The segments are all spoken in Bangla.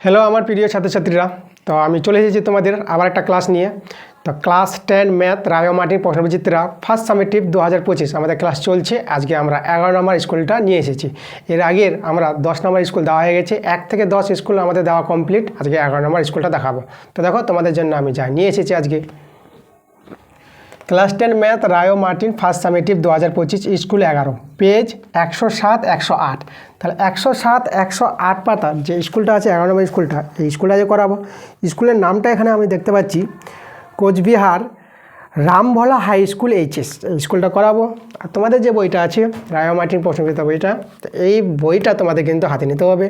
হ্যালো আমার প্রিয় ছাত্রছাত্রীরা, তো আমি চলে এসেছি তোমাদের আবার একটা ক্লাস নিয়ে। তো ক্লাস 10 ম্যাথ রায় ও মার্টিন প্রশ্নবিচিত্রা ফার্স্ট সামেটিভ 2025 আমাদের ক্লাস চলছে। আজকে আমরা 11 নম্বর স্কুলটা নিয়ে এসেছি। এর আগের আমরা 10 নম্বর স্কুল দেওয়া হয়ে গেছে, 1 থেকে 10 স্কুল আমাদের দেওয়া কমপ্লিট। আজকে 11 নম্বর স্কুলটা দেখাবো। তো দেখো তোমাদের জন্য আমি যা নিয়ে এসেছি আজকে ক্লাস 10 ম্যাথ রায় ও Martin first summative 2025 school 11 page 107 108। তাহলে 107 108 পাতা যে স্কুলটা আছে 11 নম্বর স্কুলটা, এই স্কুলটা যে করাবো, স্কুলের নামটা এখানে আমি দেখতে পাচ্ছি Coochbehar Rambhola high school HS. এই স্কুলটা করাবো। আর তোমাদের যে বইটা আছে রায় ও মার্টিন প্রশ্নবিচিত্রা বইটা, তো এই বইটা তোমাদের কিন্তু হাতে নিতে হবে।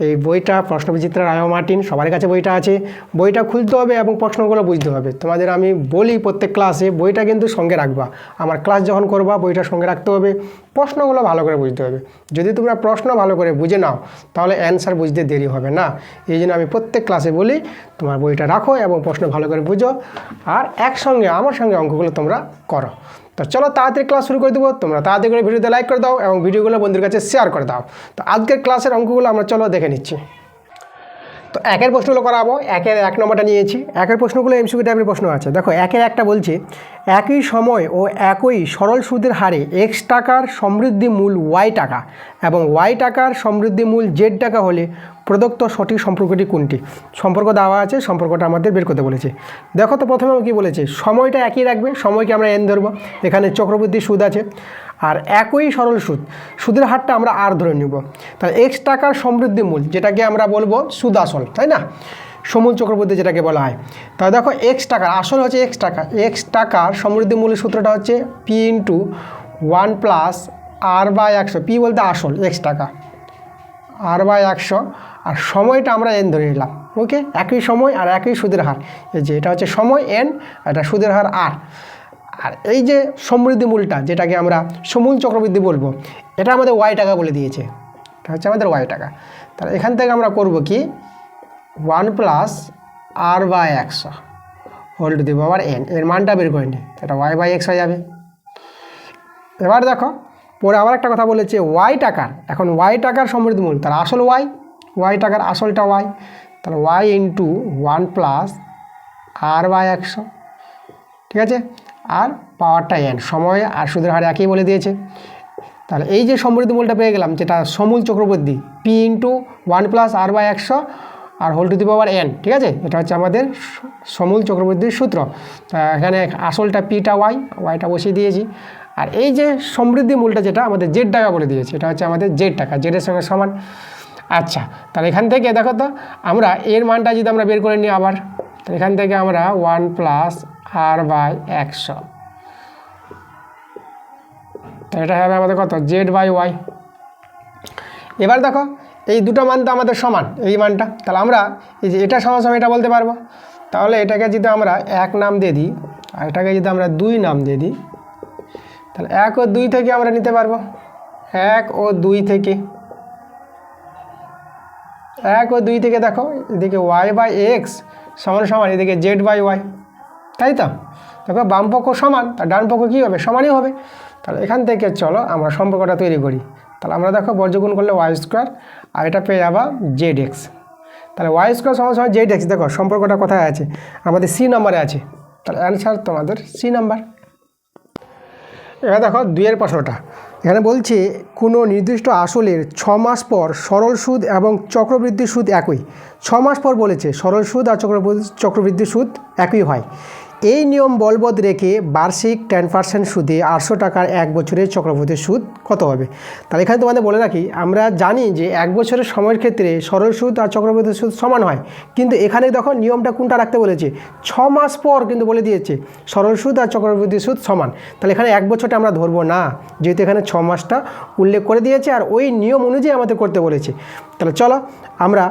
এই বইটা প্রশ্নবিচিত্রা রায় ও মার্টিন সবার কাছে বইটা আছে, বইটা খুলতে হবে এবং প্রশ্নগুলো বুঝতে হবে। তোমাদের আমি বলি প্রত্যেক ক্লাসে বইটা কিন্তু সঙ্গে রাখবা। আমার ক্লাস যখন করবা বইটা সঙ্গে রাখতে হবে, প্রশ্নগুলো ভালো করে বুঝতে হবে। যদি তোমরা প্রশ্ন ভালো করে বুঝে নাও তাহলে অ্যান্সার বুঝতে দেরি হবে না। এই জন্য আমি প্রত্যেক ক্লাসে বলি তোমার বইটা রাখো এবং প্রশ্ন ভালো করে বুঝো, আর একসঙ্গে আমার সঙ্গে অঙ্কগুলো তোমরা করো। তো চলো তাড়াতাড়ি ক্লাস শুরু করে দেবো। তোমরা তাড়াতাড়ি করে ভিডিওতে লাইক করে দাও এবং ভিডিওগুলো বন্ধুদের কাছে শেয়ার করে দাও। তো আজকের ক্লাসের অঙ্কগুলো আমরা চলো দেখে নিচ্ছি। তো একের প্রশ্নগুলো করাবো। একের 1 নম্বরটা নিয়েছি। একের প্রশ্নগুলো এমসিকিউ টাইপের প্রশ্ন আছে। দেখো একের একটা বলছে একই সময় ও একই সরল সুদের হারে এক্স টাকার সমৃদ্ধি মূল ওয়াই টাকা এবং ওয়াই টাকার সমৃদ্ধি মূল জেড টাকা হলে প্রদত্ত সঠিক সম্পর্কটি কোনটি। সম্পর্ক দেওয়া আছে, সম্পর্কটা আমাদের বের করতে বলেছে। দেখো তো প্রথমে কী বলেছে, সময়টা একই রাখবে, সময়কে আমরা এন ধরবো, এখানে চক্রবৃদ্ধি সুদ আছে, আর একই সরল সুদ, সুদের হারটা আমরা আর ধরে নিব। তাহলে এক্স টাকার সমৃদ্ধি মূল যেটাকে আমরা বলবো সুদ আসল, তাই না, সমূল চক্রবৃদ্ধি যেটাকে বলা হয়। তাহলে দেখো এক্স টাকার আসল হচ্ছে এক্স টাকা, এক্স টাকার সমৃদ্ধি মূলের সূত্রটা হচ্ছে P into 1 plus R by 100। P বলতে আসল এক্স টাকা, আর বাই 100, আর সময়টা আমরা এন ধরে নিলাম। ওকে, একই সময় আর একই সুদের হার, এই যে এটা হচ্ছে সময় এন, এটা সুদের হার আর। আর এই যে সমৃদ্ধি মূলটা যেটাকে আমরা সমূল চক্রবৃদ্ধি বলবো, এটা আমাদের ওয়াই টাকা বলে দিয়েছে, এটা হচ্ছে আমাদের ওয়াই টাকা। তাহলে এখান থেকে আমরা করব কি 1 plus R by 100 whole to the power N, এর মানটা বের করে নিই, এটা ওয়াই বাই এক্স হয়ে যাবে। এবার দেখো পরে আবার একটা কথা বলেছে ওয়াই টাকার, এখন ওয়াই টাকার সমৃদ্ধি মূল তার আসল ওয়াই, ওয়াই টাকার আসলটা ওয়াই, তাহলে Y into 1 plus R by 100, ঠিক আছে, আর পাওয়ারটা এন, সময় আর সুদের হার একই বলে দিয়েছে। তাহলে এই যে সমৃদ্ধি মূলটা পেয়ে গেলাম যেটা সমূল চক্রবৃদ্ধি, P into 1 plus R by 100 আর whole to the power N, ঠিক আছে, এটা হচ্ছে আমাদের সমূল চক্রবৃদ্ধির সূত্র। এখানে আসলটা পিটা ওয়াই, ওয়াইটা বসিয়ে দিয়েছি, আর এই যে সমৃদ্ধি মূলটা যেটা আমাদের জেড টাকা বলে দিয়েছে, এটা হচ্ছে আমাদের জেড টাকা, জেডের সঙ্গে সমান। আচ্ছা, তাহলে এখান থেকে দেখো তো আমরা এর মানটা যদি আমরা বের করে নিই আবার, তাহলে এখান থেকে আমরা 1 প্লাস আর বাই 100, তো এটা হবে আমাদের কত, জেড বাই ওয়াই। এবার দেখো এই দুটো মান তো আমাদের সমান, এই মানটা, তাহলে আমরা এই যে এটা সমান এটা বলতে পারবো। তাহলে এটাকে যদি আমরা 1 নাম দিয়ে দিই আর এটাকে যদি আমরা 2 নাম দিয়ে দিই, তাহলে 1 ও 2 থেকে আমরা নিতে পারবো, 1 ও 2 থেকে, 1 ও 2 থেকে দেখো এদিকে ওয়াই বাই এক্স সমান সমান এদিকে জেড বাই ওয়াই, তাই তো। দেখো বাম পক্ষ সমান আর ডান পক্ষ কী হবে, সমানই হবে। তাহলে এখান থেকে চলো আমরা সম্পর্কটা তৈরি করি। তাহলে আমরা দেখো বর্গগুণ করলে ওয়াই স্কোয়ার আর এটা পেয়ে যাবা জেড এক্স। তাহলে ওয়াই স্কোয়ার সমান সমান জেড এক্স, দেখো সম্পর্কটা কোথায় আছে, আমাদের সি নাম্বারে আছে। তাহলে অ্যান্সার তোমাদের সি নাম্বার। এবার দেখো 2 প্রশ্নটা, এখানে বলছে কোনো নির্দিষ্ট আসলের 6 মাস পর সরল সুদ এবং চক্রবৃদ্ধি সুদ একই। 6 মাস পর বলেছে সরল সুদ আর চক্রবৃদ্ধি সুদ একই হয়। এই নিয়ম বলবৎ রেখে বার্ষিক 10% সুদে 800 টাকার 1 বছরের চক্রবৃদ্ধি সুদ কত হবে। তাহলে এখানে তোমাদের বলে রাখি, আমরা জানি যে 1 বছরের সময়ের ক্ষেত্রে সরল সুদ আর চক্রবৃদ্ধি সুদ সমান হয়, কিন্তু এখানে দেখো নিয়মটা কোনটা রাখতে বলেছে, 6 মাস পর কিন্তু বলে দিয়েছে সরল সুদ আর চক্রবৃদ্ধি সুদ সমান। তাহলে এখানে 1 বছরটা আমরা ধরবো না, যেহেতু এখানে 6 মাসটা উল্লেখ করে দিয়েছে আর ওই নিয়ম অনুযায়ী আমাদের করতে বলেছে। তাহলে চলো আমরা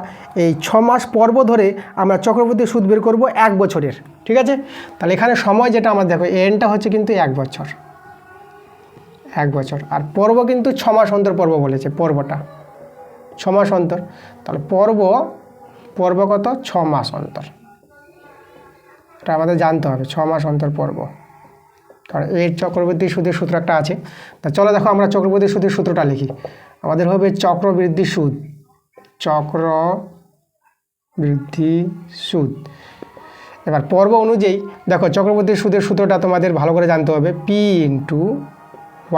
এই 6 মাস পর্ব ধরে আমরা চক্রবৃদ্ধি সুদ বের করব 1 বছরের, ঠিক আছে। তাহলে এখানে সময় যেটা আমার দেখো এনটা হচ্ছে কিন্তু 1 বছর, 1 বছর, আর পর্ব কিন্তু 6 মাস অন্তর পর্ব বলেছে, পর্বটা 6 মাস অন্তর। তাহলে পর্ব কত, 6 মাস অন্তর, এটা আমাদের জানতে হবে, 6 মাস অন্তর পর্ব। কারণ এই চক্রবৃদ্ধি সুদের সূত্র একটা আছে। তা চলো দেখো আমরা চক্রবৃদ্ধি সুদের সূত্রটা লিখি। আমাদের হবে চক্রবৃদ্ধি সুদ, বৃদ্ধি সুদ। এবার পর্ব অনুযায়ী দেখো চক্রবৃদ্ধি সুদের সূত্রটা তোমাদের ভালো করে জানতে হবে, পি ইন্টু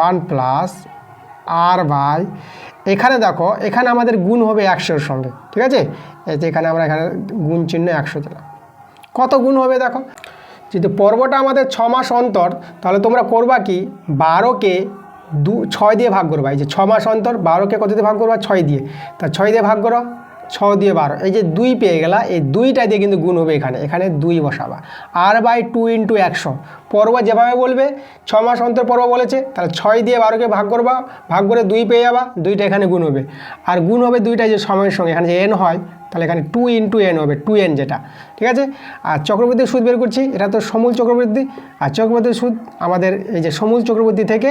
1+r/, এখানে দেখো এখানে আমাদের গুণ হবে 100-এর সঙ্গে, ঠিক আছে। এই যে এখানে আমরা এখানে গুণ চিহ্ন 100 দিলাম। কত গুণ হবে দেখো, যদি পর্বটা আমাদের 6 মাস অন্তর, তাহলে তোমরা করবা কি 12কে 6 দিয়ে ভাগ করবা। এই যে 6 মাস অন্তর 12কে কত দিয়ে ভাগ করবা, 6 দিয়ে। তা 6 দিয়ে ভাগ করো, 6 দিয়ে 12, এই যে 2 পেয়ে গেলা, এই 2টা দিয়ে কিন্তু গুণ হবে এখানে 2 বসাবা। r/2 × 100 পর্ব যেভাবে বলবে, 6 মাস অন্তর পর্ব বলেছে, তাহলে 6 দিয়ে 12কে ভাগ করবা, ভাগ করে 2 পেয়ে যাবা, 2টা এখানে গুণ হবে। আর গুণ হবে 2টা যে সময়ের সঙ্গে, এখানে যে n হয়, তাহলে এখানে 2 × n হবে, 2n যেটা, ঠিক আছে। আর চক্রবৃদ্ধির সুদ বের করছি, এটা তো সমূল চক্রবৃদ্ধি। আর চক্রবৃদ্ধির সুদ আমাদের এই যে সমূল চক্রবৃদ্ধি থেকে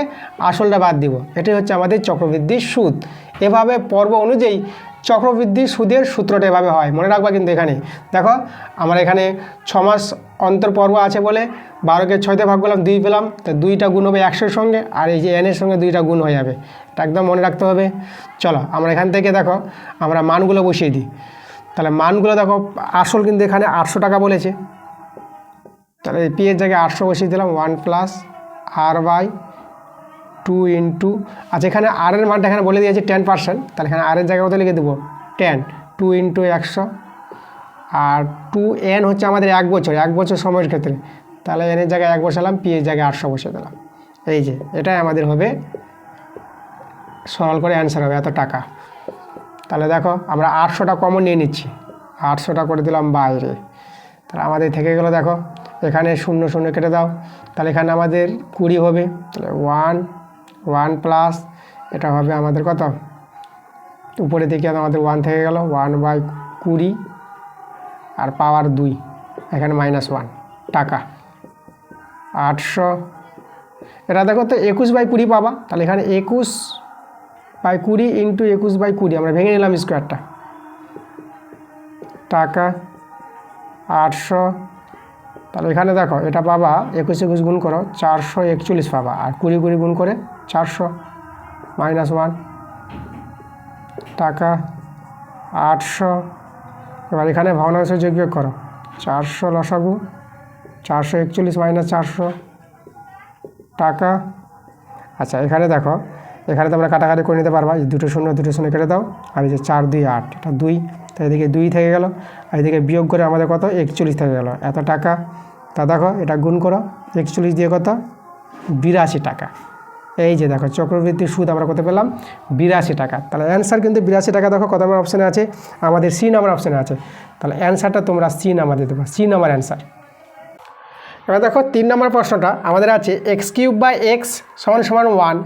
আসলটা বাদ দিব, এটাই হচ্ছে আমাদের চক্রবৃদ্ধির সুদ। এভাবে পর্ব অনুযায়ী চক্রবৃদ্ধি সুদের সূত্রটা এভাবে হয়, মনে রাখবা। কিন্তু এখানে দেখো আমার এখানে 6 মাস অন্তর পর্ব আছে বলে 12কে 6 দিয়ে ভাগ করলাম, 2 পেলাম, তো 2টা গুণ হবে 100-এর সঙ্গে, আর এই যে n-এর সঙ্গে 2টা গুণ হয়ে যাবে, এটা একদম মনে রাখতে হবে। চলো আমরা এখান থেকে দেখো আমরা মানগুলো বসিয়ে দিই। তাহলে মানগুলো দেখো, আসল কিন্তু এখানে 800 টাকা বলেছে, তাহলে পি এর জায়গায় 800 বসিয়ে দিলাম, 1+r/2 ইন্টু, আচ্ছা এখানে আর এর মানটা এখানে বলে দিয়েছে 10%, তাহলে এখানে আর এর জায়গায় কত লিখে দেবো 10, 2 × 100, আর 2n হচ্ছে আমাদের 1 বছর, 1 বছর সময়ের ক্ষেত্রে, তাহলে n এর জায়গায় 1 বসালাম, পি এর জায়গায় 800 বসিয়ে দিলাম। এই যে এটাই আমাদের হবে, সরল করে অ্যান্সার হবে এত টাকা। তাহলে দেখো আমরা 800টা কমন নিয়ে নিচ্ছি, 800টা করে দিলাম বাইরে, তাহলে আমাদের থেকে গেলো দেখো এখানে 0 0 কেটে দাও, তাহলে এখানে আমাদের 20 হবে, তাহলে 1 প্লাস এটা হবে আমাদের কত, উপরে দিকে আমাদের 1 থেকে গেল, 1/20 আর পাওয়ার 2, এখানে -1 টাকা 800। এটা দেখো তো 21/20 পাবা, তাহলে এখানে 21/20 ইন্টু 21/20 আমরা ভেঙে নিলাম স্কোয়ারটা, টাকা 800। তাহলে এখানে দেখো এটা পাবা 21 গুণ করো 441 পাবা, আর 20 গুণ করে 400, -1 টাকা 800। এবার এখানে ভগ্নাংশ যোগ করো, 400 লসাগু, 441 - 400 টাকা। আচ্ছা এখানে দেখো, এখানে তোমরা কাটাকাটি করে নিতে পারবা, দুটো শূন্য কেটে দাও, আর এই যে 4 2 8, এটা 2, তাই এদিকে 2 থেকে গেল, আর এদিকে বিয়োগ করে আমাদের কত 41 থেকে গেল, এত টাকা। তা দেখো এটা গুণ করো 41 দিয়ে কত 82 টাকা। এই যে দেখো চক্রবৃদ্ধির সুদ আমরা কত পেলাম 82 টাকা। তাহলে অ্যান্সার কিন্তু 82 টাকা। দেখো কত নম্বর অপশানে আছে, আমাদের সি নাম্বার অপশানে আছে, তাহলে অ্যান্সারটা তোমরা সি নাম্বার দিতে পারো, সি নাম্বার অ্যান্সার। এবার দেখো 3 নম্বর প্রশ্নটা আমাদের আছে x³/x = 1।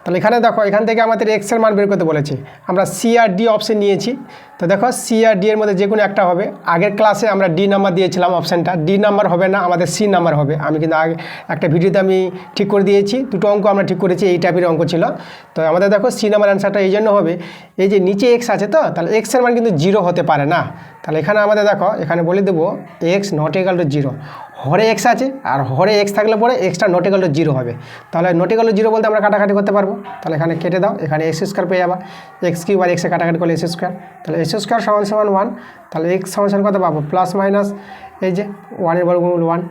তাহলে এখানে দেখো এখান থেকে আমাদের এক্সের মান বের করতে বলেছে, আমরা সি আর ডি অপশন নিয়েছি। তো দেখো সি আর ডি এর মধ্যে যে কোনো একটা হবে। আগের ক্লাসে আমরা ডি নাম্বার দিয়েছিলাম, অপশানটা ডি নাম্বার হবে না, আমাদের সি নাম্বার হবে। আমি কিন্তু আগে একটা ভিডিওতে আমি ঠিক করে দিয়েছি, দুটো অঙ্ক আমরা ঠিক করেছি, এই টাইপের অঙ্ক ছিল। তো আমাদের দেখো সি নাম্বার অ্যান্সারটা এই জন্য হবে, এই যে নিচে এক্স আছে, তো তাহলে এক্সের মান কিন্তু 0 হতে পারে না। তাহলে এখানে আমাদের দেখো এখানে বলে দেবো x ≠ 0, হরে এক্স আছে, আর হরে এক্স থাকলে পরে এক্সটা ≠ 0 হবে। তাহলে ≠ 0 বলতে আমরা কাটাকাটি করতে পারবো, তাহলে এখানে কেটে দাও, এখানে x² পেয়ে যাবা, x³ আর x কাটাকাটি করলে x², তাহলে x² = 1, তাহলে x = কত পাবো প্লাস মাইনাস, এই যে 1 এর বর্গমূল 1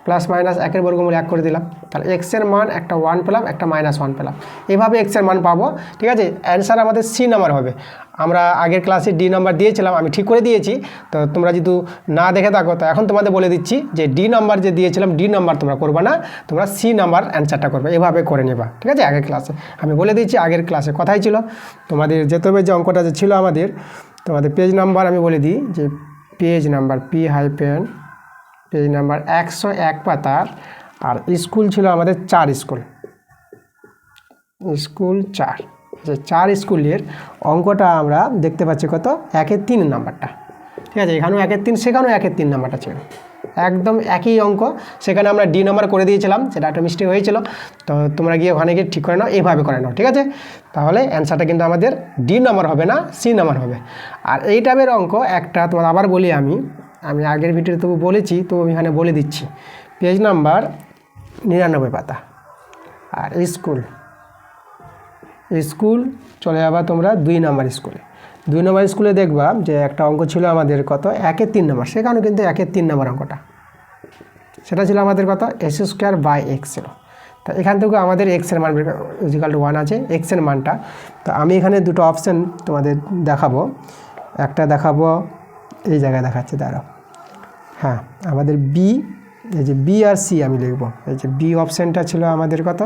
প্লাস মাইনাস 1 এর বর্গমূল 1 করে দিলাম, তাহলে x এর মান একটা 1 পেলাম, একটা -1 পেলাম, এইভাবে x এর মান পাবো। ঠিক আছে, অ্যান্সার আমাদের সি নাম্বার হবে। আমরা আগের ক্লাসে ডি নাম্বার দিয়েছিলাম, আমি ঠিক করে দিয়েছি। তো তোমরা যদি না দেখে থাকো, তো এখন তোমাদের বলে দিচ্ছি যে ডি নাম্বার যে দিয়েছিলাম, ডি নাম্বার তোমরা করবে না, তোমরা সি নাম্বার অ্যান্সারটা করবে, এভাবে করে নেবা। ঠিক আছে, আগের ক্লাসে আমি বলে দিচ্ছি, আগের ক্লাসে কথাই ছিল তোমাদের যেতে হবে, যে অঙ্কটা যে ছিল আমাদের, তোমাদের পেজ নাম্বার আমি বলে দিই, যে পেজ নাম্বার পেজ নাম্বার 101 পাতার, আর স্কুল ছিল আমাদের 4 স্কুল 4, যে 4 স্কুলের অঙ্কটা আমরা দেখতে পাচ্ছি কত 1-এর 3 নাম্বারটা। ঠিক আছে, এখানেও 1-এর 3, সেখানেও 1-এর 3 নাম্বারটা ছিল, একদম একই অঙ্ক। সেখানে আমরা ডি নাম্বার করে দিয়েছিলাম, সেটা একটা মিস্টেক হয়েছিল। তো তোমরা গিয়ে ওখানে গিয়ে ঠিক করে নাও, এইভাবে করে নাও। ঠিক আছে, তাহলে অ্যান্সারটা কিন্তু আমাদের ডি নাম্বার হবে না, সি নাম্বার হবে। আর এই টাইপের অঙ্ক একটা তোমার আবার বলি, আমি আগের ভিডিওতে তবু বলেছি, তো আমি এখানে বলে দিচ্ছি। পেজ নাম্বার 99 পাতা, আর স্কুল চলে যাবা তোমরা 2 নাম্বার স্কুলে। 2 নম্বর স্কুলে দেখবা যে একটা অঙ্ক ছিল আমাদের কত 1-এর 3 নম্বর, সেখানে কিন্তু 1-এর 3 নম্বর অঙ্কটা সেটা ছিল আমাদের কত x² / x ছিল। তো এখান থেকে আমাদের এক্সের মান = 1 আছে, এক্সের মানটা। তো আমি এখানে দুটো অপশান তোমাদের দেখাবো, একটা দেখাবো এই জায়গায় দেখাচ্ছে, দাঁড়াও। হ্যাঁ, আমাদের বি, এই যে বি আর সি আমি লিখবো। এই যে বি অপশানটা ছিল আমাদের কত,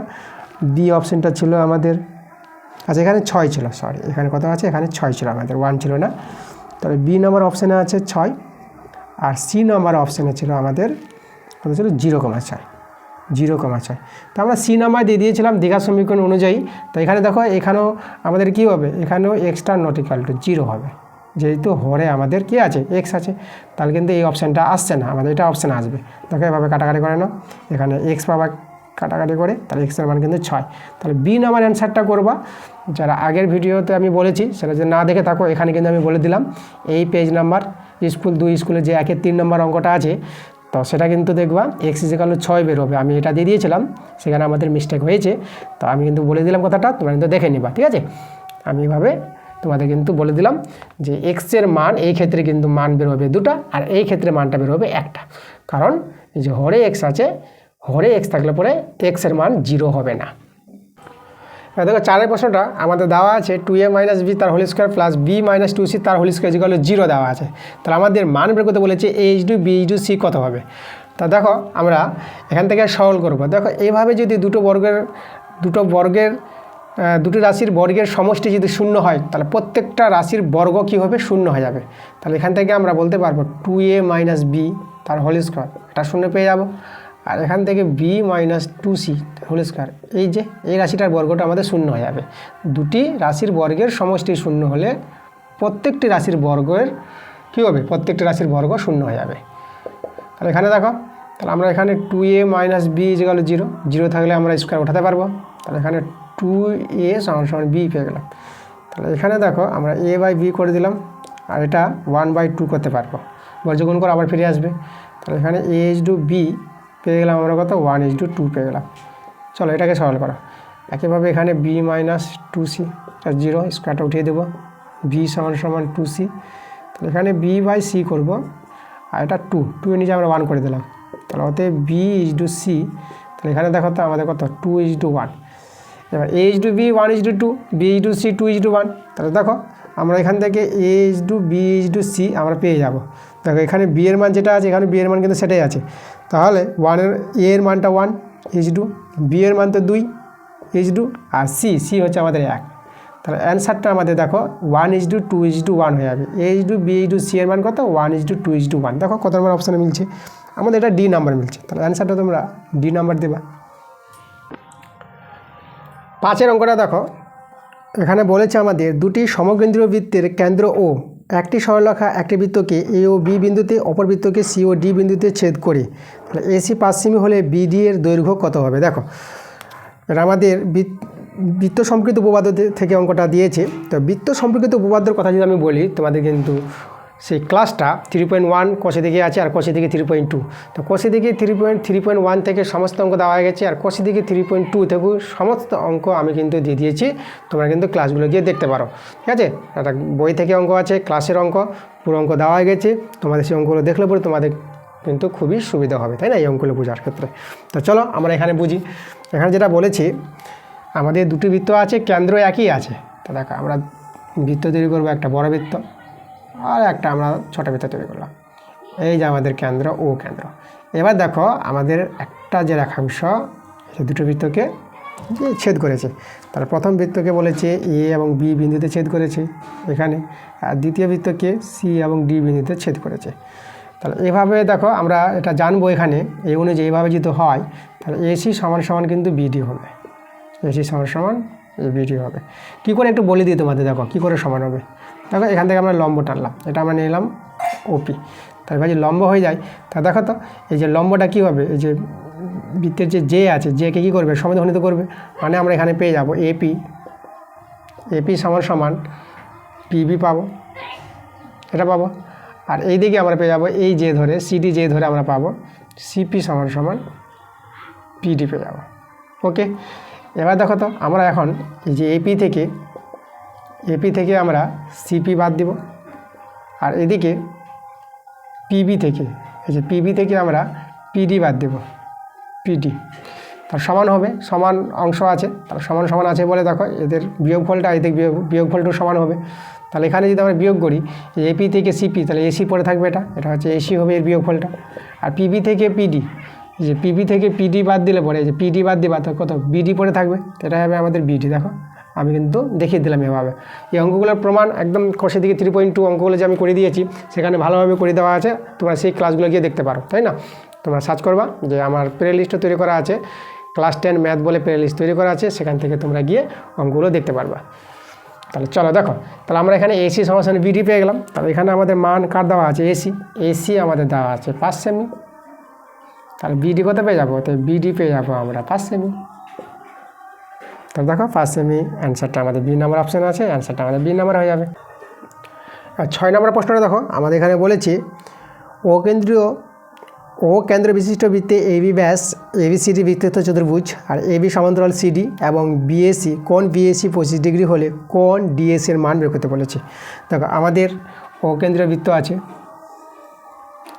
বি অপশানটা ছিল আমাদের, আচ্ছা এখানে 6 ছিল, সরি এখানে কত আছে, এখানে 6 ছিল আমাদের, 1 ছিল না। তবে বি নম্বর অপশানে আছে 6, আর সি নম্বর অপশানে ছিল আমাদের কত ছিল 0,6, 0,6। তো আমরা সি নাম্বার দিয়ে দিয়েছিলাম দীঘার সমীকরণ অনুযায়ী। তো এখানে দেখো এখানেও আমাদের কি হবে, এখানেও এক্সটা নট ইকুয়াল টু 0 হবে, যেহেতু হরে আমাদের কি আছে এক্স আছে। তাহলে কিন্তু এই অপশানটা আসছে না, আমাদের এটা অপশান আসবে। দেখো এভাবে কাটাকাটি করে নাও, এখানে এক্স পাবা কাটাকাটি করে, তাহলে এক্সের মান কিন্তু 6। তাহলে বি নাম্বার অ্যান্সারটা করবা, যারা আগের ভিডিওতে আমি বলেছি সেটা যদি না দেখে থাকো, এখানে কিন্তু আমি বলে দিলাম এই পেজ নাম্বার স্কুল 2 স্কুলে যে 1-এর 3 নম্বর অঙ্কটা আছে, তো সেটা কিন্তু দেখবা x = 6 বেরোবে। আমি এটা দিয়ে দিয়েছিলাম, সেখানে আমাদের মিস্টেক হয়েছে। তো আমি কিন্তু বলে দিলাম কথাটা, তোমরা কিন্তু দেখে নিবা, ঠিক আছে। আমি এভাবে তোমাদের কিন্তু বলে দিলাম যে এক্সের মান এই ক্ষেত্রে কিন্তু মান বেরোবে 2টা, আর এই ক্ষেত্রে মানটা বেরোবে 1টা। কারণ এই যে হরে এক্স আছে, হরে এক্স থাকলে পরে এক্সের মান 0 হবে না। দেখো 4-এর প্রশ্নটা আমাদের দেওয়া আছে 2a - b তার whole square plus b - 2c তার হোল স্কোয়ার = 0 দেওয়া আছে। তাহলে আমাদের মান বের করতে বলেছে a/2 b/2 c কত হবে। তা দেখো আমরা এখান থেকে সরল করব। দেখো এইভাবে যদি দুটো রাশির বর্গের সমষ্টি যদি 0 হয়, তাহলে প্রত্যেকটা রাশির বর্গ কী হবে 0 হয়ে যাবে। তাহলে এখান থেকে আমরা বলতে পারবো 2a - b তার হোল স্কোয়ার, এটা 0 পেয়ে যাব। আর এখান থেকে b - 2c হোল স্কোয়ার, এই যে এই রাশিটার বর্গটা আমাদের 0 হয়ে যাবে। দুটি রাশির বর্গের সমষ্টি 0 হলে প্রত্যেকটি রাশির বর্গের কী হবে, প্রত্যেকটি রাশির বর্গ 0 হয়ে যাবে। তাহলে এখানে দেখো, তাহলে আমরা এখানে 2a - b = 0, 0 থাকলে আমরা স্কোয়ার উঠাতে পারবো। তাহলে এখানে 2a = b পেয়ে গেলাম। তাহলে এখানে দেখো আমরা a/b করে দিলাম, আর এটা 1/2 করতে পারবো, বর্গগুণ করে আবার ফিরে আসবে। তাহলে এখানে a/b পেয়ে গেলাম আমরা কত 1/2 পেয়ে গেলাম। চলো এটাকে সরল করা। একইভাবে এখানে b - 2c 0, স্কোয়ারটা উঠিয়ে দেবো, b = 2c। তাহলে এখানে b/c করব, আর এটা 2 এর নিচে আমরা 1 করে দিলাম। তাহলে ওতে b/c। তাহলে এখানে দেখো তো আমাদের কত 2:1। এবার a/b 1:2, b/c 2:1। তাহলে দেখো আমরা এখান থেকে a/b/c আমরা পেয়ে যাব। দেখো এখানে b এর মান যেটা আছে, এখানে b এর মান কিন্তু সেটাই আছে। তাহলে a এর মানটা 1:2, b এর মান তো 2:2, আর c হচ্ছে আমাদের 1। তাহলে অ্যান্সারটা আমাদের দেখো 1:2:1 হয়ে যাবে। a/b b/c এর মান কত 1:2:1। দেখো কত নম্বর অপশানে মিলছে, আমাদের এটা ডি নাম্বার মিলছে। তাহলে অ্যান্সারটা তোমরা ডি নাম্বার দেবা। 5-এর অঙ্কটা দেখো, এখানে বলেছে আমাদের দুটি সমকেন্দ্রীয় বৃত্তের কেন্দ্র ও একটি সরলরেখা একটি বৃত্তকে এ ও বি বিন্দুতে, অপর বৃত্তকে সি ও ডি বিন্দুতে ছেদ করে, তাহলে এসি 5 সেমি হলে বিডি এর দৈর্ঘ্য কত হবে। দেখো এটা আমাদের বৃত্ত সম্পর্কিত উপপাদ্য থেকে অঙ্কটা দিয়েছে। তো বৃত্ত সম্পর্কিত উপপাদ্যের কথা যদি আমি বলি, তোমাদের কিন্তু সেই ক্লাসটা 3.1 কোষে দিকে আছে, আর কোষে দিকে 3.2। তো কোষে দিকে 3.1 থেকে সমস্ত অঙ্ক দেওয়া হয়ে গেছে, আর কোষে দিকে 3.2 থেকে সমস্ত অঙ্ক আমি কিন্তু দিয়ে দিয়েছি। তোমরা কিন্তু ক্লাসগুলো গিয়ে দেখতে পারো, ঠিক আছে। একটা বই থেকে অঙ্ক আছে, ক্লাসের অঙ্ক, পুরো অঙ্ক দেওয়া হয়ে গেছে। তোমাদের সেই অঙ্কগুলো দেখলে পরে তোমাদের কিন্তু খুবই সুবিধা হবে, তাই না, এই অঙ্কগুলো বোঝার ক্ষেত্রে। তো চলো আমরা এখানে বুঝি। এখানে যেটা বলেছি, আমাদের দুটি বৃত্ত আছে, কেন্দ্র একই আছে। তো দেখো আমরা বৃত্ত তৈরি করবো, একটা বড় বৃত্ত আর একটা আমরা ছোটো বৃত্ত তৈরি করলাম। এই যে আমাদের কেন্দ্র ও কেন্দ্র। এবার দেখো আমাদের একটা যে রেখাংশ সে দুটো বৃত্তকে যে ছেদ করেছে, তার প্রথম বৃত্তকে বলেছে এ এবং বি বিন্দুতে ছেদ করেছে এখানে, আর দ্বিতীয় বৃত্তকে সি এবং ডি বিন্দুতে ছেদ করেছে। তাহলে এভাবে দেখো আমরা এটা জানবো, এখানে এই অনুযায়ী এইভাবে যদি হয়, তাহলে এসি সমান কিন্তু বিডি হবে, এসি সমান বিডি হবে। কী করে একটু বলে দিই তোমাদের, দেখো কী করে সমান হবে। দেখো এখান থেকে আমরা লম্ব টানলাম, এটা আমরা নিলাম ওপি। তার ভাই যে লম্ব হয়ে যায়, তা দেখো তো এই যে লম্বটা কী হবে, এই যে বৃত্তের যে আছে, জেকে কী করবে সমদ্বিখণ্ডিত করবে। মানে আমরা এখানে পেয়ে যাব এপি সমান পিবি পাবো, এটা পাবো। আর এই দিকে আমরা পেয়ে যাবো এই যে ধরে সিডি যে ধরে আমরা পাবো সিপি সমান পিডি পেয়ে যাবো। ওকে, এবার দেখো তো আমরা এখন এই যে এপি থেকে এপি থেকে আমরা সিপি বাদ দিব, আর এদিকে পিবি থেকে, এই যে পিবি থেকে আমরা পিডি বাদ দেব, পিডি। তার সমান হবে, সমান অংশ আছে, তার সমান সমান আছে বলে দেখো এদের বিয়োগফলটা এদিকে বিয়োগফলটাও সমান হবে। তাহলে এখানে যদি আমরা বিয়োগ করি এপি থেকে সিপি, তাহলে এসি পড়ে থাকবে, এটা হচ্ছে এসি হবে এর বিয়োগফলটা। আর পিবি থেকে পিডি, যে পিবি থেকে পিডি বাদ দিলে পরে, এই যে পিডি বাদ দিবা তো কত বিডি পড়ে থাকবে, এটা হবে আমাদের বিডি। দেখো আমি কিন্তু দেখিয়ে দিলাম এভাবে। এই অঙ্কগুলোর প্রমাণ একদম কোষে দিকে 3.2 অঙ্কগুলো যে আমি করে দিয়েছি সেখানে ভালোভাবে করে দেওয়া আছে, তোমরা সেই ক্লাসগুলো গিয়ে দেখতে পারো, তাই না? তোমরা সার্চ করবা যে আমার প্লে লিস্টও তৈরি করা আছে, ক্লাস 10 ম্যাথ বলে প্লে লিস্ট তৈরি করা আছে, সেখান থেকে তোমরা গিয়ে অঙ্কগুলো দেখতে পারবা। তাহলে চলো দেখো, তাহলে আমরা এখানে এসি সমান বিডি পেয়ে গেলাম। তাহলে এখানে আমাদের মান কার দেওয়া আছে, এসি আমাদের দেওয়া আছে 5 সেমি। তাহলে বিডি কত পেয়ে যাবো, তো বিডি পেয়ে যাবো আমরা 5 সেমি। তাহলে দেখো 5 সেমি অ্যান্সারটা আমাদের বি নাম্বার অপশান আছে, অ্যান্সারটা আমাদের বি নাম্বার হয়ে যাবে। আর 6 নম্বর প্রশ্নটা দেখো, আমাদের এখানে বলেছি ও কেন্দ্র বিশিষ্ট বৃত্তে এবি ব্যাস এবিসিডি বৃত্তস্থ চতুর্ভুজ আর এবি সমান্তরাল সিডি এবং বিএসি কোণ বিএসি 25 ডিগ্রি হলে কোণ ডিএসি এর মান বের করতে বলেছে। দেখো আমাদের ও কেন্দ্রীয় বৃত্ত আছে,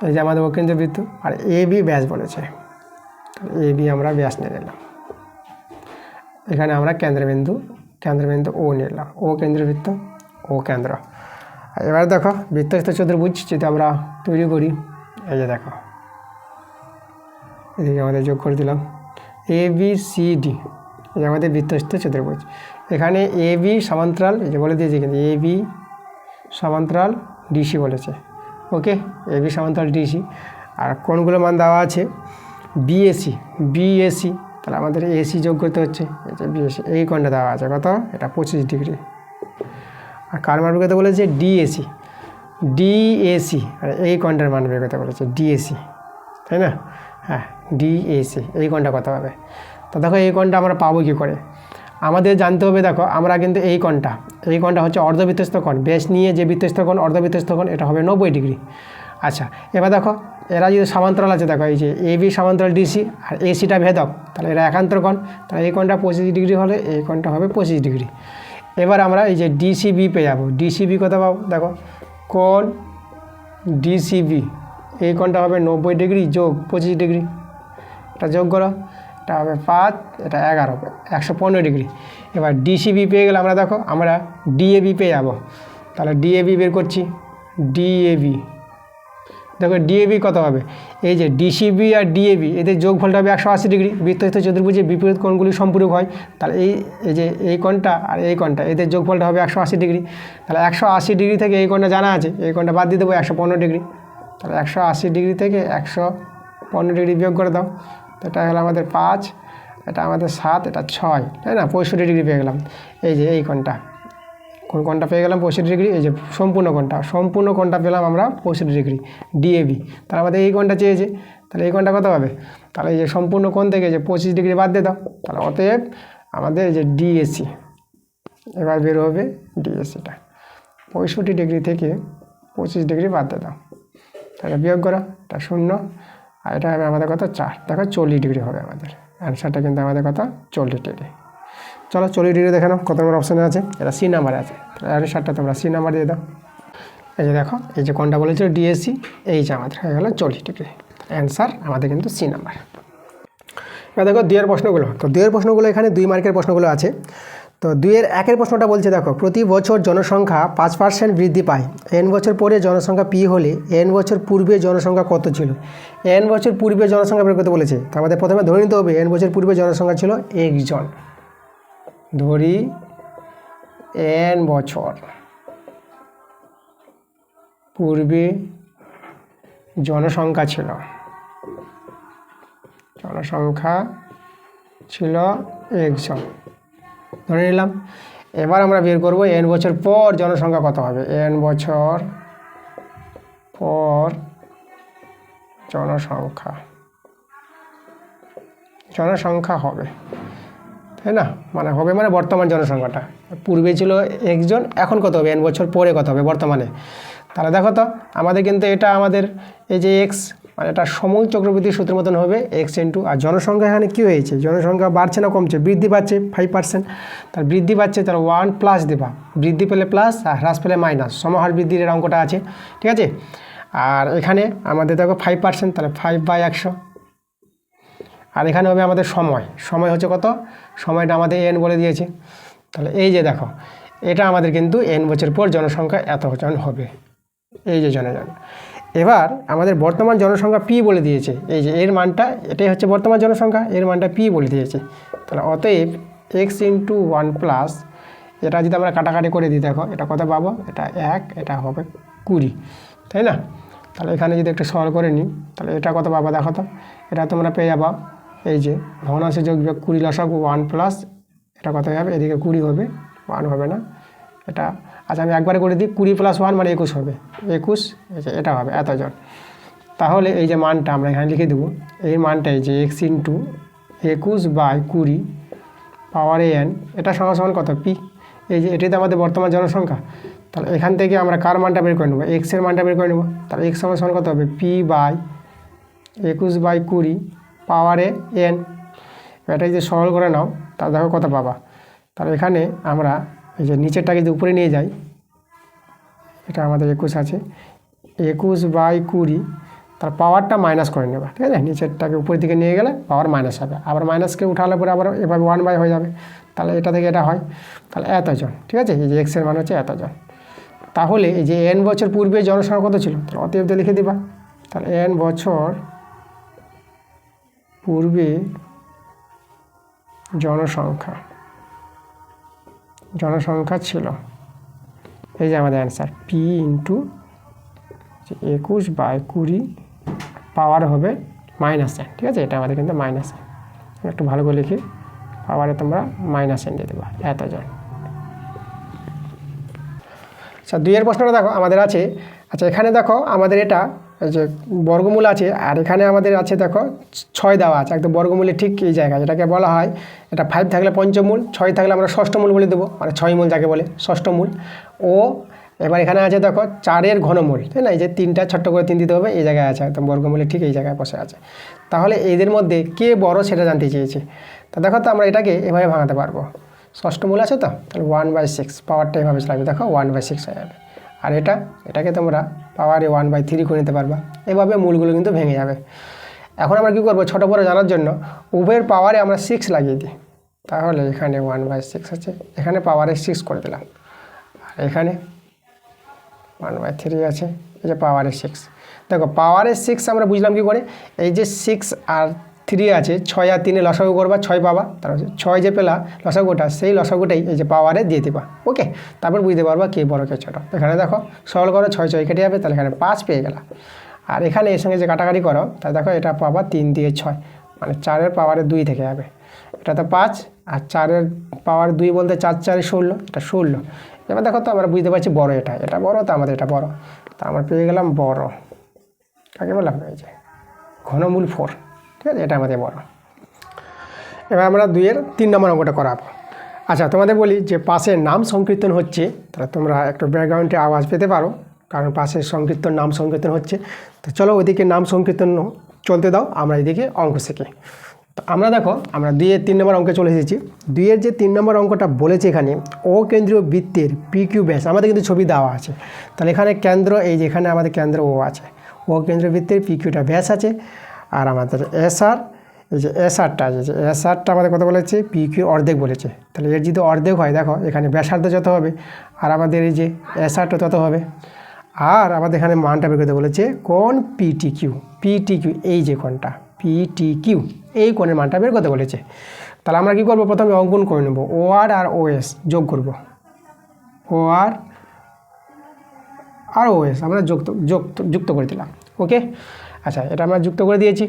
এই যে আমাদের ও কেন্দ্রীয় বৃত্ত, আর এবি ব্যাস বলেছে, এবি আমরা ব্যাস নিয়ে নিলাম। এখানে আমরা কেন্দ্রবিন্দু ও নিলাম, ও কেন্দ্রবৃত্ত ও কেন্দ্র। এবার দেখো বৃত্তস্থ চতুর্ভুজ যদি আমরা তৈরি করি, এই যে দেখো এদিকে আমাদের যোগ করে দিলাম ABCD, এই আমাদের বৃত্তস্থ চতুর্ভুজ। এখানে এবি সমান্তরাল, এই যে বলে দিয়েছি কিন্তু এবি সমান্তরাল ডিসি বলেছে, ওকে, এবি সমান্তরাল ডিসি। আর কোণগুলো মান দেওয়া আছে বিএসি, তাহলে আমাদের এসি যোগ করতে হচ্ছে, এই যে বিএসি, এই কোণটা দেওয়া আছে কত, এটা 25 ডিগ্রি। আর কার মান বের করতে বলেছে, ডিএসি, আর এই কোণটার মান বের করতে বলেছে ডিএসি, তাই না? হ্যাঁ, ডিএসি, এই কোণটা কত হবে? তো দেখো এই কোণটা আমরা পাবো কী করে, আমাদের জানতে হবে। দেখো আমরা কিন্তু এই কোণটা হচ্ছে অর্ধবৃত্তস্থ কোণ, বেশ নিয়ে যে বৃত্তস্থ কোণ অর্ধবৃত্তস্থ কোণ, এটা হবে 90 ডিগ্রি। আচ্ছা, এবার দেখো এরা যদি সমান্তরাল আছে, দেখো এই যে এবি সমান্তরাল ডিসি আর এসিটা ভেদক, তাহলে এরা একান্তর কোণ, তাহলে এই কোণটা 25 ডিগ্রি হলে এই কোণটা হবে 25 ডিগ্রি। এবার আমরা এই যে ডিসিবি পেয়ে যাবো, ডিসিবি কত পাবো, দেখো কোণ ডিসিবি, এই কোণটা হবে 90 ডিগ্রি যোগ 25 ডিগ্রি, এটা যোগ করো, এটা হবে 5, এটা 11, 115 ডিগ্রি। এবার ডিসিবি পেয়ে গেলে আমরা দেখো আমরা ডিএবি পেয়ে যাবো, তাহলে ডিএবি বের করছি, ডিএবি দেখো ডিএবি কত হবে, এই যে ডিসিবি আর ডিএবি এদের যোগফলটা হবে 180 ডিগ্রি। বৃত্তস্থ চতুর্ভুজে বিপরীত কোণগুলি সম্পূরক হয়, তাহলে এই যে এই কোণটা আর এই কোণটা এদের যোগফলটা হবে 180 ডিগ্রি। তাহলে 180 ডিগ্রি থেকে এই কোণটা জানা আছে, এই কোণটা বাদ দিয়ে দেবো 115 ডিগ্রি। তাহলে 180 ডিগ্রি থেকে 115 ডিগ্রি বিয়োগ করে দাও, তো এটা হলো আমাদের 5, এটা আমাদের 7, এটা 6, তাই না? 65 ডিগ্রি পেয়ে গেলাম। এই যে এই কোণটা, কোন কোণটা পেয়ে গেলাম 65 ডিগ্রি, এই যে সম্পূর্ণ কোণটা পেলাম আমরা 65 ডিগ্রি ডিএবি। তাহলে আমাদের এই কোণটা চেয়েছে, তাহলে এই কোণটা কত হবে, তাহলে এই যে সম্পূর্ণ কোণ থেকে যে 25 ডিগ্রি বাদ দিয়ে দাও, তাহলে অতএব আমাদের এই যে ডিএসি, এবার বের হবে ডিএসিটা 65 ডিগ্রি থেকে 25 ডিগ্রি বাদ দিয়ে দাও, তাহলে বিয়োগ করো, এটা 0, আর এটা হবে আমাদের কত 4, দেখো 40 ডিগ্রি হবে আমাদের অ্যান্সারটা, কিন্তু আমাদের কত 40 ডিগ্রি। চলো 40 ডিগ্রি দেখে নাও কত নম্বর অপশানে আছে, এটা সি নাম্বারে আছে, অ্যান্সারটা তোমরা সি নাম্বার দিয়ে দাও। এই যে দেখো এই যে কোণটা বলেছিল ডিএসি, এই যে আমাদের হয়ে গেলো 40 ডিগ্রি, অ্যান্সার আমাদের কিন্তু সি নাম্বার। এবার দেখো 2 এর প্রশ্নগুলো, তো 2 এর প্রশ্নগুলো এখানে 2 মার্কের প্রশ্নগুলো আছে। তো 2 এর 1 প্রশ্নটা বলছে দেখো প্রতি বছর জনসংখ্যা 5% বৃদ্ধি পায়, n বছর পরে জনসংখ্যা পি হলে n বছর পূর্বে জনসংখ্যা কত ছিল? n বছর পূর্বে জনসংখ্যা বের করতে বলেছে, তো আমাদের প্রথমে ধরে নিতে হবে n বছর পূর্বে জনসংখ্যা ছিল 1 জন, ধরি n বছর পূর্বে জনসংখ্যা ছিল 1 জন, ধরে নিলাম। এবার আমরা বের করব n বছর পর জনসংখ্যা কত হবে, n বছর পর জনসংখ্যা হবে, তাই না? মানে হবে মানে বর্তমান জনসংখ্যাটা, পূর্বে ছিল 1 জন, এখন কত হবে n বছর পরে কত হবে বর্তমানে। তাহলে দেখো তো আমাদের কিন্তু এটা আমাদের এই যে x মানে এটা সময় চক্রবর্তী সূত্রের মতন হবে এক্স ইন্টু, আর জনসংখ্যা এখানে কী হয়েছে, জনসংখ্যা বাড়ছে না কমছে, বৃদ্ধি পাচ্ছে 5%, তার বৃদ্ধি পাচ্ছে, তার 1 প্লাস দেবা, বৃদ্ধি পেলে প্লাস আর হ্রাস পেলে মাইনাস, সমহার বৃদ্ধির এর অঙ্কটা আছে, ঠিক আছে। আর এখানে আমাদের দেখো 5%, তাহলে 5/100, আর এখানে হবে আমাদের সময়, সময় হচ্ছে কত, সময়টা আমাদের n বলে দিয়েছে, তাহলে এই যে দেখো এটা আমাদের কিন্তু n বছর পর জনসংখ্যা এত জন হবে, এই যে জনজন। এবার আমাদের বর্তমান জনসংখ্যা p বলে দিয়েছে, এই যে এর মানটা, এটাই হচ্ছে বর্তমান জনসংখ্যা, এর মানটা p বলে দিয়েছে, তাহলে অতএব x ইন্টু 1 প্লাস, এটা যদি আমরা কাটাকাটি করে দিই দেখো এটা কত পাবো, এটা 1, এটা হবে 20, তাই না। তাহলে এখানে যদি একটু সলভ করে নিই তাহলে এটা কত পাবো দেখো তো, এটা তোমরা পেয়ে যাবা এই যে ভগ্নাংশে যোগ বিয়োগ 20 লসাগু 1 প্লাস, এটা কত হবে, এদিকে 20 হবে, 1 হবে না এটা, আচ্ছা আমি একবারে করে দিই, 20 প্লাস 1 মানে 21 হবে, 21, এটা হবে এতজন। তাহলে এই যে মানটা আমরা এখানে লিখে দেবো, এই মানটা এই যে x ইন্টু 21/20 পাওয়ার n, এটা সমান সমান কত p, এই যে এটাই তো আমাদের বর্তমান জনসংখ্যা। তাহলে এখান থেকে আমরা কার মানটা বের করে নেবো, x এর মানটা বের করে নেবো, তাহলে x সমান সমান কত হবে, p/21/20 পাওয়ারে n, এটা যদি সরল করে নাও তাহলে দেখো কত পাবা। তাহলে এখানে আমরা এই যে নিচেরটাকে যদি উপরে নিয়ে যাই, এটা আমাদের 21 আছে, 21/20, তার পাওয়ারটা মাইনাস করে নেবা, ঠিক আছে, নিচেরটাকে উপরের দিকে নিয়ে গেলে পাওয়ার মাইনাস হবে, আবার মাইনাসকে উঠালে পরে আবার এভাবে 1/, হয়ে যাবে, তাহলে এটা থেকে এটা হয়, তাহলে এতজন, ঠিক আছে, এই যে x এর মান হচ্ছে এতজন। তাহলে এই যে n বছর পূর্বে জনসংখ্যা কত ছিল, তাহলে অতএব লিখে দিবা, তাহলে n বছর পূর্বে জনসংখ্যা ছিল, এই যে আমাদের অ্যান্সার p ইন্টু 21/20 পাওয়ার হবে -n, ঠিক আছে, এটা আমাদের কিন্তু -n, একটু ভালো করে লিখি, পাওয়ারে তোমরা -n দিয়ে দেবা, এতজন। আচ্ছা 2 প্রশ্নটা দেখো আমাদের আছে, আচ্ছা এখানে দেখো আমাদের এটা এই যে বর্গমূল আছে, আর এখানে আমাদের আছে দেখো 6 দেওয়া আছে একদম বর্গমূলে ঠিক এই জায়গায়, যেটাকে বলা হয় এটা 5 থাকলে পঞ্চমূল, 6 থাকলে আমরা ষষ্ঠ মূল বলে দেবো, মানে 6 মূল যাকে বলে ষষ্ঠ মূল। ও এবার এখানে আছে দেখো 4-এর ঘনমূল, তাই না, এই যে 3টা ছোট্ট করে 3 দিতে হবে, এই জায়গায় আছে একদম বর্গমূলে ঠিক এই জায়গায় বসে আছে। তাহলে এদের মধ্যে কে বড় সেটা জানতে চেয়েছে, তা দেখো তো আমরা এটাকে এভাবে ভাঙাতে পারবো, ষষ্ঠ মূল আছে তো, তাহলে 1/6 পাওয়ারটা এভাবে চালাবে, দেখো 1/6 হয়ে যাবে, আর এটাকে তোমরা পাওয়ারে 1/3 করে নিতে পারবা, এভাবে মূলগুলো কিন্তু ভেঙে যাবে। এখন আমরা কী করবো, ছোটো বড় জানার জন্য উভয়ের পাওয়ারে আমরা 6 লাগিয়ে দিই, তাহলে এখানে 1/6 আছে, এখানে পাওয়ারে 6 করে দিলাম, আর এখানে 1/3 আছে, এই যে পাওয়ারে 6, দেখো পাওয়ারে 6 আমরা বুঝলাম কী করে, এই যে 6 আর 3 আছে, 6 আর 3 লসাগু করবা, 6 পাবা, তারপর 6 যে পেলা লসাগুটা, সেই লসাগুটাই এই যে পাওয়ারে দিয়ে দেবা, ওকে, তারপর বুঝতে পারবা কে বড় কে ছোটো। এখানে দেখো সরল করো, 6 কেটে যাবে, তাহলে এখানে 5 পেয়ে গেলা, আর এখানে এর সঙ্গে যে কাটাকাটি করো তাহলে দেখো এটা পাবা 3 দিয়ে 6, মানে 4-এর পাওয়ারে 2 থেকে যাবে, এটা তো 5, আর 4-এর পাওয়ার 2 বলতে 4×4 16, এটা 16। এবার দেখো তো আমরা বুঝতে পারছি বড়, এটা বড়, তো আমাদের এটা বড়, তা আমরা পেয়ে গেলাম বড়, কাকে বললাম, এই যে ঘনমূল 4, ঠিক আছে, এটা আমাদের বড়। এবার আমরা 2-এর 3 নম্বর অঙ্কটা করাবো। আচ্ছা তোমাদের বলি যে পাশের নাম সংকীর্তন হচ্ছে, তাহলে তোমরা একটু ব্যাকগ্রাউন্ডে আওয়াজ পেতে পারো, কারণ পাশের নাম সংকীর্তন হচ্ছে, তো চলো ওইদিকে নাম সংকীর্তন চলতে দাও, আমরা এদিকে অঙ্ক শিখি। তো আমরা দেখো আমরা 2-এর 3 নম্বর অঙ্কে চলে এসেছি। 2-এর যে 3 নম্বর অঙ্কটা বলেছে এখানে, অকেন্দ্রীয় বৃত্তের PQ ব্যাস, আমাদের কিন্তু ছবি দেওয়া আছে, তাহলে এখানে কেন্দ্র, এই যে এখানে আমাদের কেন্দ্র ও আছে, অকেন্দ্রীয় বৃত্তের PQটা ব্যাস আছে, আর আমাদের SR, এই যে SRটা আছে, যে SRটা আমাদের কত বলেছে, PQ অর্ধেক বলেছে, তাহলে এর যদি অর্ধেক হয় দেখো এখানে ব্যাসার্ধ যত হবে, আর আমাদের এই যে SRটা তত হবে, আর আমাদের এখানে মানটা বের করতে বলেছে কোণ PTQ, এই যে কোণটা PTQ, এই কোণের মানটা বের করতে বলেছে। তাহলে আমরা কী করবো, প্রথমে অঙ্কন করে নেব, OR আর OS যোগ করব, OR আর OS আমরা যুক্ত করে দিলাম, ওকে। আচ্ছা এটা আমরা যুক্ত করে দিয়েছি।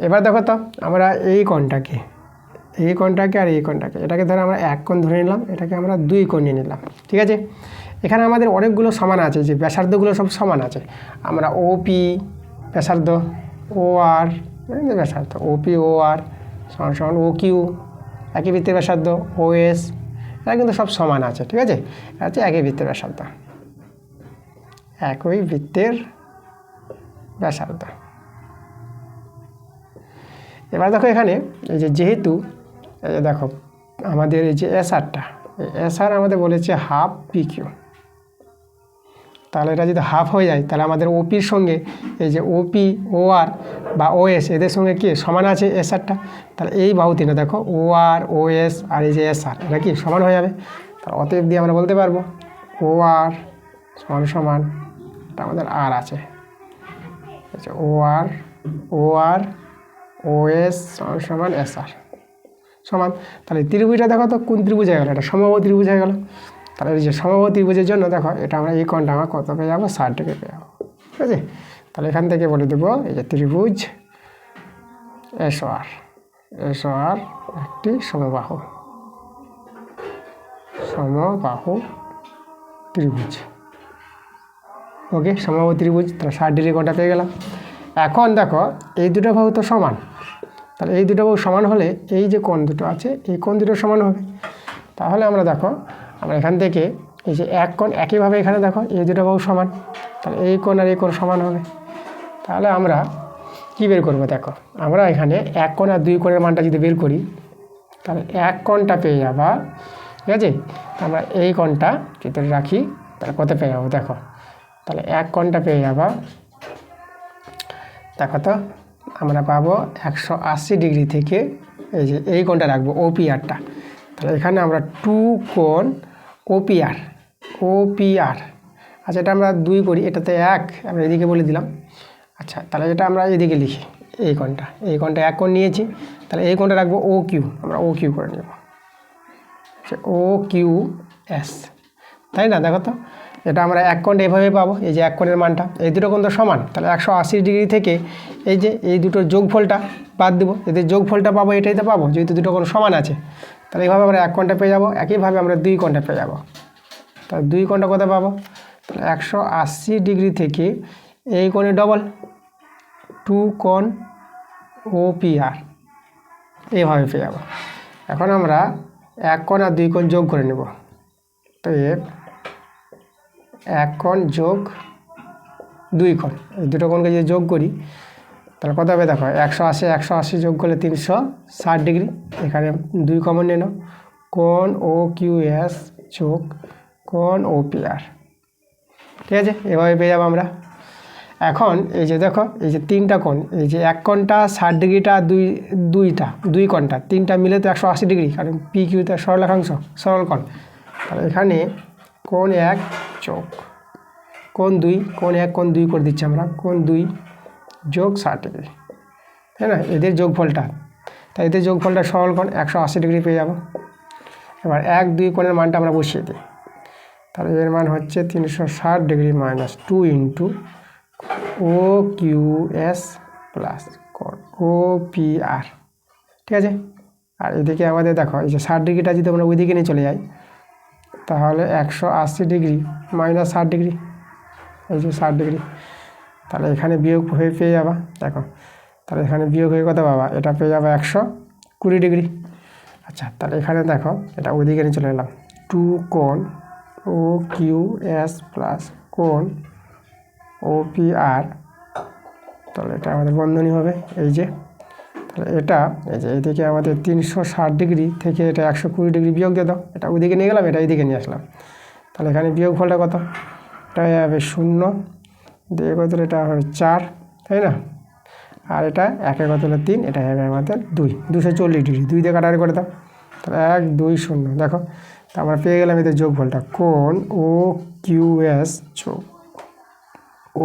এবার দেখো তো আমরা এই কোণটাকে আর এই কোণটাকে, এটাকে ধরে আমরা 1 কোণ ধরে নিলাম, এটাকে আমরা 2 কোণ নিয়ে নিলাম, ঠিক আছে। এখানে আমাদের অনেকগুলো সমান আছে, যে ব্যাসার্ধগুলো সব সমান আছে, আমরা OP ব্যাসার্ধ, OR ব্যাসার্ধ, OP OR সমান OQ, একই বৃত্তের ব্যাসার্ধ, OS, এটা কিন্তু সব সমান আছে, ঠিক আছে, এটা হচ্ছে একই বৃত্তের ব্যাসার্ধ, একই বৃত্তের ব্যাসার্ধ। এবার দেখো এখানে এই যে যেহেতু এই যে দেখো আমাদের এই যে এসআরটা, এসআর আমাদের বলেছে হাফ পি কিউ, তাহলে এটা যদি হাফ হয়ে যায় তাহলে আমাদের ওপির সঙ্গে এই যে ওপি ওআর বা ওএস এদের সঙ্গে কি সমান আছে এসআরটা, তাহলে এই বাহু তিনটা দেখো ওআর ওএস আর এই যে এসআর এটা কি সমান হয়ে যাবে। তাহলে অতএব দিয়ে আমরা বলতে পারবো ওআর সমান সমান এটা আমাদের আর আছে, আচ্ছা ওআর ওএস সমান সমান এসআর সমান। তাহলে ত্রিভুজটা দেখো তো কোন ত্রিভুজ হয়ে গেল, এটা সমবাহু ত্রিভুজ হয়ে গেল। তাহলে এই যে সমবাহু ত্রিভুজের জন্য দেখো এটা আমরা এই কোণটা আমরা কত পেয়ে যাবো, 60 ডিগ্রি পেয়ে যাবো, ঠিক আছে। তাহলে এখান থেকে বলে দেবো এই যে ত্রিভুজ এসআর একটি সমবাহু ত্রিভুজ, ওকে সমবাহু ত্রিভুজ। তাহলে 60 ডিগ্রি কোণটা পেয়ে গেলাম। এখন দেখো এই দুটো বাহু তো সমান, তাহলে এই দুটো বাহু সমান হলে এই যে কোণ দুটো আছে এই কোণ দুটো সমান হবে। তাহলে আমরা দেখো আমরা এখান থেকে এই যে এক কোণ একইভাবে এখানে দেখো এই দুটো বাহু সমান, তাহলে এই কোণ আর এই কোণ সমান হবে। তাহলে আমরা কী বের করবো, দেখো আমরা এখানে এক কোণ আর দুই কোণের মানটা যদি বের করি তাহলে এক কোণটা পেয়ে যাবা, ঠিক আছে। আমরা এই কোণটা যদি রাখি তাহলে কত পেয়ে যাবো, দেখো তাহলে এক কোণটা পেয়ে যাবা, দেখো তো আমরা পাবো 180 ডিগ্রি থেকে এই যে এই কোণটা রাখবো ওপিআরটা, তাহলে এখানে আমরা 2 কোণ ওপিআর, আচ্ছা এটা আমরা 2 করি, এটাতে 1 আমরা এদিকে বলে দিলাম। আচ্ছা তাহলে এটা আমরা এদিকে লিখি, এই কোণটা 1 কোণ নিয়েছি, তাহলে এই কোণটা রাখবো ও কিউ, আমরা ও কিউ করে নেব, ও কিউ এস, তাই না। দেখো তো এটা আমরা এক কোণটা এভাবে পাবো, এই যে এক কোণের মানটা এই দুটো কোণ তো সমান, তাহলে 180 ডিগ্রি থেকে এই যে এই দুটোর যোগফলটা বাদ দেবো, এদের যোগফলটা পাবো, এটাই তো পাবো যেহেতু দুটো কোণ সমান আছে। তাহলে এইভাবে আমরা এক কোণটা পেয়ে যাবো, একইভাবে আমরা 2 কোণটা পেয়ে যাবো। তাহলে 2 কোণটা কত পাবো, তাহলে 180 ডিগ্রি থেকে এই কোণে ডবল 2 কোণ ওপিআর এইভাবে পেয়ে যাবো। এখন আমরা এক কোণ আর 2 কোণ যোগ করে নেব, তো এক কোণ যোগ 2 কোণ, এই দুটো কোণকে যদি যোগ করি তাহলে কত হবে, দেখো 180 যোগ করলে 360 ডিগ্রি, এখানে 2 কমন নিয়ে নাও, কোণ ও কিউ এস যোগ কোণ ওপিআর, ঠিক আছে এভাবে পেয়ে যাবো আমরা। এখন এই যে দেখো এই যে 3টা কোণ, এই যে এক কোণটা 60 ডিগ্রিটা, দুই কোণটা 3টা মিলে তো 180 ডিগ্রি, কারণ পি কিউতে সরলরেখাংশ সরল কোণ। তাহলে এখানে কোণ 1 যোগ কোণ 2, কোণ 1 কোণ 2 করে দিচ্ছি আমরা, কোণ 2 যোগ 60 ডিগ্রি, তাই না, এদের যোগফলটা, তাই এদের যোগফলটা সরল কোণ 180 ডিগ্রি পেয়ে যাব। এবার 1, 2 কোণের মানটা আমরা বসিয়ে দিই, তাহলে এর মান হচ্ছে 360 degree minus 2 into O Q S plus কোণ ও পি আর, ঠিক আছে। আর এদিকে আমাদের দেখো এই যে 60 ডিগ্রিটা যদি আমরা ওইদিকে নিয়ে চলে যাই তাহলে 180 ডিগ্রি মাইনাস 60 ডিগ্রি, এই যে 60 ডিগ্রি, তাহলে এখানে বিয়োগ হয়ে পেয়ে যাবা, দেখো তাহলে এখানে বিয়োগ হয়ে কত পাবা, এটা পেয়ে যাবে 120 ডিগ্রি। আচ্ছা তাহলে এখানে দেখো এটা ওইদিকে নিয়ে চলে এলাম, 2 কোণ ও কিউ এস প্লাস কোণ ও পি আর, তাহলে এটা আমাদের বন্ধনী হবে এই যে, তাহলে এটা এই যে এইদিকে আমাদের 360 ডিগ্রি থেকে এটা 120 ডিগ্রি বিয়োগ দিয়ে দাও, এটা ওইদিকে নিয়ে গেলাম, এটা এইদিকে নিয়ে আসলাম, তাহলে এখানে বিয়োগ ফলটা কত, এটা হবে 0 দিয়ে কত, এটা হবে 4, তাই না, আর এটা 1 কত হলো 3, এটা হবে আমাদের 240 ডিগ্রি, 2 দিয়ে কাটাকাটি করে দাও, তাহলে 1 2 0, দেখো তা আমরা পেয়ে গেলাম এদের যোগফলটা, কোণ ও কিউ এস যোগ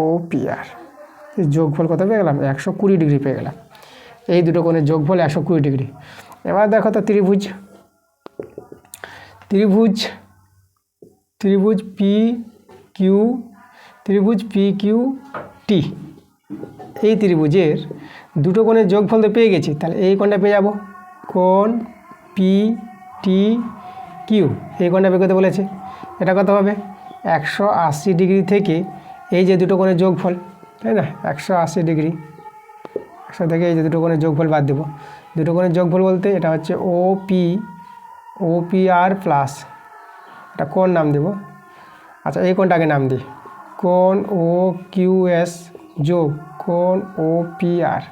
ও পি আর, এই যোগফল কত পেয়ে গেলাম, 120 ডিগ্রি পেয়ে গেলাম। এই দুটো কোণের যোগফল 120 ডিগ্রি। এবার দেখো তো ত্রিভুজ পি কিউ টি, এই ত্রিভুজের দুটো কোণের যোগফল তো পেয়ে গেছি, তাহলে এই কোণটা পেয়ে যাব, কোণ পি টি কিউ, এই কোণটা বের করতে বলেছে, এটা কত হবে 180 ডিগ্রি থেকে এই যে দুটো কোণের যোগফল, তাই না, 180 ডিগ্রি 100 থেকে এই যে দুটো কোণের যোগফল বাদ দেবো, দুটো কোণের যোগফল বলতে এটা হচ্ছে ও পি আর প্লাস এটা কোণ নাম দেব, আচ্ছা এই কোণটাকে নাম দিই কোণ ও কিউ এস যোগ কোণ ও পি আর,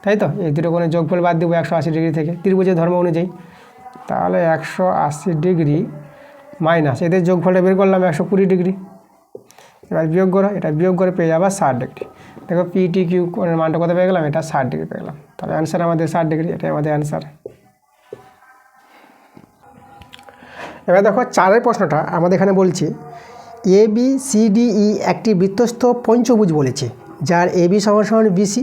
তাই তো এই দুটো কোণের যোগফল বাদ দেবো 180 ডিগ্রি থেকে ত্রিভুজের ধর্ম অনুযায়ী। তাহলে 180 ডিগ্রি মাইনাস এদের যোগফলটা বের করলাম 120 ডিগ্রি। এবার বিয়োগ করো, এটা বিয়োগ করে পেয়ে যাবা 60 ডিগ্রি। দেখো পিটি কিউ কোণের মানটা কত পেয়ে গেলাম, এটা 60 ডিগ্রি পেয়ে গেলাম। তাহলে অ্যান্সার আমাদের 60 ডিগ্রি, এটাই আমাদের অ্যান্সার। এবার দেখো 4 প্রশ্নটা আমাদের এখানে বলছে ABCDE একটি বৃত্তস্থ পঞ্চভুজ বলেছে, যার AB সমান BC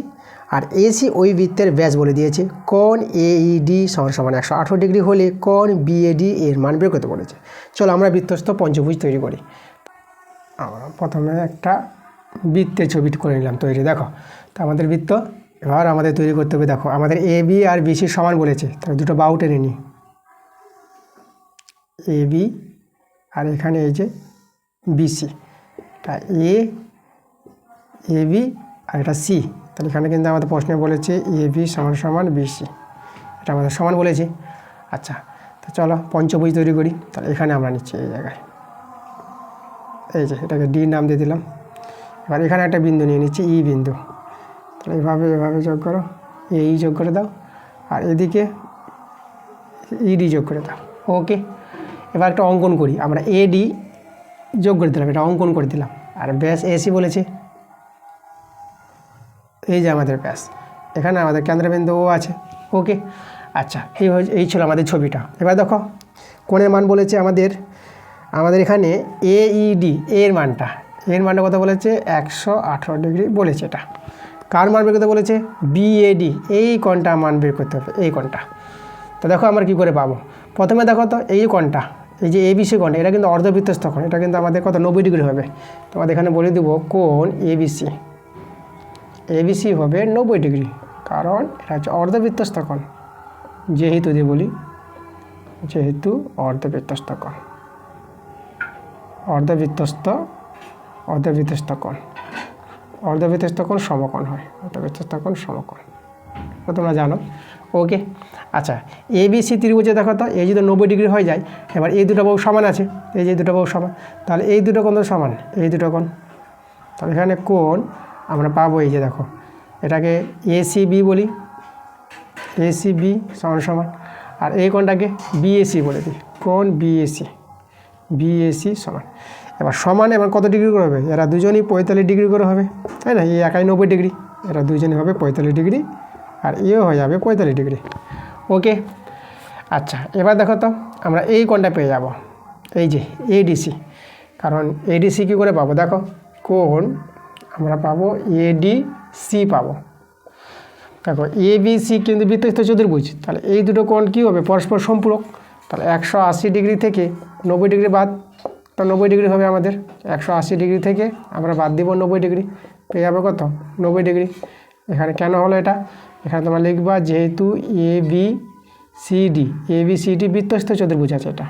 আর AC ওই বৃত্তের ব্যাস বলে দিয়েছে। কোণ AED সমান 118 ডিগ্রি হলে কোণ BAD এর মান বের করতে বলেছে। চলো আমরা বৃত্তস্থ পঞ্চভুজ তৈরি করি। আমরা প্রথমে একটা বৃত্তের ছবি করে নিলাম তৈরি। দেখো তো আমাদের বৃত্ত এবার আমাদের তৈরি করতে হবে। দেখো আমাদের AB আর BC সমান বলেছে, তাহলে দুটো বাহু টেনে নিই। AB আর এখানে এই যে BC, তা AB আর এটা C। তাহলে এখানে কিন্তু আমাদের প্রশ্নে বলেছে AB সমান BC, এটা আমাদের সমান বলেছে। আচ্ছা তো চলো পঞ্চভুজ তৈরি করি। তাহলে এখানে আমরা নিচ্ছি এই জায়গায়, এই যে এটাকে D নাম দিয়ে দিলাম। এবার এখানে একটা বিন্দু নিয়ে নিচ্ছি E বিন্দু। তাহলে এভাবে যোগ করো, এই যোগ করে দাও আর এদিকে ED যোগ করে দাও। ওকে, এবার একটা অঙ্কন করি। আমরা AD যোগ করে দিলাম, এটা অঙ্কন করে দিলাম। আর ব্যাস AC বলেছে, এই যে আমাদের ব্যাস, এখানে আমাদের কেন্দ্রবিন্দু ও আছে। ওকে, আচ্ছা এই ছিল আমাদের ছবিটা। এবার দেখো কোণের মান বলেছে আমাদের এখানে AED এর মানটা কত বলেছে, 118 ডিগ্রি বলেছে। এটা কার মান বের করতে বলেছে, BAD এই কোণটা মান বের করতে হবে, এই কোণটা। তো দেখো আমরা কী করে পাবো, প্রথমে দেখো তো এই কোণটা, এই যে ABC কোণটা, এটা কিন্তু অর্ধবৃত্তস্থ কোণ, এটা কিন্তু আমাদের কত 90 ডিগ্রি হবে। তোমাদের এখানে বলে দেবো কোণ ABC হবে 90 ডিগ্রি, কারণ এটা হচ্ছে অর্ধবৃত্তস্থ কোণ। যেহেতু অর্ধবৃত্তস্থ কোণ, অর্ধবৃত্তস্থ কোণ সমকোণ হয়, অর্ধবৃত্তস্থ কোণ সমকোণ, তোমরা জানো। ওকে, আচ্ছা ABC ত্রিভুজে দেখো তো এই যদি 90 ডিগ্রি হয়ে যায়, এবার এই দুটো বাহু সমান আছে, এই যে দুটো বাহু সমান, তাহলে এই দুটো কোণ তো সমান, এই দুটো কোণ। তাহলে এখানে কোণ আমরা পাবো, এই যে দেখো এটাকে ACB বলি, ACB সমান, আর এই কোণটাকে BAC বলে দিই, কোণ BAC সমান। এবার সমান এবার কত ডিগ্রি করে হবে, এরা দুজনই 45 ডিগ্রি করে হবে, তাই না? এই একাই 90 ডিগ্রি, এরা দুজনই হবে 45 ডিগ্রি, আর এও হয়ে যাবে 45 ডিগ্রি। ওকে, আচ্ছা এবার দেখো তো আমরা এই কোণটা পেয়ে যাব, এই যে ADC। কারণ ADC কী করে পাবো, দেখো কোণ আমরা পাবো ADC পাবো। দেখো ABC কিন্তু বৃত্তস্থ চতুর্ভুজ, তাহলে এই দুটো কোণ কী হবে, পরস্পর সম্পূরক। তাহলে 180 ডিগ্রি থেকে 90 ডিগ্রি বাদ, তো 90 ডিগ্রি হবে আমাদের। 180 ডিগ্রি থেকে আমরা বাদ দিব 90 ডিগ্রি, পেয়ে যাবে কত, 90 ডিগ্রি। এখানে কেন হলো এটা, এখানে তোমরা লিখবা যেহেতু ABCD বৃত্তস্থ চতুর্ভুজ আছে, এটা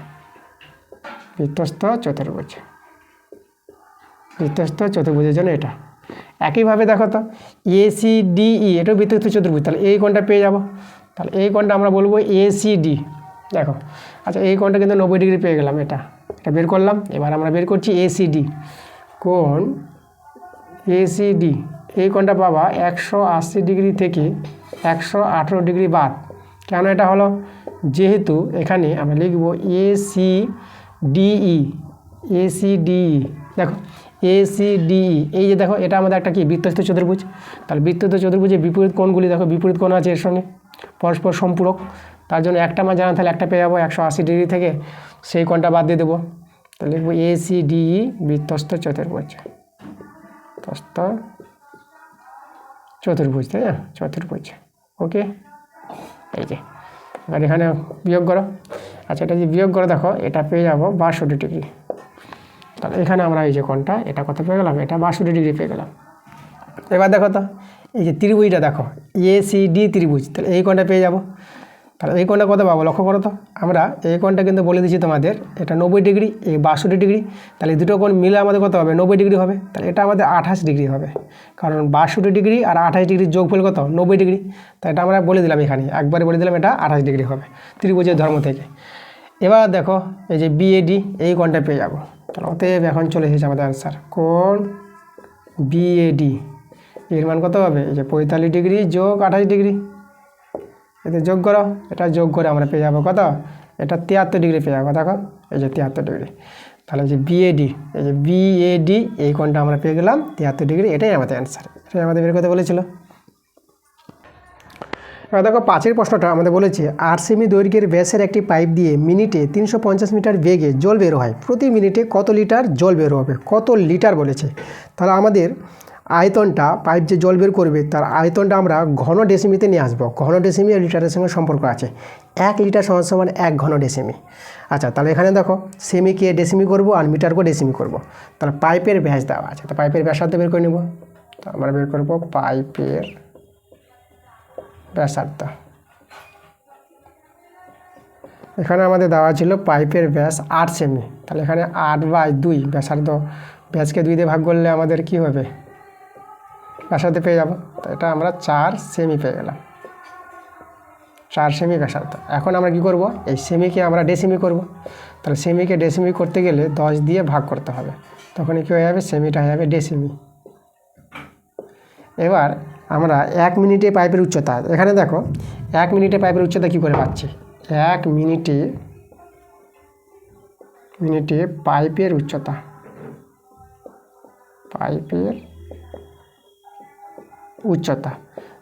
বৃত্তস্থ চতুর্ভুজের জন্য এটা। একইভাবে দেখো তো ACDE এটাও বৃত্তস্থ চতুর্ভুজ, তাহলে এই কোণটা পেয়ে যাব। তাহলে এই কোণটা আমরা বলবো ACD। দেখো আচ্ছা এই কোণটা কিন্তু 90 ডিগ্রি পেয়ে গেলাম, এটা বের করলাম। এবার আমরা বের করছি ACD, কোণ ACD এই কোণটা পাবা 180 ডিগ্রি থেকে 118 ডিগ্রি বাদ। কেন এটা হলো, যেহেতু এখানে আমরা লিখব ACDE, দেখো ACDE এই যে দেখো এটা আমাদের একটা কি বৃত্তস্থ চতুর্ভুজ। তাহলে বৃত্তস্থ চতুর্ভুজের বিপরীত কোণগুলি দেখো, বিপরীত কোণ আছে এর সঙ্গে, পরস্পর সম্পূরক। তার জন্য একটা আমার জানা, তাহলে একটা পেয়ে যাবো 180 ডিগ্রি থেকে, সেই কোণটা বাদ দিয়ে দেবো। তাহলে লিখবো ACDE বৃত্তস্থ চতুর্ভুজ, তাই না, চতুর্ভুজ। ওকে, এই যে এবার এখানে বিয়োগ করো। আচ্ছা এটা যে বিয়োগ করো, দেখো এটা পেয়ে যাবো 62 ডিগ্রি। তাহলে এখানে আমরা এই যে কোণটা, এটা কত পেয়ে গেলাম, এটা 62 ডিগ্রি পেয়ে গেলাম। এবার দেখো তো এই যে ত্রিভুজটা দেখো ACD ত্রিভুজ, তাহলে এই কোণটা পেয়ে যাব। তাহলে এই কোণটা কত পাবো, লক্ষ্য করো তো, আমরা এই কোণটা কিন্তু বলে দিচ্ছি তোমাদের, এটা 90 ডিগ্রি, এই 62 ডিগ্রি, তাহলে দুটো কোণ মিলে আমাদের কত হবে, 90 ডিগ্রি হবে। তাহলে এটা আমাদের 28 ডিগ্রি হবে, কারণ 62 ডিগ্রি আর 28 ডিগ্রির যোগফল কত, 90 ডিগ্রি। তাই এটা আমরা বলে দিলাম, এখানে একবারে বলে দিলাম এটা 28 ডিগ্রি হবে ত্রিভুজের ধর্ম থেকে। এবার দেখো এই যে BAD এই কোণটা পেয়ে যাবো। তাহলে অতএব এখন চলে এসেছে আমাদের অ্যান্সার, কোণ BAD এর মান কত হবে? এই যে 45 ডিগ্রি যোগ 28 ডিগ্রি, এতে যোগ করো, এটা যোগ করে আমরা পেয়ে যাবো কত? এটা 73 ডিগ্রি পেয়ে যাবো। দেখো এই যে 73 ডিগ্রি, তাহলে এই যে বিএডি, এই যে বিএডি এই কোণটা আমরা পেয়ে গেলাম 73 ডিগ্রি। এটাই আমাদের অ্যান্সার, এটাই আমাদের বের করতে বলেছিল। এবার দেখো 5-এর প্রশ্নটা আমাদের বলেছে 8 সেমি দৈর্ঘ্যের ব্যাসের একটি পাইপ দিয়ে মিনিটে 350 মিটার বেগে জল বের হয়, প্রতি মিনিটে কত লিটার জল বের হবে? কত লিটার বলেছে। তাহলে আমাদের আয়তনটা, পাইপ যে জল বের করবে তার আয়তনটা আমরা ঘন ডেসিমিতে নিয়ে আসবো। ঘন ডেসিমি আর লিটারের সঙ্গে সম্পর্ক আছে, 1 লিটার সমান 1 ঘন ডেসিমি। আচ্ছা, তাহলে এখানে দেখো সেমিকে ডেসিমি করবো আর মিটারকে ডেসিমি করব। তাহলে পাইপের ব্যাস দেওয়া আছে, তো পাইপের ব্যাসার্ধ বের করে নেব। তো আমরা বের করবো পাইপের ব্যাসার্ধ। এখানে আমাদের দেওয়া ছিল পাইপের ব্যাস 8 সেমি, তাহলে এখানে 8/2 ব্যাসার্ধ, ব্যাসকে 2 দিয়ে ভাগ করলে আমাদের কি হবে? ব্যাসার্ধ পেয়ে যাব। তো এটা আমরা 4 সেমি পেয়ে গেলাম, 4 সেমি ব্যাসার্ধ। এখন আমরা কি করব? এই সেমিকে আমরা ডেসিমি করব। তাহলে সেমিকে ডেসিমি করতে গেলে 10 দিয়ে ভাগ করতে হবে, তখনই কী হয়ে যাবে? সেমিটা হয়ে যাবে ডেসিমি। এবার আমরা 1 মিনিটে পাইপের উচ্চতা, এখানে দেখো 1 মিনিটে পাইপের উচ্চতা কী করে পাচ্ছি? 1 মিনিটে পাইপের উচ্চতা,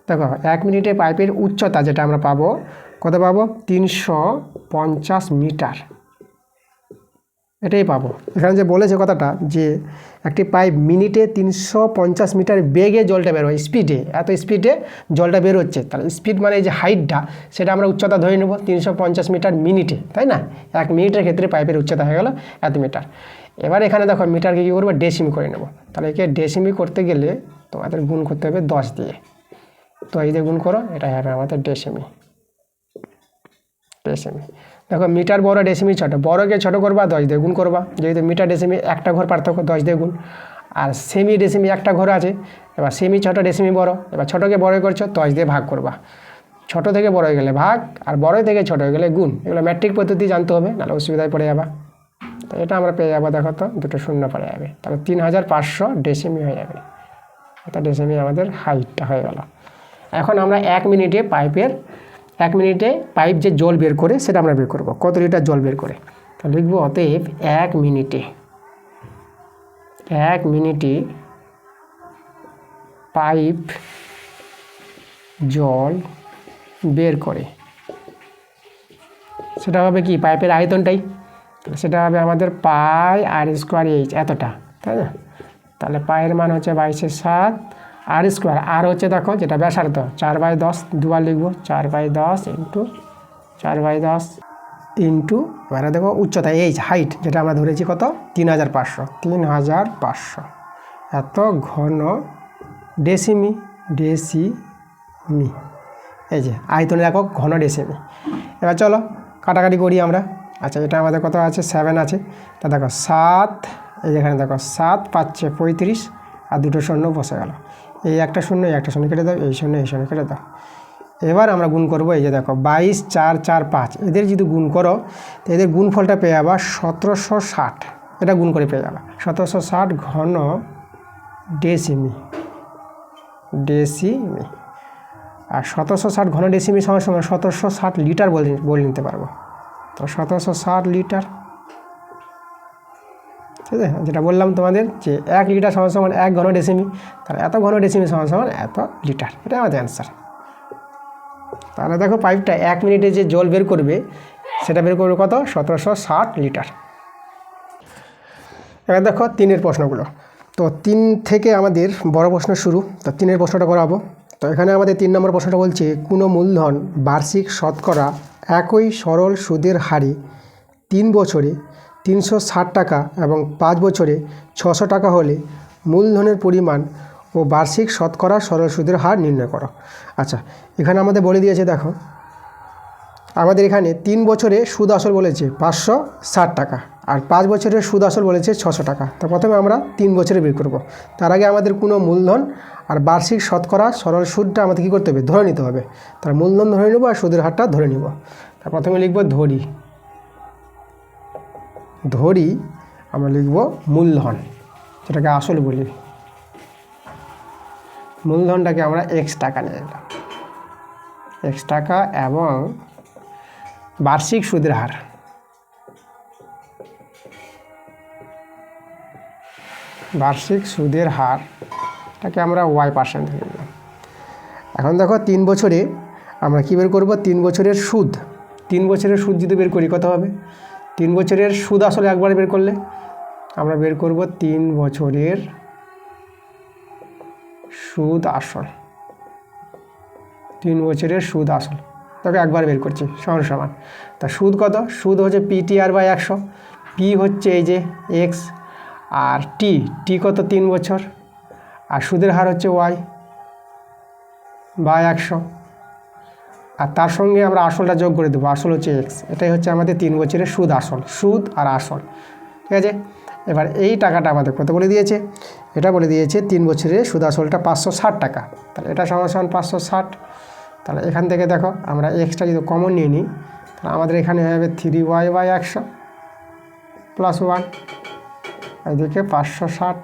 দেখো 1 মিনিটে পাইপের উচ্চতা যেটা আমরা পাবো, কত পাবো? 350 মিটার, এটাই পাবো। এখানে যে বলেছে কথাটা যে একটি পাইপ মিনিটে 350 মিটার বেগে জলটা বের হয়, স্পিডে, এত স্পিডে জলটা বের হচ্ছে। তাহলে স্পিড মানে এই যে হাইটটা, সেটা আমরা উচ্চতা ধরে নেব 350 মিটার মিনিটে, তাই না? 1 মিনিটের ক্ষেত্রে পাইপের উচ্চতা হয়ে গেল এত মিটার। এবার এখানে দেখো মিটারকে কী করবো? ডেসিমি করে নেব। তাহলে একে ডেসিমি করতে গেলে তোমাদের গুণ করতে হবে 10 দিয়ে, তো এই যে গুণ করো, এটা হবে আমাদের ডেসিমি। দেখো মিটার বড়, ডেসিমি ছোট, বড়কে ছোট করবা 10 দিয়ে গুণ করবা, যেহেতু মিটার ডেসিমি একটা ঘর পার্থক্য, 10 দিয়ে গুণ। আর সেমি ডেসিমি একটা ঘর আছে, এবার সেমি ছোট ডেসিমি বড়, এবার ছোটোকে বড় করছো 10 দিয়ে ভাগ করবা, ছোট থেকে বড় হয়ে গেলে ভাগ, আর বড় থেকে ছোট হয়ে গেলে গুণ। এগুলো ম্যাট্রিক পদ্ধতি জানতে হবে, নাহলে অসুবিধায় পড়ে যাবা। তো এটা আমরা পেয়ে যাবো, দেখো তো দুটো শূন্য পড়ে যাবে, তাহলে 3500 ডেসিমি হয়ে যাবে। এটা ডেসিমি আমাদের হাইটটা হয়ে গেল। এখন আমরা 1 মিনিটে পাইপ যে জল বের করে সেটা আমরা বের করব, কত লিটার জল বের করে। তো লিখব অতএব 1 মিনিটে পাইপ জল বের করে, সেটা হবে কি? পাইপের আয়তনটাই, সেটা হবে আমাদের πr²h, এতটা, তাই না? তাহলে পায়ের মান হচ্ছে 22/7 r², আর হচ্ছে দেখো যেটা ব্যাসার্ধ 4/10, দুবার লিখবো 4/10 ইন্টু 4/10 ইন্টু, এবারে দেখো উচ্চতা এইচ, হাইট যেটা আমরা ধরেছি কত? 3500 এত ঘন ডেসিমি। এই যে আয়তনের একক ঘন ডেসিমি। এবার চলো কাটাকাটি করি আমরা। আচ্ছা, এটা আমাদের কত আছে? 7 আছে। তা দেখো 7, এই যেখানে দেখো 7 পাচ্ছে 35, আর দুটো শূন্য বসে গেল, এই একটা শূন্য কেটে দাও, এই শূন্য কেটে দাও। এবার আমরা গুণ করব, এই যে দেখো 22, 4, 4, 5, এদের যদি গুণ করো তো এদের গুণফলটা পেয়ে যাবা 1760, এটা গুণ করে পেয়ে যাবা 1760 ঘন ডেসিমি। আর 1760 ঘন ডেসিমি সমান 1760 লিটার বলে নিতে পারবো। তো 1760 লিটার, ঠিক আছে? যেটা বললাম তোমাদের যে 1 লিটার সমান 1 ঘন ডেসিমি, তাহলে এত ঘন ডেসিমি সমান এত লিটার, এটাই আমাদের অ্যান্সার। তাহলে দেখো পাইপটা 1 মিনিটে যে জল বের করবে সেটা বের করবে কত? 1760 লিটার। এবার দেখো 3-এর প্রশ্নগুলো। তো 3 থেকে আমাদের বড় প্রশ্ন শুরু, তো 3-এর প্রশ্নটা করাবো। তো এখানে আমাদের 3 নম্বর প্রশ্নটা বলছে কোনো মূলধন বার্ষিক শতকরা একই সরল সুদের হারে 3 বছরে 360 টাকা এবং 5 বছরে 600 টাকা হলে মূলধনের পরিমাণ ও বার্ষিক শতকরা সরল সুদের হার নির্ণয় করো। আচ্ছা, এখানে আমাদের বলে দিয়েছে, দেখো আমাদের এখানে 3 বছরে সুদ আসল বলেছে 560 টাকা, আর 5 বছরের সুদ আসল বলেছে 600 টাকা। তো প্রথমে আমরা 3 বছরে বের করব। তার আগে আমাদের কোনো মূলধন আর বার্ষিক শতকরা সরল সুদটা আমাদের কী করতে হবে? ধরে নিতে হবে। তার মূলধন ধরে নেব আর সুদের হারটা ধরে নিব। তা প্রথমে লিখব ধরি, আমরা লিখব মূলধন, যেটাকে আসল বলি। মূলধনটাকে আমরা এক্স টাকা নিয়ে নিলাম, এক্স টাকা, এবং বার্ষিক সুদের হার হারটাকে আমরা y% ধরে নিলাম। এখন দেখো 3 বছরে আমরা কী বের করব, 3 বছরের সুদ, 3 বছরের সুদ যদি বের করি কত হবে, 3 বছরের সুদ আসলে একবারে বের করলে আমরা বের করব 3 বছরের সুদ আসল, 3 বছরের সুদ আসল, তবে একবার বের করছি সমান সমান। তা সুদ কত, সুদ হচ্ছে PTR/100, পি হচ্ছে এই যে এক্স, আর টি কত 3 বছর, আর সুদের হার হচ্ছে y/100, আর তার সঙ্গে আমরা আসলটা যোগ করে দেবো, আসল হচ্ছে এক্স। এটাই হচ্ছে আমাদের 3 বছরের সুদ আসল, সুদ আর আসল, ঠিক আছে। এবার এই টাকাটা আমাদের কত বলে দিয়েছে, এটা বলে দিয়েছে 3 বছরের সুদ আসলটা 560 টাকা। তাহলে এটা সমান সমান 560। তাহলে এখান থেকে দেখো আমরা এক্সটা যদি কমন নিয়ে নিই, তাহলে আমাদের এখানে হয়ে যাবে 3y/100 + 1, এদিকে 560,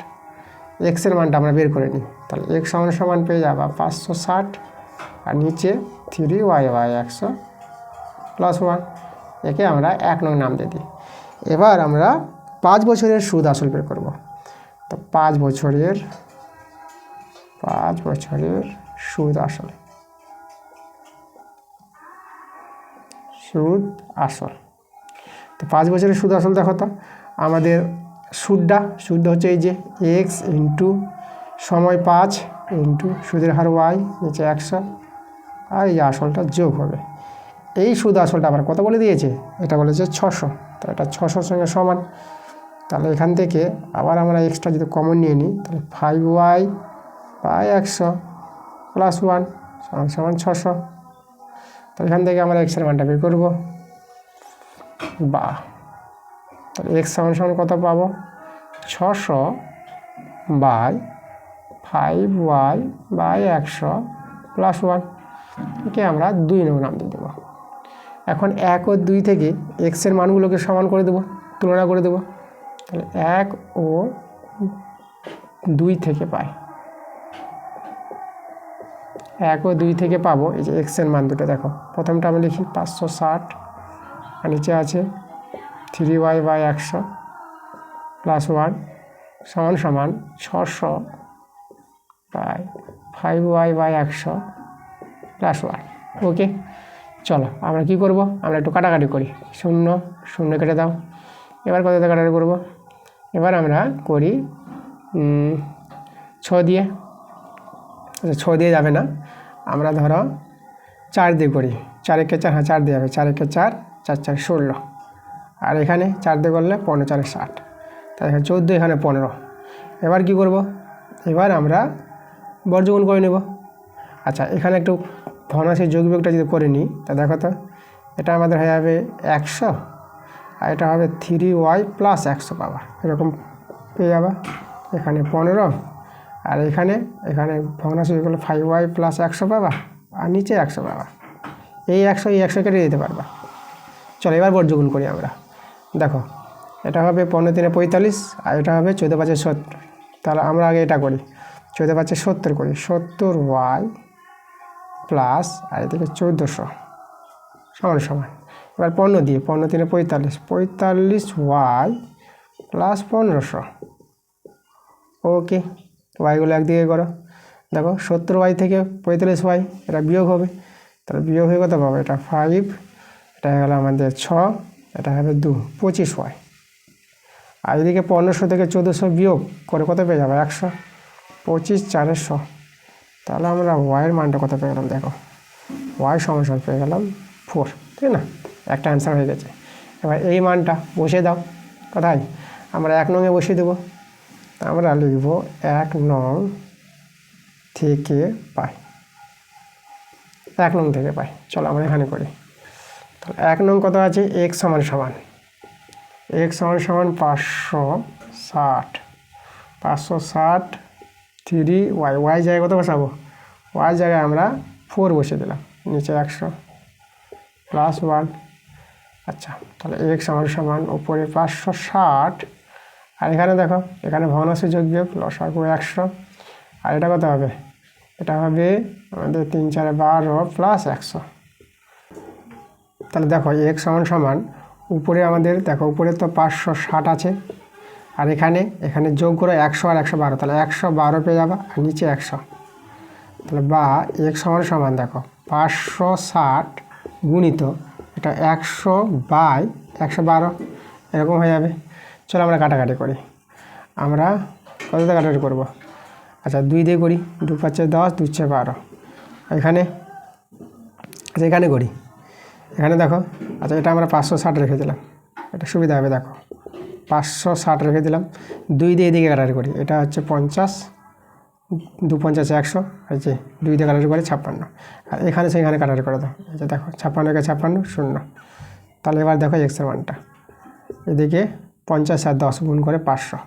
এক্সের মানটা আমরা বের করে নিই। তাহলে এক্স সমান সমান পেয়ে যাবা 560, আর নিচে 3y/100 + 1, একে আমরা 1 নং নাম দিয়ে দিই। এবার আমরা 5 বছরের সুদ আসল বের করব। তো 5 বছরের সুদ আসল, তো 5 বছরের সুদ আসল দেখো তো আমাদের সুদটা হচ্ছে এই যে এক্স ইন্টু সময় 5 ইন্টু সুদের হার y, নিচে 100, আর এই আসলটা যোগ হবে। এই সুদ আসলটা আবার কত বলে দিয়েছে, এটা বলেছে 600, তো এটা 600 সঙ্গে সমান। তাহলে এখান থেকে আবার আমরা এক্সট্রা যদি কমন নিয়ে নিই, তাহলে 5y/100 + 1 সমান 600। তাহলে এখান থেকে আমরা এক্সের মানটা বের করবো, তাহলে এক্স সমান সমান কত পাবো, 600/5y/100 + 1, একে আমরা 2 নং নাম দিয়ে দেবো। এখন 1 ও 2 থেকে এক্সের মানগুলোকে সমান করে দেবো, তুলনা করে দেবো। তাহলে 1 ও 2 থেকে পাই, 1 ও 2 থেকে পাবো এই যে এক্সের মান দুটো দেখো, প্রথমটা আমি লিখি 560, আর নিচে আছে 3y/100 + 1 সমান সমান 600/5y/100 + 1। ওকে, চলো আমরা কি করব, আমরা একটু কাটাকাটি করি, 0 0 কেটে দাও। এবার কততে কাটাকাটি করব, এবার আমরা করি 6 দিয়ে, 6 দিয়ে যাবে না, আমরা ধরো 4 দিয়ে করি, 4 একে 4, হ্যাঁ 4 দিয়ে যাবে, 4 একে 4, 4 4 16, আর এখানে 4 দিয়ে করলে 15 4 60, তাই এখানে 14, এখানে 15। এবার কি করব, এবার আমরা বর্গমূল করে নেব। আচ্ছা, এখানে একটু ভগ্নাংশের যোগ বিয়োগটা যদি করে নিই, তা দেখো তো এটা আমাদের হয়ে যাবে 100, আর এটা হবে 3y + 100 পাবা, এরকম পেয়ে যাবা। এখানে 15, আর এখানে ভগ্নাংশ করলে 5y + 100 পাবা, আর নিচে 100 পাবা। এই 100 কেটে দিতে পারবা। চলো এবার বর্গমূল করি আমরা। দেখো এটা হবে 15 3 45, আর এটা হবে 14 5 70। তাহলে আমরা আগে এটা করি, 14 5 70 করি, 70y প্লাস, আর এদিকে 1400 সমান সমান। এবার 15 দিয়ে, 15 3 45, 45y + 1500। ওকে, ওয়াইগুলো একদিকে করো। দেখো 70y থেকে 45y, এটা বিয়োগ হবে, তাহলে বিয়োগ হয়ে কত পাবো, এটা 5, এটা হয়ে গেলো আমাদের 6, এটা হবে 2, 25y। আর এদিকে 1500 থেকে 1400 বিয়োগ করে কত পেয়ে যাবে, 100, 25 4 100। তাহলে আমরা ওয়াইয়ের মানটা কত পেয়ে গেলাম, দেখো ওয়াই সমান পেয়ে গেলাম 4, ঠিক না, একটা অ্যান্সার হয়ে গেছে। এবার এই মানটা বসিয়ে দাও, কোথায়, আমরা 1 নংয়ে বসিয়ে দেবো। আমরা লিখব 1 নং থেকে পাই, 1 নং থেকে পাই। চলো আমরা এখানে করি। তাহলে 1 নং কত আছে, এক্স সমান 560, 560 3y, ওয়াই জায়গায় কত বসাবো, ওয়াই জায়গায় আমরা 4 বসিয়ে দিলাম, নিচে 100 + 1। আচ্ছা, তাহলে এক্স সমান উপরে 560, আর এখানে দেখো এখানে ভগ্নাংশ যোগ বিয়োগ লসাগু 100, আর এটা কত হবে, এটা হবে আমাদের 3 4 12 প্লাস 100। তাহলে দেখো x সমান সমান উপরে আমাদের দেখো উপরে তো 560 আছে, আর এখানে যোগ করে 100 আর 112, তাহলে 112 পেয়ে যাবা, আর নিচে 100। তাহলে বা x সমান সমান দেখো 560 গুণিত এটা 100/112 এরকম হয়ে যাবে। চলো আমরা কাটাকাটি করি। আমরা কতটা কাটাকাটি করব? আচ্ছা 2 দিয়ে করি, 2 5 10, 2 6 12। এখানে আচ্ছা এখানে করি, এখানে দেখো আচ্ছা এটা আমরা 560 রেখে দিলাম, এটা সুবিধা হবে। দেখো 560 রেখে দিলাম, 2 দিয়ে এদিকে কাটাকাটি করি, এটা হচ্ছে 50, 2 50 100, এই যে 2 দিয়ে কাটাকাটি করে 56, আর এখানে সেখানে কাটাকাটি করে দাও। এই যে দেখো 56 কে 56 0। তাহলে এবার দেখো এক্সের মানটা, এদিকে 50 আর 10 গুণ করে 500,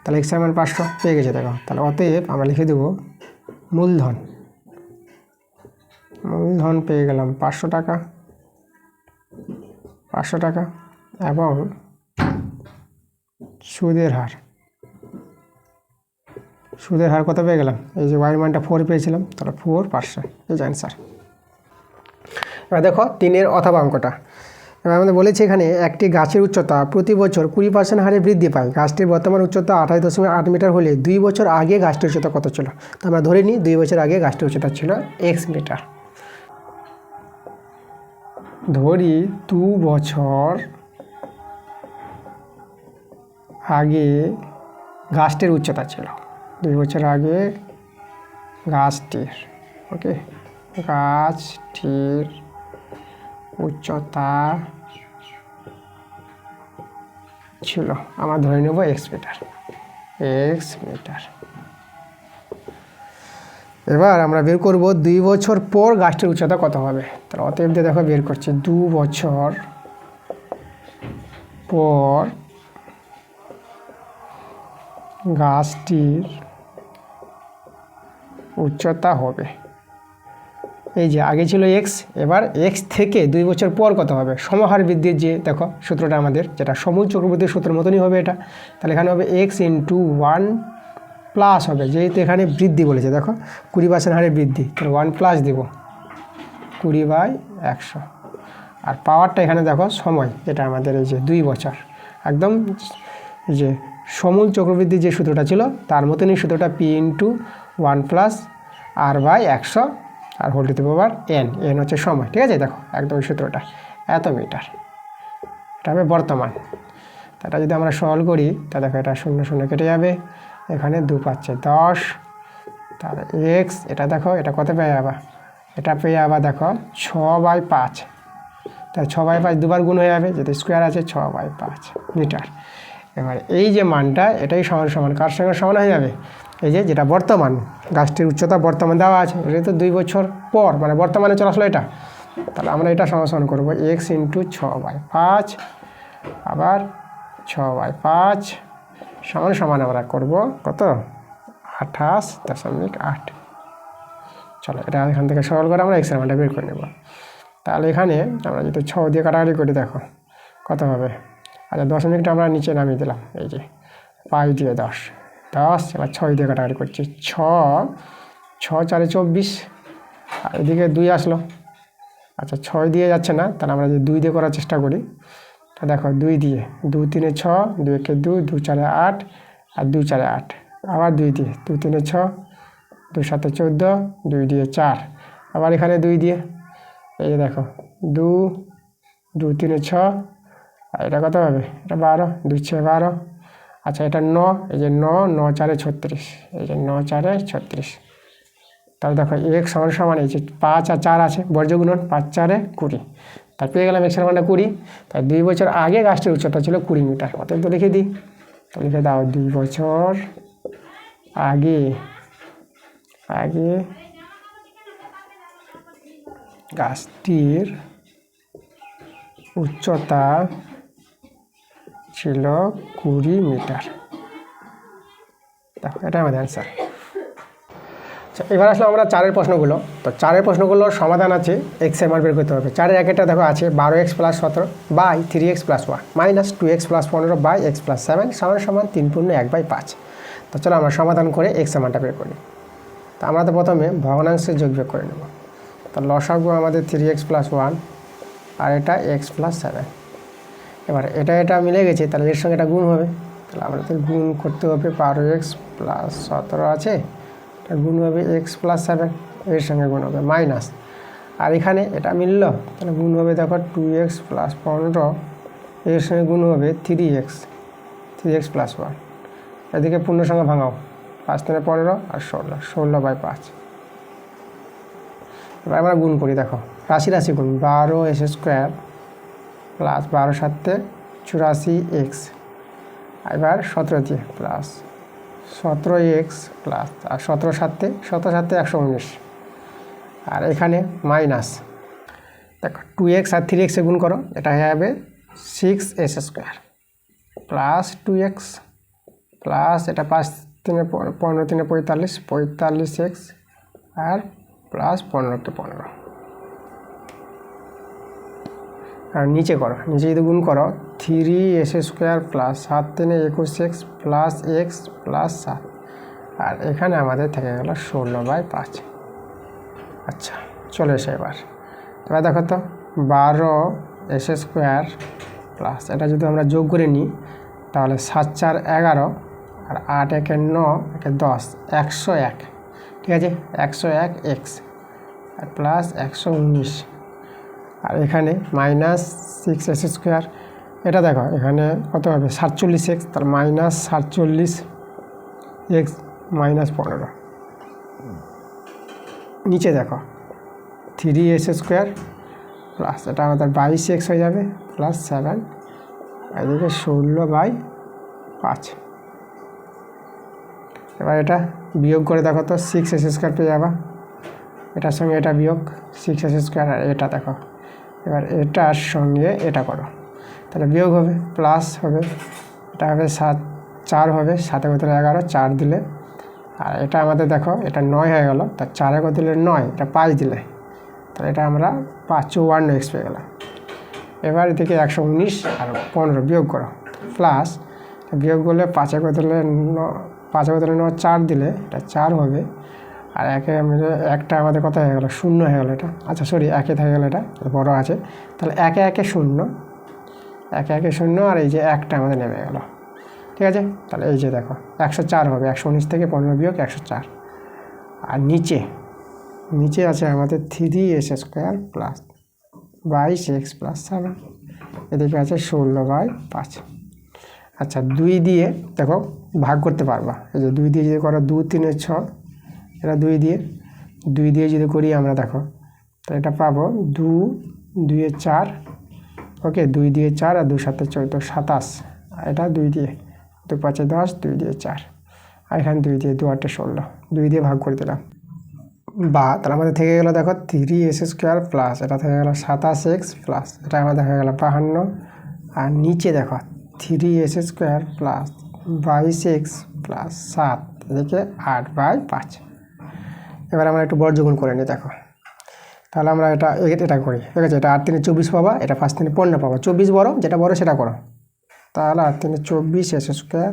তাহলে এক্সের মান 500 পেয়ে গেছে। দেখো তাহলে অতএব আমরা লিখে দেবো মূলধন পেয়ে গেলাম 500 টাকা, 500 টাকা, এবং সুদের হার কত পেয়ে গেলাম? এই যে ওয়াই মানটা 4 পেয়েছিলাম, তাহলে 4%, এই যে অ্যান্সার। এবার দেখো 3-এর অথবা অঙ্কটা। এবার আমাদের বলেছে এখানে একটি গাছের উচ্চতা প্রতি বছর 20% হারে বৃদ্ধি পায়। গাছটির বর্তমান উচ্চতা 28.8 মিটার হলে 2 বছর আগে গাছটির উচ্চতা কত ছিল? তো আমরা ধরে নিই 2 বছর আগে গাছটির উচ্চতা ছিল x মিটার। ধরি 2 বছর আগে গাছটির উচ্চতা ছিল, 2 বছর আগে গাছটির, ওকে, গাছটির উচ্চতা ছিল, আমরা ধরে নেব x মিটার। এবার আমরা বের করব 2 বছর পর গাছটির উচ্চতা কত হবে। তাহলে অতএব দিয়ে দেখো বের করছি 2 বছর পর গাছটির উচ্চতা হবে, এই যে আগে ছিল x, এবার x থেকে 2 বছর পর কত হবে? সমহার বৃদ্ধির যে দেখো সূত্রটা আমাদের, যেটা সমূল চক্রবর্তীর সূত্রের মতনই হবে এটা। তাহলে এখানে হবে x × 1 প্লাস হবে, যেহেতু এখানে বৃদ্ধি বলেছে, দেখো 20% হারে বৃদ্ধি, তাহলে 1 প্লাস দেব 20/100। আর পাওয়ারটা এখানে দেখো সময়, যেটা আমাদের এই যে 2 বছর, একদম যে সমূল চক্রবৃদ্ধি যে সূত্রটা ছিল তার মতনই সূত্রটা p × 1 + r/100 আর whole to the power n হচ্ছে সময়, ঠিক আছে। দেখো একদম ওই সূত্রটা, এত মিটার, এটা হবে বর্তমান। এটা যদি আমরা সরল করি তা দেখো এটা 0 0 কেটে যাবে, এখানে 2 5 10, তাহলে x, এটা দেখো এটা কত পেয়ে যাবা? এটা পেয়ে যাবা দেখো 6/5, তাই 6/5 দুবার গুণ হয়ে যাবে, যেহেতু স্কোয়ার আছে, 6/5 মিটার। এবার এই যে মানটা এটাই সমান সমান কার সঙ্গে সমান হয়ে যাবে? এই যে যেটা বর্তমান, গাছটির উচ্চতা বর্তমান দেওয়া আছে, এটা তো 2 বছর পর, মানে বর্তমানে চলে আসলো এটা। তাহলে আমরা এটা সমান করবো x × 6/5, আবার 6/5 সমান আমরা করব কত? 28.8। চলো এটা এখান থেকে সরল করে আমরা এক্সের মানটা বের করে নেব। তাহলে এখানে আমরা যদি 6 দিয়ে কাটাকাটি করি দেখো কত হবে? আচ্ছা দশমিকটা আমরা নিচে নামিয়ে দিলাম, এই যে 5 দিয়ে 10, এবার 6 দিয়ে কাটাকাটি করছি, 6 4 24, আর এদিকে 2 আসলো। আচ্ছা 6 দিয়ে যাচ্ছে না, তাহলে আমরা যদি 2 দিয়ে করার চেষ্টা করি, তা দেখো 2 দিয়ে, 2 3 6, 2 1 2, 2 4 8, আর 2 4 8, আবার 2 দিয়ে, 2 3 6, 2 7 14, 2 দিয়ে 4, আবার এখানে 2 দিয়ে, এই যে দেখো 2 2 3 6, আর এটা কত হবে? এটা 12, 2 6 12, আচ্ছা এটা 9, এই যে 9 9 4 36, এই যে 9 4 36। তাহলে দেখো x সমান এই যে 5 আর 4 আছে, বর্জ্য গুণন, 5 4 20, তার পেয়ে গেলাম x এর মানটা 20। তাই 2 বছর আগে গাছটির উচ্চতা ছিল 20 মিটার, অতএব তো লিখে দিই, তো লিখে দাও 2 বছর আগে গাছটির উচ্চতা ছিল 20 মিটার। দেখো এটা আমাদের অ্যান্সার। আচ্ছা এবার আসলে আমরা 4-এর প্রশ্নগুলো, তো 4-এর প্রশ্নগুলোর সমাধান আছে, x এর মান বের করতে হবে। 4-এর একটা দেখো আছে 12x + 17 by 3x + 1 minus 2x + 15 by x + 7 সমান 3 × 1/5। তো চলো আমরা সমাধান করে x এর মানটা বের করি। তো আমরা তো প্রথমে ভগ্নাংশের যোগ বিয়োগ করে নেব। তো লসাগু আমাদের 3x + 1 আর এটা x + 7। এবার এটা মিলে গেছে, তাহলে এর সঙ্গে এটা গুণ হবে। তাহলে আমাদের গুণ করতে হবে 12x + 17 আছে, এটা গুণ হবে x + 7, এর সঙ্গে গুণ হবে মাইনাস। আর এখানে এটা মিলল, তাহলে গুণ হবে দেখো 2x + 15, এর সঙ্গে গুণ হবে 3x + 1। এদিকে পূর্ণ সংখ্যা ভাঙাও, 5 × 15 আর 16/5। এবার আমরা গুণ করি, দেখো রাশি গুণ 12s² প্লাস 12 × 7 = 84x, এবার 17 দিয়ে প্লাস 17x প্লাস আর 17 × 7 119, আর এখানে মাইনাস দেখো 2x আর 3x এ গুণ করো, এটা হয়ে যাবে 6s² প্লাস 2x প্লাস এটা 5 × 3 = 15, 45x আর প্লাস 15 × 15। আর নিচে করো, নিচে যদি গুণ করো 3s² plus 7 × 3 = 21x plus x plus 7, আর এখানে আমাদের থেকে গেল 16/5। আচ্ছা চলে এসে এবার দেখো তো 12s² প্লাস এটা যদি আমরা যোগ করে নিই, তাহলে 7 × 4 = 11 আর 8 × 1 = 9, 10, 101। ঠিক আছে, 101x আর প্লাস 119, আর এখানে মাইনাস 6s²। এটা দেখো এখানে কত হবে 47x, তাহলে মাইনাস 47x মাইনাস 15। নিচে দেখো 3s² প্লাস এটা আমাদের 22x হয়ে যাবে প্লাস 7, এদিকে 16/5। এবার এটা বিয়োগ করে দেখো তো 6s² পেয়ে যাবা, এটার সঙ্গে এটা বিয়োগ 6s², আর এটা দেখো এবার এটার সঙ্গে এটা করো, তাহলে বিয়োগ হবে প্লাস হবে, এটা হবে 4 হবে, 7 × 11 4 দিলে, আর এটা আমাদের দেখো এটা 9 হয়ে গেল, তার 4 × দিলে 9, এটা 5 দিলে, তাহলে এটা আমরা 54x পেয়ে গেলাম। এবার এদিকে 119 আর 15 বিয়োগ করো, প্লাস বিয়োগ করলে 5 × দিলে 9 4 দিলে এটা 4 হবে, আর একটা আমাদের কত হয়ে গেল 0 হয়ে গেল এটা। আচ্ছা সরি, 1 থেকে গেল, এটা বড় আছে, তাহলে 1 1 0, 1 1 0, আর এই যে একটা আমাদের নেমে গেল। ঠিক আছে, তাহলে এই যে দেখো 104 হবে, 119 থেকে 15 বিয়োগ 104। আর নিচে আছে আমাদের 3s² প্লাস 22x প্লাস 7, এদিকে আছে 16/5। আচ্ছা 2 দিয়ে দেখো ভাগ করতে পারবা, এই যে 2 দিয়ে যদি করো 2 3 6, এটা 2 দিয়ে যদি করি আমরা দেখো, তো এটা পাবো 2 2 4, ওকে 2 দিয়ে 4 আর 2 7 14 27, আর এটা 2 দিয়ে 2 5 10, 2 দিয়ে 4, আর এখানে 2 দিয়ে 2 8 16, 2 দিয়ে ভাগ করে দিলাম। বা তাহলে আমাদের থেকে গেল দেখো 3s² প্লাস এটা থেকে গেল 27x প্লাস এটা আমাদের হয়ে গেল 52, আর নিচে দেখো 3s² প্লাস 22x প্লাস 7, এদিকে 8/5। এবার আমরা একটু বর্গমূল করে নিই, দেখো তাহলে আমরা এটা করি, ঠিক আছে, এটা 8 × 3 = 24 পাবা, এটা 5 × 3 = 15 পাবা, 24 বড়, যেটা বড় সেটা করো। তাহলে 8 × 3 = 24s²,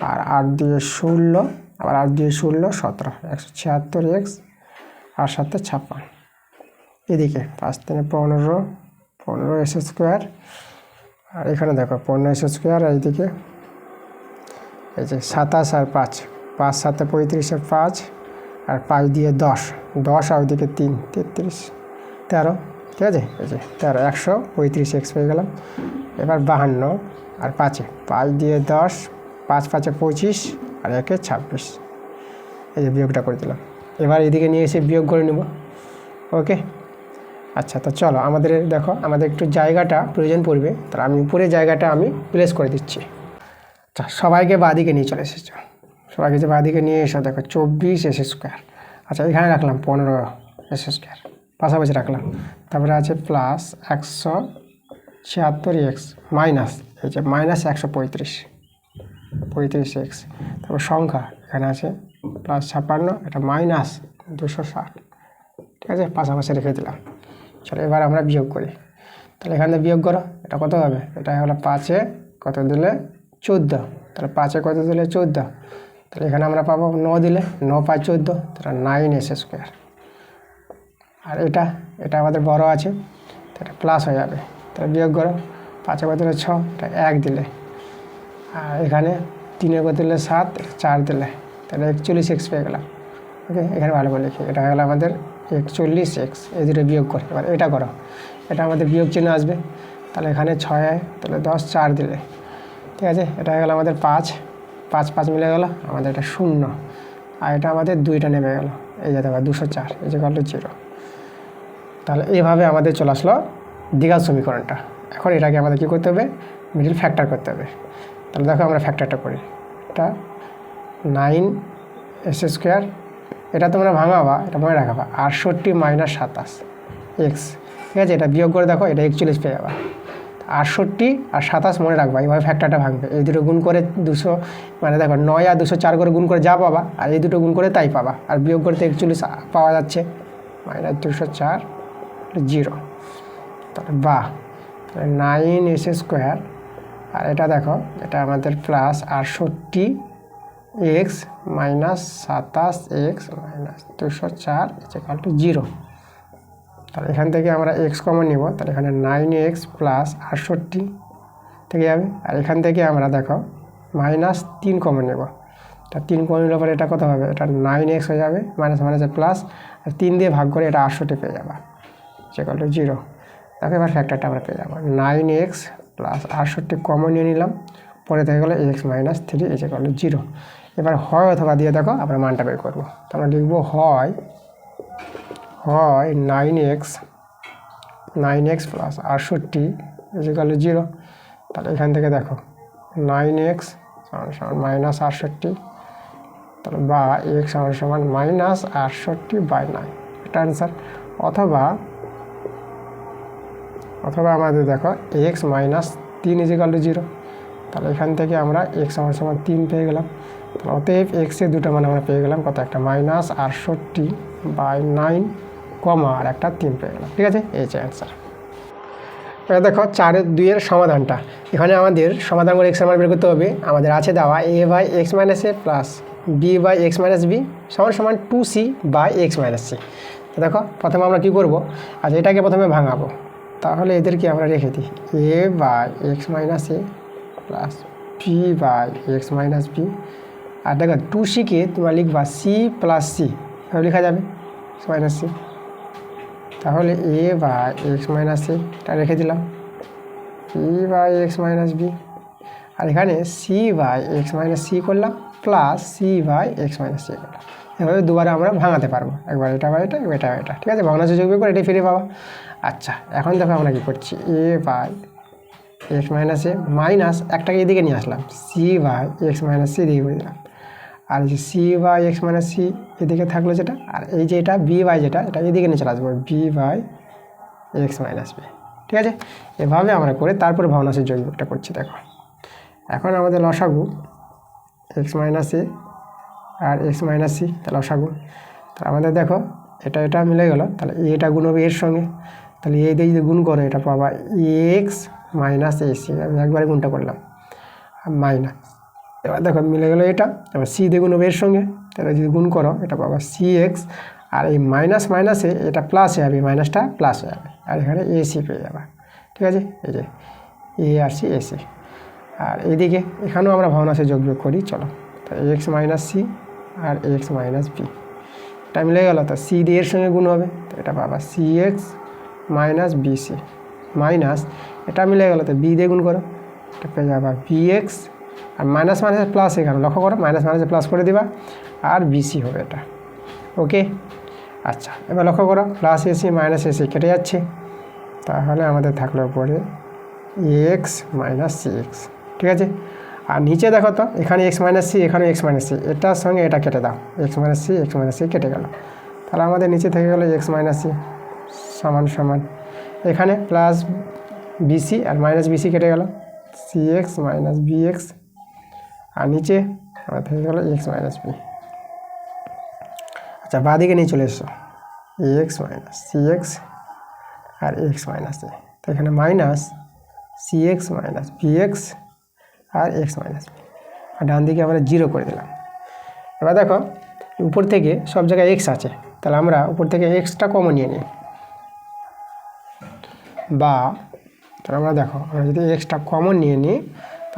আর 8 দিয়ে 16, আবার 8 দিয়ে 16 17, 176x আর 7 56। এদিকে 5 × 3 = 15, 15s², আর এখানে দেখো 15s², আর এইদিকে এই যে 27 আর 5, 5 7 35 আর 5, আর 5 দিয়ে 10, 10 আর ওইদিকে 3 33 13, ঠিক আছে, এই যে 13 135x পেয়ে গেলাম। এবার 52 আর 5 দিয়ে 10, 5 5 25 আর 1 26, এই যে বিয়োগটা করে দিলাম। এবার এদিকে নিয়ে এসে বিয়োগ করে নেব, ওকে। আচ্ছা তো চলো আমাদের দেখো আমাদের একটু জায়গাটা প্রয়োজন পড়বে, তাহলে আমি উপরে জায়গাটা আমি প্লেস করে দিচ্ছি। আচ্ছা সবাইকে বাঁদিকে নিয়ে চলে এসেছো, সবাইকে যে বাঁদিকে নিয়ে এসো, দেখো 24s²। আচ্ছা এখানে রাখলাম 15s², পাশাপাশি রাখলাম, তারপরে আছে প্লাস 176x মাইনাস এই যে মাইনাস 135x, তারপর সংখ্যা এখানে আছে প্লাস 56, এটা মাইনাস 260, ঠিক আছে, পাশাপাশি রেখে দিলাম। চলো এবার আমরা বিয়োগ করি, তাহলে এখানে বিয়োগ করো, এটা কত হবে, এটা হলো 5 এ কত দিলে 14, তাহলে 5 এ কত দিলে 14, তাহলে এখানে আমরা পাবো 9 দিলে 9 5 14, তাহলে 9s²। আর এটা আমাদের বড় আছে, এটা প্লাস হয়ে যাবে, তাহলে বিয়োগ করো। 5 বদলে 6, এটা 1 দিলে। আর এখানে 3 বদলে 7, 4 দিলে, তাহলে 41x পেয়ে গেলাম। ওকে, এখানে ভালো করে লিখি, এটা হয়ে গেলো আমাদের 41x। এই দুটো বিয়োগ করে এবার এটা করো, এটা আমাদের বিয়োগ চিহ্ন আসবে, তাহলে এখানে 6, তাহলে 10, 4 দিলে, ঠিক আছে। এটা হয়ে গেলো আমাদের 5, 5 5 মিলে গেলো আমাদের এটা 0। আর এটা আমাদের 2টা নেমে গেলো, এই যে দেখো 204, এই যে গেলো 0। তাহলে এইভাবে আমাদের চলে আসলো দ্বিঘাত সমীকরণটা। এখন এটাকে আমাদের কী করতে হবে, মিডল ফ্যাক্টর করতে হবে। তাহলে দেখো আমরা ফ্যাক্টরটা করি, এটা 9s², এটা তোমরা ভাঙাবা, এটা মনে রাখাবা 68 - 27 x, ঠিক আছে। এটা বিয়োগ করে দেখো, এটা 41 পেয়ে যাবা। 68 আর 27 মনে রাখবা, এইভাবে ফ্যাক্টরটা ভাঙবে। এই দুটো গুণ করে 200, মানে দেখো 9 আর 204 করে গুণ করে যা পাবা, আর এই দুটো গুণ করে তাই পাবা। আর বিয়োগ করতে 41 পাওয়া যাচ্ছে, -204 0। তাহলে বা 9s², আর এটা দেখো, এটা আমাদের প্লাস 68x - 27x - 204 = 0। তাহলে এখান থেকে আমরা x কমন নিব, তাহলে এখানে 9x + 68 থেকে যাবে। আর এখান থেকে আমরা দেখো -3 কমন নেব, তা 3 কমন নিলে পরে এটা কত হবে, এটা 9x হয়ে যাবে, মাইনাস মাইনাসে প্লাস, আর 3 দিয়ে ভাগ করে এটা 68 পেয়ে যাবা, = 0। দেখো এবার ফ্যাক্টরটা আমরা পেয়ে যাবো, 9x + 68 কমন নিয়ে নিলাম, পরে থেকে গেলো x - 3 = 0। এবার হয় অথবা দিয়ে দেখো আমরা মানটা বের করবো। তো আমরা লিখবো হয় 9x + 68 = 0। তাহলে এখান থেকে দেখো 9x = -68, তাহলে বা x = -68/9, এটা অ্যান্সার। অথবা আমাদের দেখো x - 3 = 0, তাহলে এখান থেকে আমরা x = 3 পেয়ে গেলাম। তাহলে অতএব x এর দুটো মান আমরা পেয়ে গেলাম কত, একটা -68/9, আর একটা 3 পেয়ে গেলাম, ঠিক আছে। এই যে অ্যান্সার। এবার দেখো 4-2 সমাধানটা, এখানে আমাদের সমাধান করে x এর মান বের করতে হবে। আমাদের আছে দেওয়া a/x - a plus b/x - b = 2c/x - c। তো দেখো প্রথমে আমরা কি করব, আচ্ছা এটাকে প্রথমে ভাঙাবো, তাহলে এদেরকে আমরা রেখে দিই a/x - a plus b/x - b। আর দেখো 2c-কে তোমরা লিখবা c + c, এভাবে লেখা যাবে -c। তাহলে a/x - a এটা রেখে দিলাম, b/x - b, আর এখানে c/x - c করলাম প্লাস c/x - c করলাম। এভাবে দুবারে আমরা ভাঙাতে পারবো, একবার এটা বা এটা, এটা এটা, ঠিক আছে। ভগ্নাংশ যোগ করে এটাই ফিরে পাবা। আচ্ছা এখন দেখো আমরা কী করছি, a/x - a মাইনাস একটাকে এদিকে নিয়ে আসলাম, c/x - c দিকে করে দিলাম। আর এই যে c/x - c এদিকে থাকলো যেটা, আর এই যে এটা b/, যেটা এটা এদিকে নিয়ে চলে আসবো, b/x - b, ঠিক আছে। এভাবে আমরা করে তারপরে ভগ্নাংশের যোগটা করছি। দেখো এখন আমাদের লসাগু x - a R x - c, তাহলে লসাগু, তাহলে আমাদের দেখো এটা মিলে গেল, তাহলে এটা গুণ হবে এর সঙ্গে, তাহলে এই দিয়ে যদি গুণ করো এটা পাবা x - ac, আমি একবারে গুণটা করলাম মাইনাস। এবার দেখো মিলে গেলো এটা, এবার c দিয়ে গুণ হবে এর সঙ্গে, তাহলে যদি গুণ করো এটা পাবা cx, আর এই মাইনাস মাইনাসে এটা প্লাস হয়ে যাবে, মাইনাসটা প্লাস হয়ে যাবে, আর এখানে ac পেয়ে যাবে, ঠিক আছে। এই যে a আর c ac। আর এইদিকে এখানেও আমরা ভগ্নাংশের যোগ বিয়োগ করি, চলো। তো x - c আর x - b এটা মিলে গেল, তো c দিয়ে এর সঙ্গে গুণ হবে, তো এটা পাবা cx - bc মাইনাস এটা মিলে গেল, তো b দিয়ে গুণ করো, এটা পেয়ে যাবা bx, আর মাইনাস মাইনাসে প্লাস, এখানে লক্ষ্য করো মাইনাস মাইনাসে প্লাস করে দিবা, আর বিসি হবে এটা, ওকে। আচ্ছা এবার লক্ষ্য করো প্লাস এসি মাইনাস এসি কেটে যাচ্ছে, তাহলে আমাদের থাকলো পরে এক্স মাইনাস সি এক্স, ঠিক আছে। আর নিচে দেখো তো এখানে এক্স মাইনাস সি, এখানে এক্স মাইনাস সি, এটার সঙ্গে এটা কেটে দাও, এক্স মাইনাস সি কেটে গেল, তাহলে আমাদের নিচে থেকে গেলো এক্স মাইনাস সি সমান সমান এখানে প্লাস বিসি আর মাইনাস বিসি কেটে গেল, C X minus B X, আর নিচে আমার থেকে গেলো এক্স মাইনাস বি। আচ্ছা বাঁদিকে নিয়ে চলে এসো, এক্স মাইনাস সি এক্স আর এক্স মাইনাস এ, তো এখানে minus C X minus B X আর এক্স মাইনাস বি, আর ডান দিকে আমরা জিরো করে দিলাম। এবার দেখো উপর থেকে সব জায়গায় এক্স আছে, তাহলে আমরা উপর থেকে এক্সটা কমন নিয়ে নিই, বা তাহলে আমরা দেখো আমরা যদি এক্সটা কমন নিয়ে নিই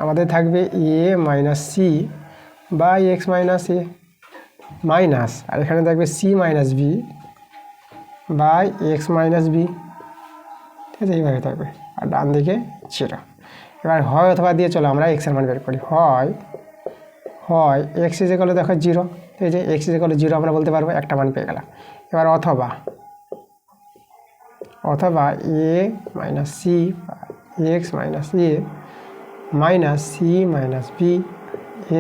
আমাদের থাকবে A minus C by X minus A minus, আর এখানে থাকবে C minus B by X minus B, ঠিক আছে, এইভাবে থাকবে। আর ডান দিকে 0। এবার হয় অথবা দিয়ে চলো আমরা এক্সের মান বের করি। হয় এক্স ইজ ইকুয়াল দেখো 0, এই যে এক্স ইজ ইকুয়াল 0 আমরা বলতে পারবো, একটা মান পেয়ে গেলাম। এবার অথবা A minus C X minus A minus C minus B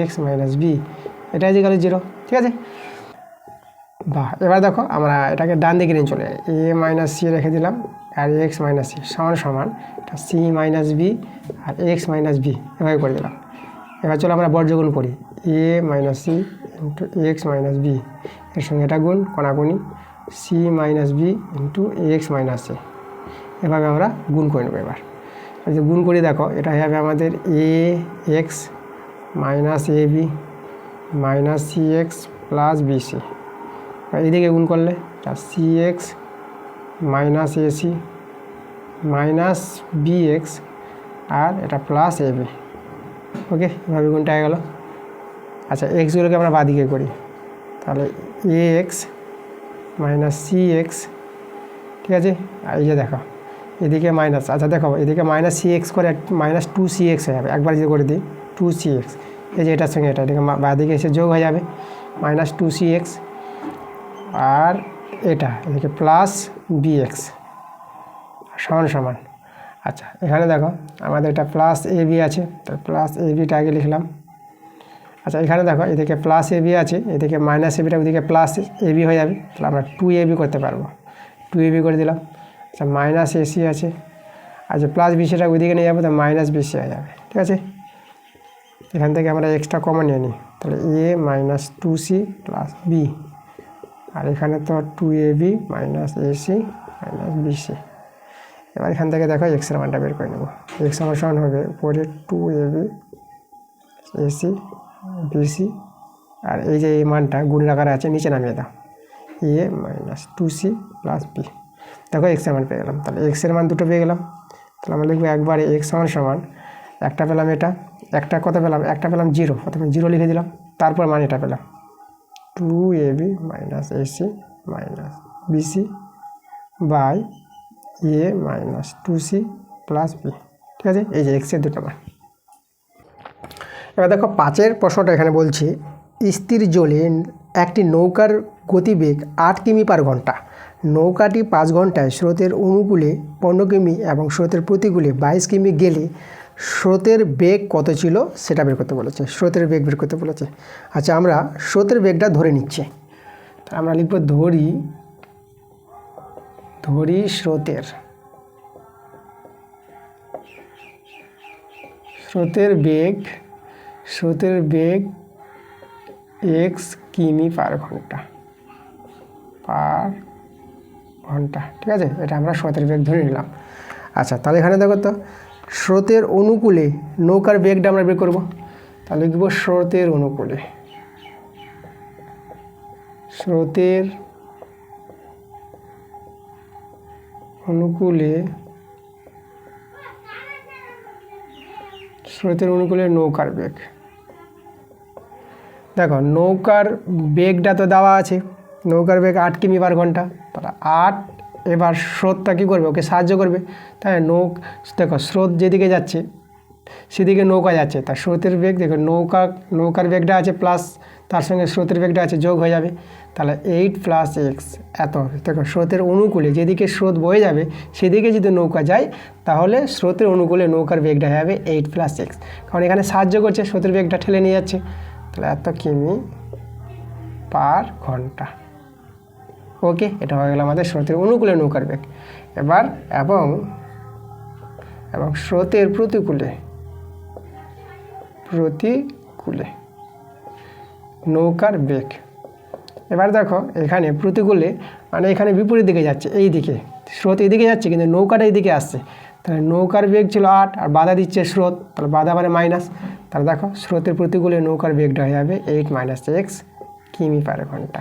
X minus B, এটা ইজ ইকুয়াল 0, ঠিক আছে। বাহ, এবার দেখো আমরা এটাকে ডান দিকে নিয়ে চলে যাই, এ মাইনাস সি রেখে দিলাম আর এক্স মাইনাস সি সমান সমান এটা সি মাইনাস বি আর এক্স মাইনাস বি, এভাবে করে দিলাম। এবার চলো আমরা বর্গগুণ করি, A minus C into X minus B, এর সঙ্গে এটা গুণ কোনাকুনি C minus B into X minus A, এভাবে আমরা গুণ করে নেবো। এবার যদি গুণ করি দেখো এটা হয়ে যাবে আমাদের A X minus A B minus C X plus B C, এইদিকে গুণ করলে C X minus AC minus B X আর এটা প্লাস এ বি, ওকে, এভাবে গুণটা হয়ে গেল। আচ্ছা এক্সগুলোকে আমরা বাদিকে করি, তাহলে এ এক্স মাইনাস সি এক্স, ঠিক আছে। আর এই যে দেখো এদিকে মাইনাস, আচ্ছা দেখো এদিকে মাইনাস সি এক্স করে মাইনাস 2cx হয়ে যাবে, একবার যদি করে দিই 2cx, এই যে এটার সঙ্গে এদিকে বাদিকে এসে যোগ হয়ে যাবে মাইনাস 2cx, আর এটা এদিকে প্লাস বিএক্স সমান সমান। আচ্ছা এখানে দেখো আমাদের এটা প্লাস এ বি আছে, তো প্লাস এ বিটা আগে লিখলাম। আচ্ছা এখানে দেখো এদিকে প্লাস এ বি আছে, এদিকে মাইনাস এ বিটা ওইদিকে প্লাস এ বি হয়ে যাবে, তাহলে আমরা 2ab করতে পারবো, 2ab করে দিলাম। আচ্ছা মাইনাস এসি আছে, আচ্ছা প্লাস বিসিটা ওইদিকে নিয়ে যাবো, তো মাইনাস বিসি হয়ে যাবে, ঠিক আছে। এখান থেকে আমরা এক্সট্রা কমন নিয়ে নিই, তাহলে এ মাইনাস 2c প্লাস বি, আর এখানে তো 2ab minus AC minus BC. এবার এখান থেকে দেখো এক্সের মানটা বের করে নেব, এক্স সমান হবে উপরে 2ab এসি বিসি, আর এই যে এই মানটা গুণ আকারে আছে নিচে নামিয়ে দাও, এ মাইনাস 2c প্লাস বি, দেখো এক্সের মান পেয়ে গেলাম। তাহলে এক্সের মান দুটো পেয়ে গেলাম, তাহলে আমরা লিখবো একবারে এক্স সমান একটা পেলাম, এটা একটা কত পেলাম, একটা পেলাম 0, প্রথমে 0 লিখে দিলাম, তারপর মান এটা পেলাম 2ab minus AC minus BC by A minus 2c plus B, ঠিক আছে। এই যে এক্সের দুটো মান। এবার দেখো 5 প্রশ্নটা এখানে বলছি, স্থির জলে একটি নৌকার গতিবেগ 8 কিমি/ঘন্টা, নৌকাটি 5 ঘন্টায় স্রোতের অনুকূলে 15 কিমি এবং স্রোতের প্রতিকূলে 22 কিমি গেলে স্রোতের বেগ কত ছিল সেটা বের করতে বলেছে, স্রোতের বেগ বের করতে বলেছে। আচ্ছা আমরা স্রোতের বেগটা ধরে নিচ্ছি, তা আমরা লিখব ধরি স্রোতের বেগ x কিমি/ঘন্টা ঠিক আছে, এটা আমরা স্রোতের বেগ ধরে নিলাম। আচ্ছা তাহলে এখানে দেখো তো স্রোতের অনুকূলে নৌকার বেগটা আমরা বের করব, তাহলে লিখব স্রোতের অনুকূলে নৌকার বেগ। দেখো নৌকার বেগটা তো দেওয়া আছে, নৌকার বেগ 8 কিমি/ঘন্টা, তাহলে 8, এবার স্রোতটা কী করবে, ওকে সাহায্য করবে, তাই দেখো স্রোত যেদিকে যাচ্ছে সেদিকে নৌকা যাচ্ছে, তার স্রোতের বেগ দেখো নৌকার বেগটা আছে প্লাস, তার সঙ্গে স্রোতের বেগটা আছে যোগ হয়ে যাবে, তাহলে 8 + x এত হবে। দেখো স্রোতের অনুকূলে যেদিকে স্রোত বয়ে যাবে সেদিকে যদি নৌকা যায় তাহলে স্রোতের অনুকূলে নৌকার বেগটা হয়ে যাবে 8 + x, কারণ এখানে সাহায্য করছে, স্রোতের বেগটা ঠেলে নিয়ে যাচ্ছে, তাহলে এত কিমি/ঘন্টা। ওকে, এটা হয়ে গেল আমাদের স্রোতের অনুকূলে নৌকার বেগ। এবার এবং স্রোতের প্রতিকূলে নৌকার বেগ। এবার দেখো এখানে প্রতিকূলে মানে এখানে বিপরীত দিকে যাচ্ছে, এই দিকে স্রোত এইদিকে যাচ্ছে কিন্তু নৌকাটা এইদিকে আসছে, তাহলে নৌকার বেগ ছিল 8 আর বাধা দিচ্ছে স্রোত, তাহলে বাধা মানে মাইনাস, তাহলে দেখো স্রোতের প্রতিকূলে নৌকার বেগটা হয়ে যাবে 8 - x কিমি পার ঘন্টা,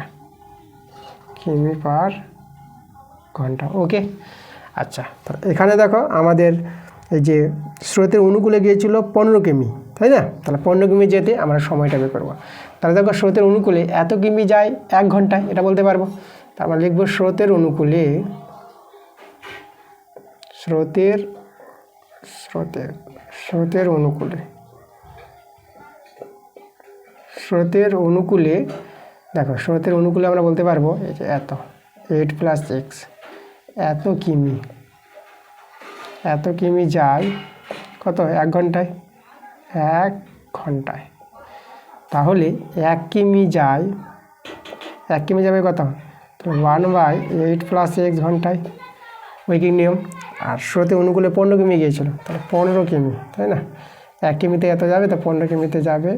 কিমি পার ঘন্টা। ওকে, আচ্ছা, তো এখানে দেখো আমাদের এই যে স্রোতের অনুকূলে গিয়েছিল 15 কিমি, তাই না? তাহলে 15 কিমি যেতে আমরা সময়টা বের করবো। তাহলে দেখো স্রোতের অনুকূলে এত কিমি যায় 1 ঘন্টায়, এটা বলতে পারবো। তার আমরা লিখবো স্রোতের অনুকূলে, স্রোতের অনুকূলে দেখো স্রোতের অনুকূলে আমরা বলতে পারবো এই যে এত 8 + x, এত কিমি যায় কত 1 ঘন্টায়, 1 ঘন্টায়। তাহলে 1 কিমি যাবে কত, তো 1/8 + x ঘন্টায়, উইকিং নিয়ম। আর স্রোতের অনুকূলে 15 কিমি গিয়েছিল, তাহলে 15 কিমি, তাই না? 1 কিমিতে এত যাবে, তো 15 কিমিতে যাবে,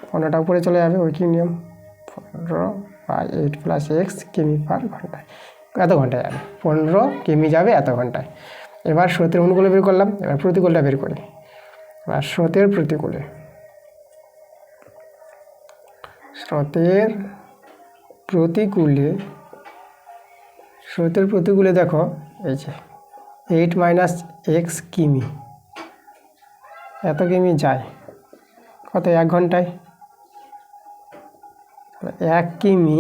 15টা উপরে চলে যাবে, উইকিং নিয়ম। 15/8 + x কিমি পার ঘন্টায়, এত ঘন্টায় যাবে, 15 কিমি যাবে এত ঘন্টায়। এবার স্রোতের অনুকূলে বের করলাম, এবার প্রতিকূলটা বের করি। এবার স্রোতের প্রতিকূলে দেখো এই যে 8 - x কিমি, এত কিমি যায় কত 1 ঘন্টায়, 1 কিমি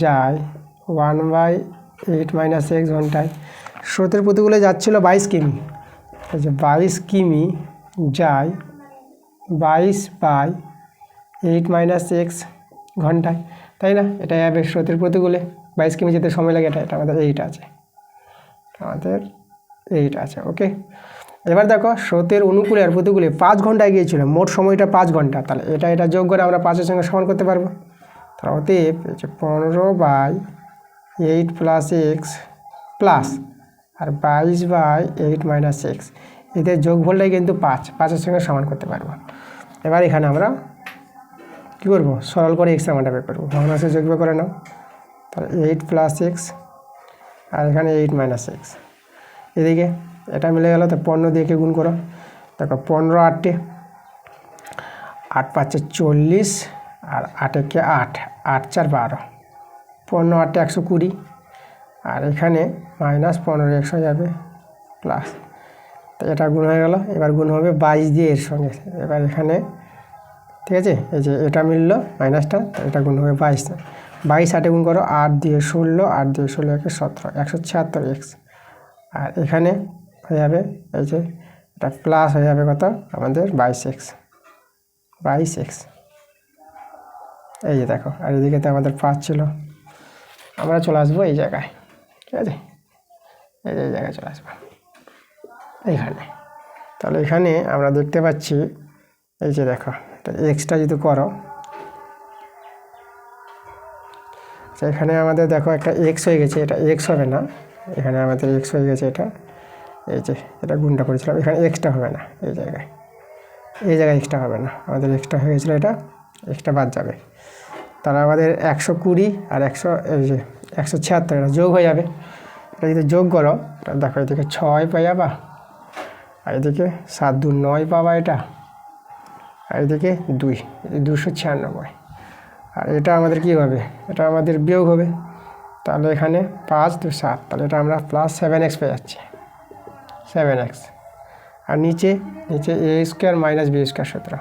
যায় 1/8 - x ঘন্টায়। স্রোতের প্রতিকূলে যাচ্ছিল 22 কিমি, এই যে 22 কিমি যায় 22/8 - x ঘন্টায়, তাই না? এটা যাবে স্রোতের প্রতিকূলে, 22 কিমি যেতে সময় লাগে, এটা আমাদের 8 আছে, ওকে। এবার দেখো স্রোতের অনুকূলে আর প্রতিকূলে 5 ঘন্টায় গিয়েছিল, মোট সময়টা 5 ঘন্টা। তাহলে এটা যোগ করে আমরা 5-এর সঙ্গে সমান করতে পারবো। তাহলে অতএব 15/8 + x প্লাস আর 22/8 - x, এদের যোগফলটাই কিন্তু 5-এর সঙ্গে সমান করতে পারবো। এবার এখানে আমরা কী করবো, সরল করে x এর মানটা বের করবো, ভগ্নাংশে যোগ করে নাও। তাহলে 8 + x আর এখানে 8 - x, এদিকে এটা মিলে গেল, তো 15 দিয়ে কে গুণ করো, দেখো 15 8 × 5 = 40 আর 8 × 8, 8 × 4 = 12, 15 8 120, আর এখানে -15x হয়ে যাবে প্লাস, তো এটা গুণ হয়ে গেল। এবার গুণ হবে 22 দিয়ে এর সঙ্গে, এবার এখানে ঠিক আছে, এই যে এটা মিললো মাইনাসটা, এটা গুণ হবে 22, 22 8 গুণ করো, 8 দিয়ে 16, 8 দিয়ে 16 × 17, 176x, আর এখানে হয়ে যাবে এই যে এটা প্লাস হয়ে যাবে কত আমাদের 22x, এই যে দেখো। আর এদিকে তো আমাদের 5 ছিল, আমরা চলে আসবো এই জায়গায়, ঠিক আছে, এই জায়গায় চলে আসবো এইখানে। তাহলে এখানে আমরা দেখতে পাচ্ছি এই যে দেখো, এটা এক্সটা যদি করো, এখানে আমাদের দেখো একটা এক্স হয়ে গেছে, এটা এক্স হবে না, এখানে আমাদের এক্স হয়ে গেছে, এই যে এটা গুণটা করেছিলাম, এখানে এক্সটা হবে না, এই জায়গায় এক্সটা হবে না, আমাদের এক্সটা হয়ে গেছিলো, এটা এক্সটা বাদ যাবে। তাহলে আমাদের 120 আর 176 এটা যোগ হয়ে যাবে। এটা যদি যোগ করো, দেখো এদিকে 6 পাই যাবা, আর এদিকে 7 2 9 পাবা, এটা আর এদিকে 2 296, আর এটা আমাদের কী হবে, এটা আমাদের বিয়োগ হবে। তাহলে এখানে 5 2 7, তাহলে এটা আমরা +7x পেয়ে যাচ্ছি, 7x। আর নিচে a² - b² সূত্র,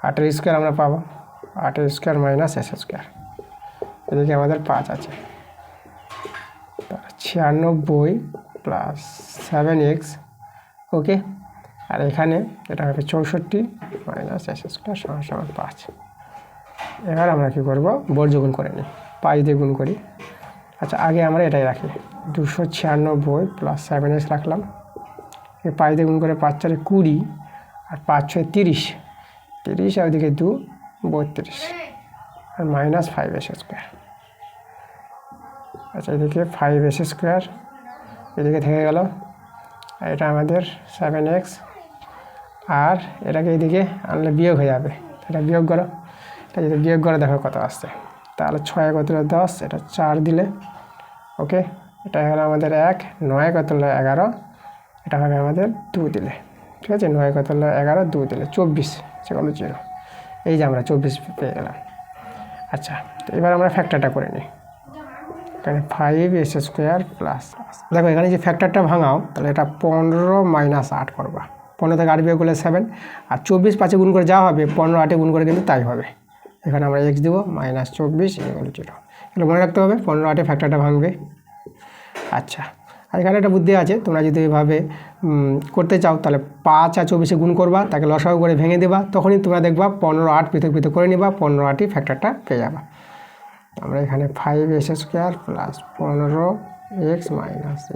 8² আমরা পাবো, 8² - s², এদিকে আমাদের 5 আছে, 96 + 7x, ওকে। আর এখানে এটা হবে 64 - s² = 5। এবার আমরা কী করবো, বর্গগুণ করে নিই, 5 দিয়ে গুণ করি। আচ্ছা, আগে আমরা এটাই রাখি, 296 + 7x রাখলাম, 5 দিয়ে গুণ করে 5 4 20, আর 5 6 30, আর ওইদিকে 2 32, আর -5s²। আচ্ছা, এদিকে 5s², এদিকে থেকে গেল, আর এটা আমাদের 7x, আর এটাকে এদিকে আনলে বিয়োগ হয়ে যাবে, এটা বিয়োগ করো, এটা যদি বিয়োগ করে দেখো কত আসছে, তাহলে 6 × 10, এটা 4 দিলে, ওকে, এটা হলো আমাদের 1, 9 × 11, এটা হবে আমাদের 2 দিলে, ঠিক আছে, 9 × 11, 2 দিলে 24 = 0, এই যে আমরা 24 পেয়ে গেলাম। আচ্ছা, তো এবার আমরা ফ্যাক্টরটা করে নিই। এখানে 5s² প্লাস, দেখো এখানে যে ফ্যাক্টরটা ভাঙাও তাহলে এটা 15 - 8 করবা। 15 থেকে 8 বিয়োগ করলে 7, আর 24 5-এ গুণ করে যা হবে 15 8-এ গুণ করে কিন্তু তাই হবে। এখানে আমরা x দেবো -24 = 0। এগুলো মনে রাখতে হবে, 15 8-এ ফ্যাক্টরটা ভাঙবে। আচ্ছা, আর এখানে একটা বুদ্ধি আছে, তোমরা যদি এভাবে করতে চাও তাহলে 5 আর 24-এ গুণ করবা, তাকে লসাগু করে ভেঙে দেবা, তখনই তোমরা দেখবা 15 8 পৃথক পৃথক করে নিবা, 15 8-ই ফ্যাক্টরটা পেয়ে যাবা। আমরা এখানে 5s² প্লাস 15x -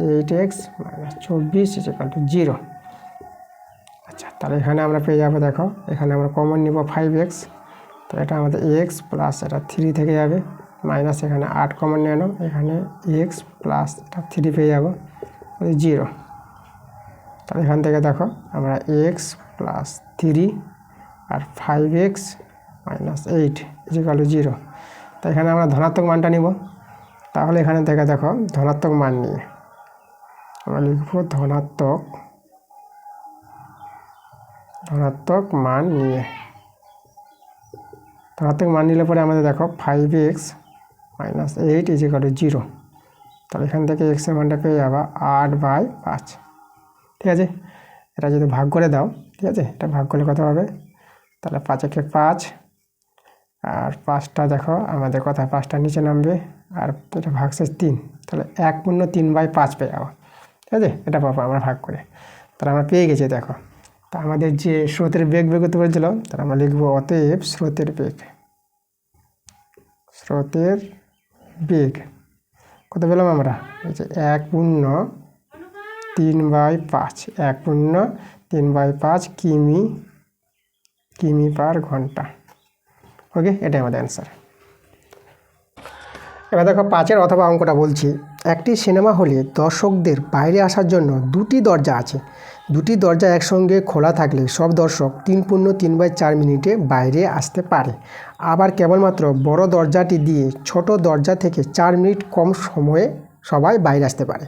8x - 24 = 0। আচ্ছা, তাহলে এখানে আমরা পেয়ে যাবো, দেখো এখানে আমরা কমন নিব 5x, তো এটা আমাদের x প্লাস এটা 3 থেকে যাবে, মাইনাস এখানে 8 কমন নিয়ে নাও, এখানে x প্লাস এটা 3 পেয়ে যাবো 0। তাহলে এখান থেকে দেখো আমরা x প্লাস 3 আর 5x - 8 = 0। তো এখানে আমরা ধনাত্মক মানটা নিব, তাহলে এখানে থেকে দেখো ধনাত্মক মান নিয়ে আমরা লিখব ধনাত্মক মান নিয়ে। ধনাত্মক মান নিলে পরে আমাদের দেখো 5x - 8 = 0। তাহলে এখান থেকে x এর মানটা পেয়ে যাবা 8/5। ঠিক আছে, এটা যদি ভাগ করে দাও, ঠিক আছে, এটা ভাগ করলে কত হবে, তাহলে 5 একে 5, আর 5টা দেখো আমাদের কথা 5টা নিচে নামবে, আর এটা ভাগশেষ 3, তাহলে 1/3/5 পেয়ে যাবো। ঠিক আছে, এটা পাবো আমরা ভাগ করে। তাহলে আমরা পেয়ে গেছি। দেখো, তা আমাদের যে স্রোতের বেগ বের করতে বলেছিল, তাহলে আমরা লিখবো অতএব স্রোতের বেগ কত পেলাম আমরা, এই যে 1/3/5, 1/3/5 কিমি/ঘন্টা। ওকে, এটাই আমাদের অ্যান্সার। এবার দেখো 5-এর অথবা অঙ্কটা বলছি, একটি সিনেমা হলে দর্শকদের বাইরে আসার জন্য 2টি দরজা আছে। 2টি দরজা একসঙ্গে খোলা থাকলে সব দর্শক 3/4 মিনিটে বাইরে আসতে পারে। আবার কেবলমাত্র বড় দরজাটি দিয়ে ছোট দরজা থেকে 4 মিনিট কম সময়ে সবাই বাইরে আসতে পারে।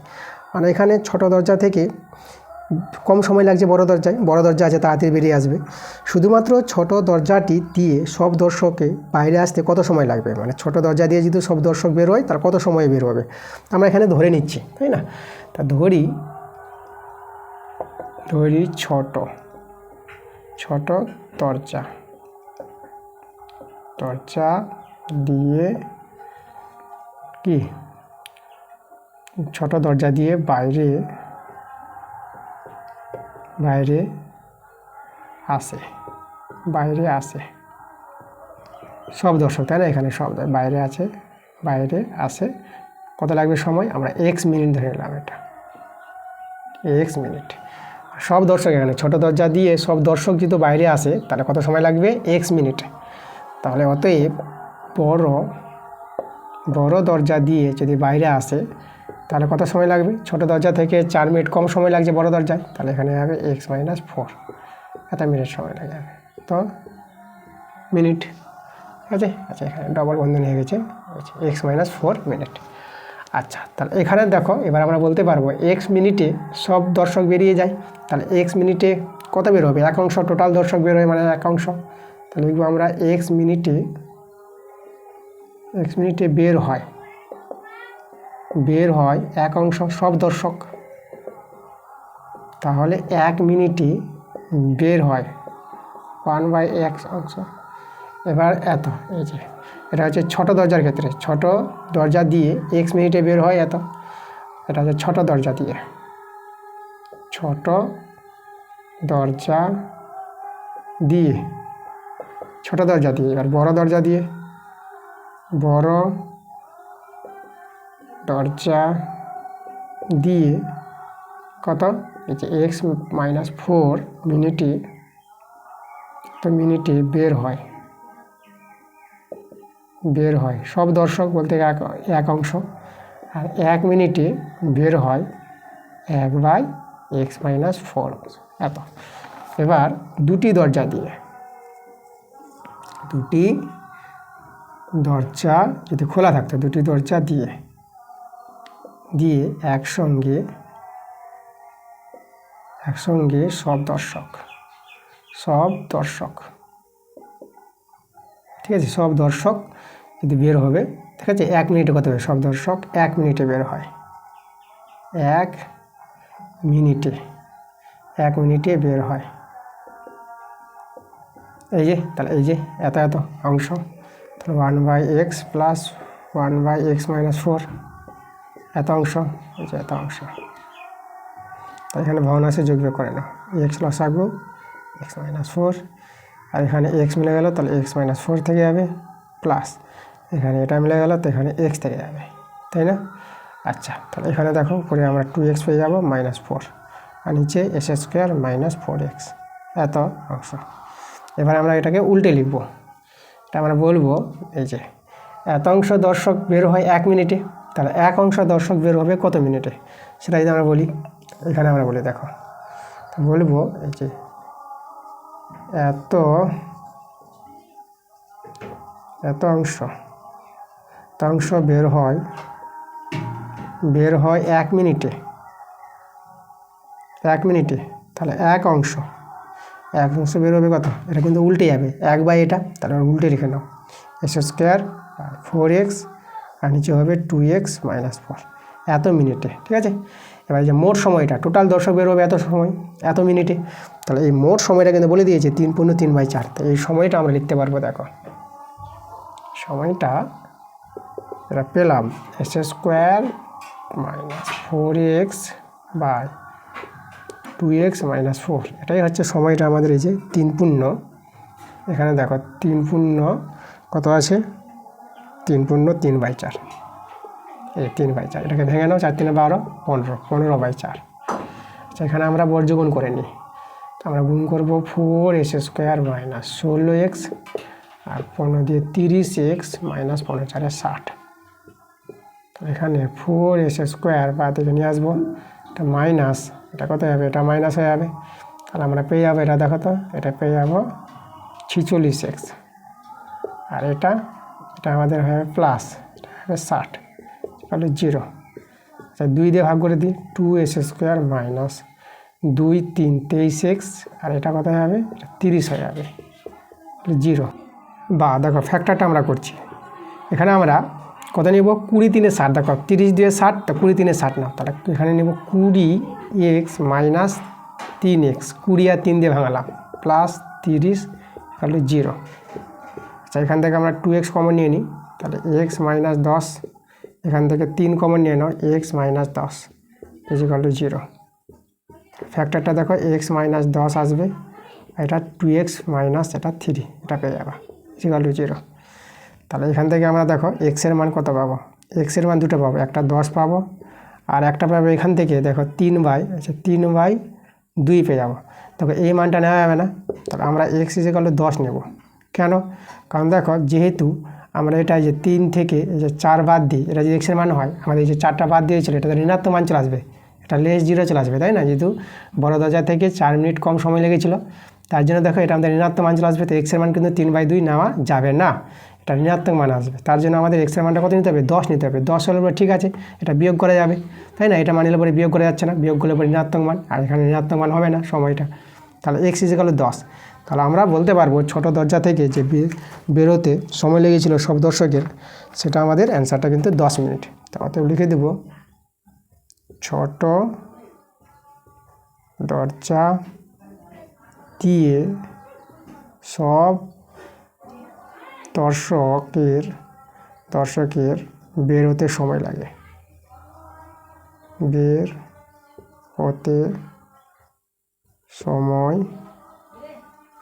মানে এখানে ছোট দরজা থেকে কম সময় লাগছে বড় দরজা আছে তাড়াতাড়ি বেরিয়ে আসবে। শুধুমাত্র ছোট দরজাটি দিয়ে সব দর্শকে বাইরে আসতে কত সময় লাগবে, মানে ছোট দরজা দিয়ে যদি সব দর্শক বের হয় তার কত সময় বের হবে, আমরা এখানে ধরে নিচ্ছি, তাই না। তা ধরি ছোট দরজা দিয়ে কি ছোট দরজা দিয়ে বাইরে আসে সব দর্শক, তাই না, এখানে সব বাইরে আসে কত লাগবে সময়, আমরা x মিনিট ধরে নিলাম, এটা x মিনিট। সব দর্শক এখানে ছোট দরজা দিয়ে সব দর্শক যদি বাইরে আসে তাহলে কত সময় লাগবে, x মিনিট। তাহলে অতএব বড় দরজা দিয়ে যদি বাইরে আসে তাহলে কত সময় লাগবে, ছোট দরজা থেকে 4 মিনিট কম সময় লাগছে বড় দরজায়, তাহলে এখানে হবে x - 4, এত মিনিট সময় লাগে যাবে, তো মিনিট। ঠিক আছে, আচ্ছা এখানে ডবল বন্ধনী হয়ে গেছে, x - 4 মিনিট। আচ্ছা, তাহলে এখানে দেখো এবার আমরা বলতে পারবো x মিনিটে সব দর্শক বেরিয়ে যায়, তাহলে x মিনিটে কত বের হবে, 1 অংশ টোটাল দর্শক বের হয়, মানে 1 অংশ। তাহলে লিখবো আমরা x মিনিটে বের হয় 1 অংশ সব দর্শক, তাহলে 1 মিনিটে বের হয় 1/x অংশ। এবার এত, এই যে এটা হচ্ছে ছোট দরজার ক্ষেত্রে, ছোট দরজা দিয়ে x মিনিটে বের হয় এত, এটা হচ্ছে ছোট দরজা দিয়ে এবার বড় দরজা দিয়ে কত, এই যে x - 4 মিনিটে, তো মিনিটে বের হয় সব দর্শক বলতে 1 অংশ, আর 1 মিনিটে বের হয় 1/x - 4 অংশ, এত। এবার 2টি দরজা যদি খোলা থাকতো, 2টি দরজা দিয়ে একসঙ্গে সব দর্শক, ঠিক আছে, সব দর্শক যদি বের হবে, ঠিক আছে, 1 মিনিটে কত হবে সব দর্শক? 1 মিনিটে বের হয়, 1 মিনিটে, 1 মিনিটে বের হয়। এই যে তাহলে এই যে এত এত অংশ, তাহলে 1/x প্লাস 1/x মাইনাস 4 এত অংশ, এই যে এত অংশ। তাই এখানে ভগ্নাংশে যোগ বিয়োগ করে নাও, এক্স লসাগু x মাইনাস 4, আর এখানে এক্স মিলে গেল তাহলে x মাইনাস 4 থেকে যাবে, প্লাস এখানে এটা মিলে গেল তো এখানে x থেকে যাবে, তাই না? আচ্ছা, তাহলে এখানে দেখো উপরে আমরা 2x পেয়ে যাবো মাইনাস 4, আর নিচে এস স্কোয়ার মাইনাস 4x এত অংশ। এবার আমরা এটাকে উল্টে লিখব, এটা আমরা বলবো এই যে এত অংশ দর্শক বের হয় 1 মিনিটে, তাহলে 1 অংশ দর্শক বের হবে কত মিনিটে সেটা যদি আমরা বলি, এখানে আমরা বলি দেখো, বলবো এই যে এত অংশ বের হয় 1 মিনিটে, 1 মিনিটে, তাহলে 1 অংশ বের হবে কত? এটা কিন্তু উল্টে যাবে, 1 বাই এটা, তাহলে উল্টে লিখে নাও, এস স্কোয়ার 4x আর নিচে হবে 2x মাইনাস 4 এত মিনিটে, ঠিক আছে? এবার যে মোট সময়টা টোটাল দর্শক বের হবে এত সময়, এত মিনিটে, তাহলে এই মোট সময়টা কিন্তু বলে দিয়েছে 3/3/4, তো এই সময়টা আমরা লিখতে পারবো। দেখো সময়টা এটা পেলাম S square minus 4x by 2x minus 4, এটাই হচ্ছে সময়টা আমাদের। এই যে 3 এখানে দেখো 3 কত আছে? 3/3/4, এই 3/4, এটাকে ভেঙে নাও, 4 3 12 15, 15/4। আচ্ছা, এখানে আমরা বর্জ্যগুণ করে নিই, আমরা গুণ করবো 4x স্কোয়ার মাইনাস 16x আর 15 দিয়ে 30x মাইনাস 15 4 60, তো এখানে 4x স্কোয়ার বা থেকে নিয়ে আসবো, এটা মাইনাস, এটা কত যাবে? এটা মাইনাস হয়ে যাবে, তাহলে আমরা পেয়ে যাবো, এটা দেখো তো, এটা পেয়ে যাবো 46x, আর এটা আমাদের হবে প্লাস, এটা হবে 60, তাহলে 0। আচ্ছা, 2 দিয়ে ভাগ করে দিই, 2x স্কোয়ার মাইনাস 2 3 23x, আর এটা কত হবে? 30 হয়ে যাবে, 0। বা দেখো ফ্যাক্টরটা আমরা করছি, এখানে আমরা কত নেব? 20 3 60, দেখো 30 দিয়ে 60, তো 20 3 60 নাও, তাহলে এখানে নেব 20x মাইনাস 3x, 20 আর 3 দিয়ে ভাঙালাম, প্লাস 30 তাহলে 0। আচ্ছা, এখান থেকে আমরা 2x কমন নিয়ে নিই, তাহলে x মাইনাস 10, এখান থেকে 3 কমন নিয়ে নাও, x মাইনাস 10 ইজিক্যাল টু 0। ফ্যাক্টরটা দেখো x মাইনাস 10 আসবে, এটা 2x মাইনাস এটা 3, এটা পেয়ে যাবা ইজিক্যাল টু 0। তাহলে এখান থেকে আমরা দেখো এক্সের মান কত পাবো? এক্সের মান দুটো পাবো, একটা 10 পাবো আর একটা পাবো এখান থেকে দেখো 3/2 পেয়ে যাবো। দেখো এই মানটা নেওয়া যাবে না, তাহলে আমরা এক্স ইজিক্যাল টু 10 নেব। কেন? কারণ দেখো যেহেতু আমরা এটা যে 3 থেকে এই যে 4 বাদ দিই, এটা যদি এক্সের মান হয়, আমাদের এই যে 4টা বাদ দিয়েছিল, এটা ঋণাত্মক মান চলে আসবে, এটা লেস 0 চলে আসবে, তাই না? যেহেতু বড় দরজা থেকে 4 মিনিট কম সময় লেগেছিলো, তার জন্য দেখো এটা আমাদের ঋণাত্মক মান চলে আসবে, তো এক্সের মান কিন্তু 3/2 নেওয়া যাবে না, এটা ঋণাত্মক মান আসবে। তার জন্য আমাদের এক্সের মানটা কত নিতে হবে? 10 নিতে হবে। 10 হলে পরে ঠিক আছে, এটা বিয়োগ করা যাবে, তাই না? এটা মানলে পরে বিয়োগ করা যাচ্ছে না, বিয়োগ করলে পরে ঋণাত্মক মান, আর এখানে ঋণাত্মক মান হবে না সময়টা, তাহলে এক্স ইজিক্যাল টু 10। তাহলে আমরা বলতে পারবো ছোট দরজা থেকে যে বেরোতে সময় লেগেছিল সব দর্শকের, সেটা আমাদের অ্যান্সারটা কিন্তু 10 মিনিট। তাতে লিখে দেব ছোট দরজা দিয়ে সব দর্শকের বের হতে সময় লাগে,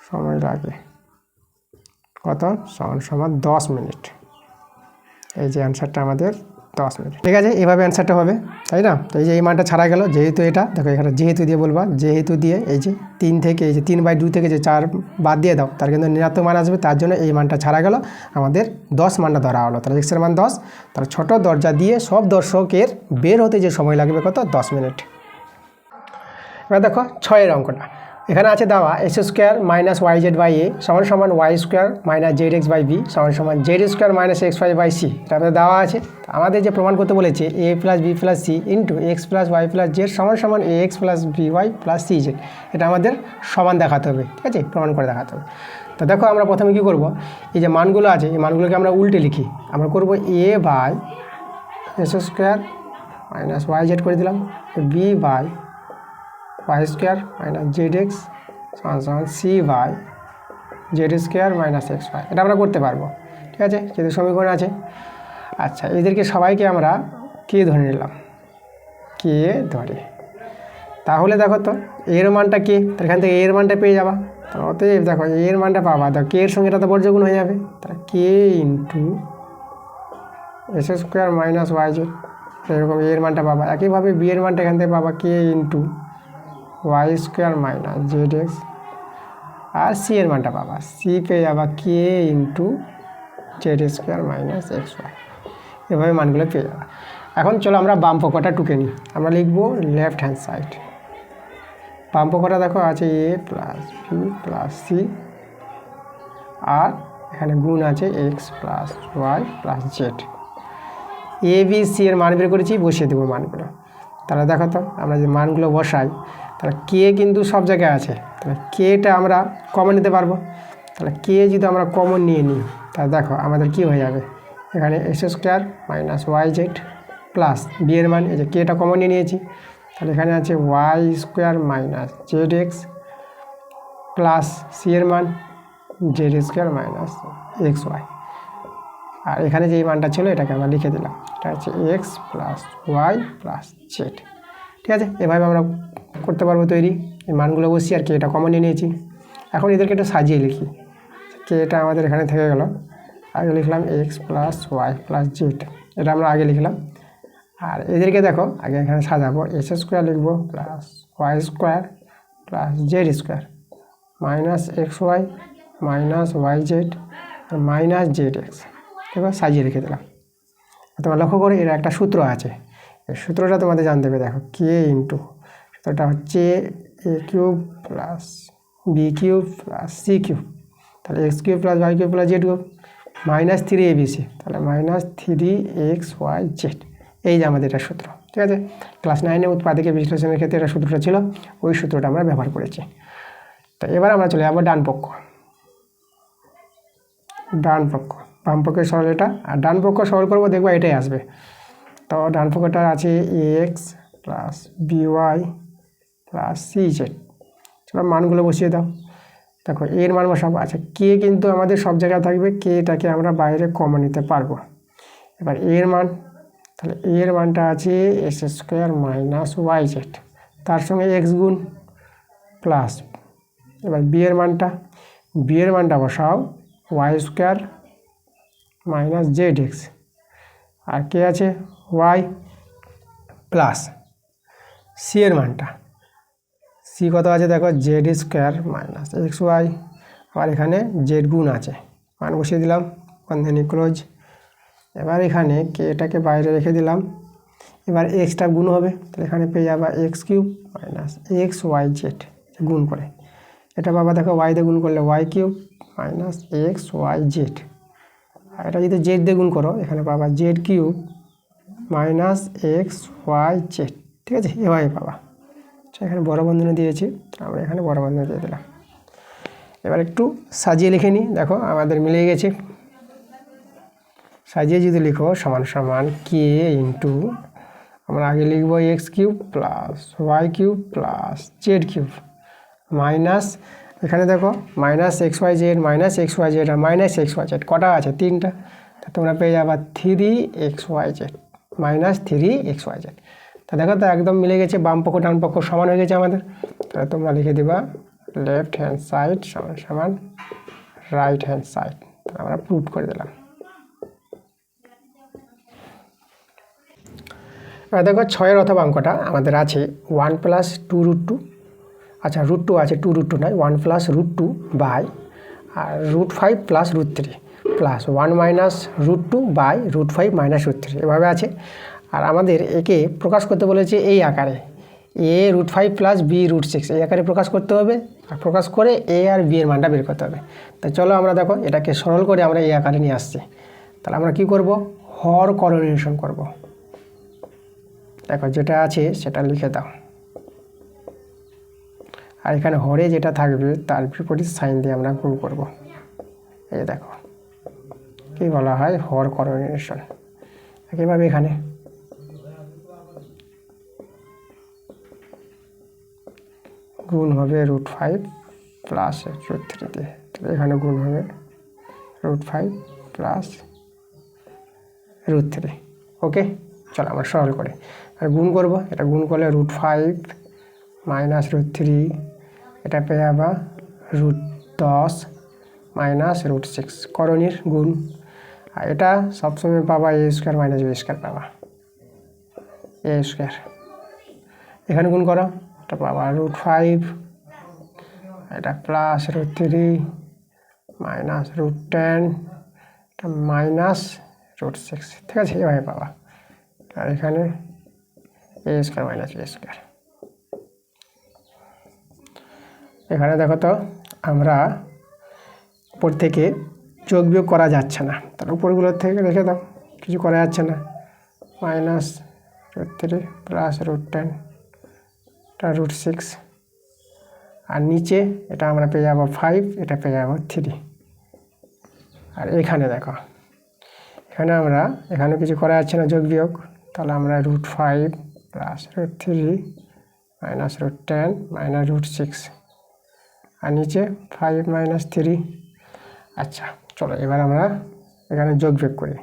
সময় লাগে কত? সমান 10 মিনিট। এই যে অ্যান্সারটা আমাদের 10 মিনিট, ঠিক আছে? এইভাবে অ্যান্সারটা হবে, তাই না? তো এই যে এই মানটা ছাড়া গেল, যেহেতু এটা দেখো এখানে যেহেতু দিয়ে বলবা, যেহেতু দিয়ে এই যে 3 থেকে এই যে 3/2 থেকে যে 4 বাদ দিয়ে দাও, তার কিন্তু ঋণাত্মক মান আসবে, তার জন্য এই মানটা ছাড়া গেল, আমাদের 10 মানটা ধরা হলো। তাহলে এক্সের মান 10, তাহলে ছোট দরজা দিয়ে সব দর্শকের বের হতে যে সময় লাগবে কত? 10 মিনিট। এবার দেখো 6 অঙ্কটা, এখানে আছে দেওয়া S square minus YZ by A সমান Y square minus ZX by B সমান Z square minus XY by C, এটা আমাদের দেওয়া আছে। আমাদের যে প্রমাণ করতে বলেছে a plus B plus C into X plus Y plus Z সমান AX plus BY plus CZ, এটা আমাদের সমান দেখাতে হবে, ঠিক আছে? প্রমাণ করে দেখাতে হবে। তো দেখো আমরা প্রথমে কী করব, এই যে মানগুলো আছে এই মানগুলোকে আমরা উল্টে লিখি। আমরা করব A by S square minus Y Z করে দিলাম, B by Y square minus Z X সমান C by Z square minus X Y. এটা আমরা করতে পারবো, ঠিক আছে, যেহেতু সমীকরণ আছে। আচ্ছা, এদেরকে সবাইকে আমরা কে ধরে নিলাম, কে ধরে। তাহলে দেখো তো এর মানটা কে, তাহলে এখান থেকে এর মানটা পেয়ে যাবা। তাহলে অতএব দেখো এর মানটা পাবা, দেখো কে এর সঙ্গে এটা তো বর্জ্যগুণ হয়ে যাবে, তাহলে K into S square minus Y Z, এরকম এর মানটা পাবা। একইভাবে বি এর মানটা এখান থেকে পাবা K into Y square minus Z X, আর সি এর মানটা পাবা, সি পেয়ে যাবা K into Z square minus X Y. এভাবে মানগুলো পেয়ে যাবা। এখন চলো আমরা বাম পক্ষটা টুকে নিই। আমরা লিখব লেফট হ্যান্ড সাইড। বাম পক্ষটা দেখো আছে A plus B plus C, আর এখানে গুণ আছে X plus Y plus Z. A B C এর মান বের করেছি, বসিয়ে দেবো মানগুলো। তাহলে দেখো তো আমরা যে মানগুলো বসাই, তাহলে কে কিন্তু সব জায়গায় আছে, তাহলে কেটা আমরা কমন নিতে পারবো। তাহলে কে যদি আমরা কমন নিয়ে নিই, তাহলে দেখো আমাদের কি হয়ে যাবে, এখানে S square minus Y Z plus B এর মান, এই যে কেটা কমন নিয়ে নিয়েছি, তাহলে এখানে আছে Y square minus Z X plus C এর মান Z square minus X Y. আর এখানে যে মানটা ছিল এটাকে আমরা লিখে দিলাম, এটা হচ্ছে X plus Y plus Z. ঠিক আছে, এভাবে আমরা করতে পারবো তৈরি। এই মানগুলো বসি আর কি এটা কমন নিয়ে নিয়েছি। এখন এদেরকে একটু সাজিয়ে লিখি। কে এটা আমাদের এখানে থেকে গেল, আগে লিখলাম X plus Y plus Z, এটা আমরা আগে লিখলাম। আর এদেরকে দেখো আগে এখানে সাজাবো, এস স্কোয়ার লিখবো plus Y square plus Z square minus X Y minus Y Z minus Z X, এবার সাজিয়ে রেখে দিলাম। তোমরা লক্ষ্য করে এর একটা সূত্র আছে, এই সূত্রটা তোমাদের জানতে হবে। দেখো কে ইন্টু, সূত্রটা হচ্ছে A cube plus B cube plus C cube, তাহলে X cube plus Y cube plus Z cube minus 3abc, তাহলে মাইনাস 3xyz। এই যে আমাদের এটা সূত্র। ঠিক আছে, ক্লাস 9-এ উৎপাদকের বিশ্লেষণের ক্ষেত্রে এটা সূত্রটা ছিল, ওই সূত্রটা আমরা ব্যবহার করেছি। তো এবার আমরা চলে যাবো ডান পক্ষ। ডান পক্ষ, বাম পক্ষের সরল এটা, আর ডান পক্ষ সরল করবো, দেখবো এটাই আসবে। তো ডান পক্ষটা আছে X plus by plus CZ. চলো মানগুলো বসিয়ে দাও। দেখো এর মান বসাবো। আচ্ছা, কে কিন্তু আমাদের সব জায়গায় থাকবে, কে এটাকে আমরা বাইরে কমন নিতে পারবো। এবার এর মান, তাহলে এর মানটা আছে S square minus Y Z, তার সঙ্গে এক্স গুণ প্লাস, এবার বি এর মানটা বসাও Y square minus Z X, আর কে আছে ওয়াই প্লাস সি এর মানটা, সি কত আছে দেখো Z square minus X Y, আবার এখানে জেড গুণ আছে, মান বসিয়ে দিলাম, বন্ধনী ক্লোজ। এবার এখানে কে এটাকে বাইরে রেখে দিলাম, এবার এক্সটা গুণ হবে, তাহলে এখানে পেয়ে যাবা X cube minus X Y Z গুণ করে, এটা বাবা দেখো ওয়াই দিয়ে গুণ করলে Y cube minus X Y Z, আর এটা যদি জেড দিয়ে গুণ করো এখানে পাবা Z cube minus X Y Z. ঠিক আছে, এভাবে পাবা। এখানে বড় বন্ধনী দিয়েছি, আমরা এখানে বড় বন্ধনী দিয়ে দিলাম। এবার একটু সাজিয়ে লিখে নিই, দেখো আমাদের মিলে গেছে। সাজিয়ে যদি লিখো সমান সমান কে ইন্টু, আমরা আগে লিখবো X cube plus Y cube plus Z cube minus, এখানে দেখো minus X Y Z minus X Y Z আর মাইনাস এক্স ওয়াই জেড কটা আছে, 3টা, তা তোমরা পেয়ে যাবা 3xyz মাইনাস 3xyz। তা দেখো তো একদম মিলে গেছে, বাম পক্ষ ডান পক্ষ সমান হয়ে গেছে আমাদের। তাহলে তোমরা লিখে দিবা লেফট হ্যান্ড সাইড সমান সমান রাইট হ্যান্ড সাইড, আমরা প্রুভ করে দিলাম। এবার দেখো 6-এর অথবা অঙ্কটা আমাদের আছে 1 প্লাস 2√2, আচ্ছা √2 আছে, 2√2 নয়, 1 প্লাস √2 বাই আর √5 plus √3 plus 1 minus √2 by √5 minus √3, এভাবে আছে। আর আমাদের একে প্রকাশ করতে বলেছে এই আকারে, a √5 প্লাস বি √6, এই আকারে প্রকাশ করতে হবে। আর প্রকাশ করে a আর b এর মানটা বের করতে হবে। তাই চলো আমরা দেখো এটাকে সরল করে আমরা এই আকারে নিয়ে আসছি। তাহলে আমরা কি করব, হর করোলেশন করব। দেখো যেটা আছে সেটা লিখে দাও, আর এখানে হরে যেটা থাকবে তার বিপরীত সাইন দিয়ে আমরা গুণ করব। এই দেখো কী বলা হয় হর করণীয়। একইভাবে এখানে গুণ হবে √5 প্লাস √3 দিয়ে, তাহলে এখানে গুণ হবে √5 প্লাস √3। ওকে, চলো আমরা সরল করি আর গুণ করব। এটা গুণ করলে √5 মাইনাস √3, এটা পেয়ে যাবা √10 মাইনাস √6 করণীর গুণ। আর এটা সবসময় পাবা a² মাইনাস b² পাবা a²। এখানে গুণ করো, এটা পাবা √5, এটা প্লাস √3 মাইনাস √10, এটা মাইনাস √6। ঠিক আছে, এভাবে পাবা। আর এখানে a² মাইনাস b²। এখানে দেখো তো আমরা উপর থেকে যোগ বিয়োগ করা যাচ্ছে না, তার উপরগুলোর থেকে রেখে দাও, কিছু করা যাচ্ছে না। মাইনাস √3 প্লাস √10, এটা √6, আর নিচে এটা আমরা পেয়ে যাবো 5, এটা পেয়ে যাবো 3। আর এখানে দেখো, এখানে আমরা এখানে কিছু করা যাচ্ছে না যোগ বিয়োগ, তাহলে আমরা √5 প্লাস √3 মাইনাস √10 মাইনাস √6, আর নিচে 5 মাইনাস 3। আচ্ছা চলো এবার আমরা এখানে যোগ বিয়োগ করি।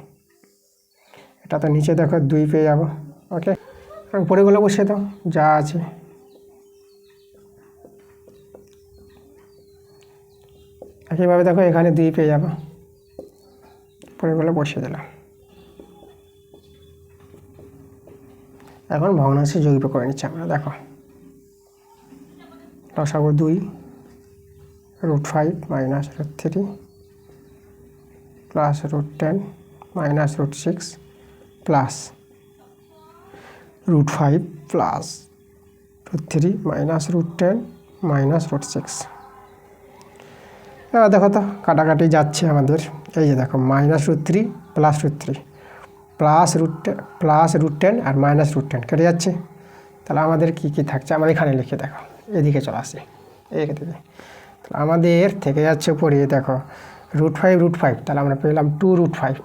এটা তো নিচে দেখো 2 পেয়ে যাবো। ওকে, উপরেগুলো বসিয়ে দাও যা আছে। একইভাবে দেখো এখানে 2 পেয়ে যাবো, উপরেগুলো বসিয়ে দিলাম। এখন ভগ্নাংশে যোগ বিয়োগ করে নিচ্ছি আমরা। দেখো লসাগু 2, √5 minus √3 plus √10 minus √6 plus √5 plus √3 minus √10 minus √6। এবার দেখো তো কাটাকাটি যাচ্ছে আমাদের। এই যে দেখো মাইনাস √3 প্লাস √3 প্লাস √10 আর মাইনাস √10 কেটে যাচ্ছে। তাহলে আমাদের কি কি থাকছে আমরা এখানে লিখে দেখো, এদিকে চলে আসি এদিকে। তাহলে আমাদের থেকে যাচ্ছে উপরে দেখো √5, তাহলে আমরা পেলাম 2√5,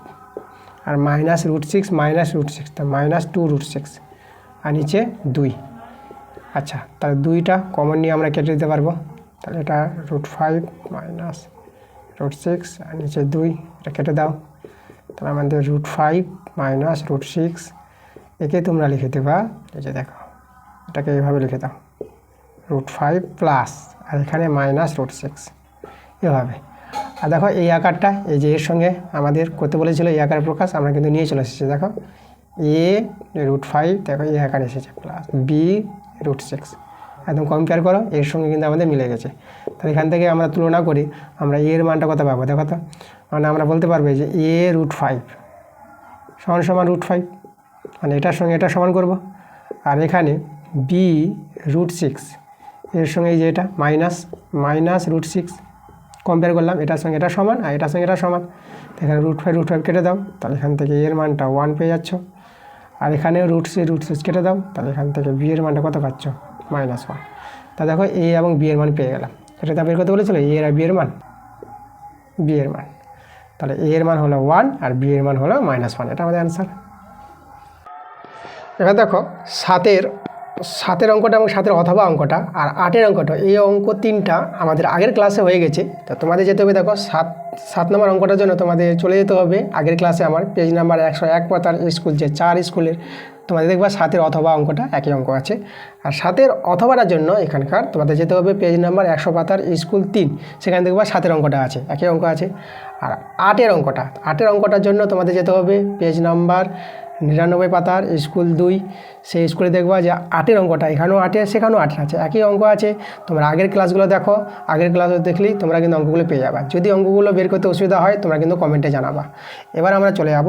আর মাইনাস √6 মাইনাস √6, তা মাইনাস 2√6, আর নিচে 2। আচ্ছা, তাহলে 2টা কমন নিয়ে আমরা কেটে দিতে পারবো। তাহলে এটা √5 মাইনাস √6 আর নিচে 2, এটা কেটে দাও। তাহলে আমাদের √5 মাইনাস √6, একে তোমরা লিখে দেবা এই যে দেখো, এটাকে এইভাবে লিখে দাও √5 প্লাস আর এখানে মাইনাস √6 এভাবে। আর দেখো এই আকারটা, এই যে এর সঙ্গে আমাদের করতে বলেছিল এই আকার প্রকাশ, আমরা কিন্তু নিয়ে চলে এসেছি। দেখো a√5 দেখো এই আকার এসেছে, প্লাস b√6, একদম কম্পেয়ার করো, এর সঙ্গে কিন্তু আমাদের মিলে গেছে। তাহলে এখান থেকে আমরা তুলনা করি, আমরা এর মানটা কত পাবো দেখো তো। মানে আমরা বলতে পারবো যে a√5 সমান √5, মানে এটার সঙ্গে এটা সমান করব। আর এখানে b√6 এর সঙ্গে এই যে এটা মাইনাস √6 কম্পেয়ার করলাম, এটার সঙ্গে এটা সমান আর এটার সঙ্গে এটা সমান। এখানে √5 কেটে দাও, তাহলে এখান থেকে এর মানটা 1 পেয়ে যাচ্ছ। আর এখানে √6 কেটে দাও, তাহলে এখান থেকে b এর মানটা কত পাচ্ছ -1। তা দেখো a এবং b এর মান পেয়ে গেলাম। এটা তো বের করতে বলেছিল a আর b এর মান, তাহলে a এর মান হলো 1 আর b এর মান হলো -1, এটা আমাদের অ্যান্সার। এবার দেখো সাতের অঙ্কটা এবং সাতের অথবা অঙ্কটা আর 8-এর অঙ্কটা, এই অঙ্ক 3টা আমাদের আগের ক্লাসে হয়ে গেছে। তো তোমাদের যেতে হবে দেখো 7 নম্বর অঙ্কটার জন্য তোমাদের চলে যেতে হবে আগের ক্লাসে, আমার পেজ নাম্বার 101 পাতার স্কুল যে 4 স্কুলের, তোমাদের দেখবা 7-এর অথবা অঙ্কটা একই অঙ্ক আছে। আর 7-এর অথবাটার জন্য এখানকার তোমাদের যেতে হবে পেজ নাম্বার 100 পাতার স্কুল 3, সেখানে দেখবা 7-এর অঙ্কটা আছে, একই অঙ্ক আছে। আর 8-এর অঙ্কটার জন্য তোমাদের যেতে হবে পেজ নাম্বার 99 পাতার স্কুল 2, সেই স্কুলে দেখবা যে 8-এর অঙ্কটা এখানেও 8 সেখানেও 8 আছে, একই অঙ্ক আছে। তোমরা আগের ক্লাসগুলো দেখো, আগের ক্লাসও দেখলেই তোমরা কিন্তু অঙ্কগুলো পেয়ে যাবে। যদি অঙ্কগুলো বের করতে অসুবিধা হয় তোমরা কিন্তু কমেন্টে জানাবা। এবার আমরা চলে যাব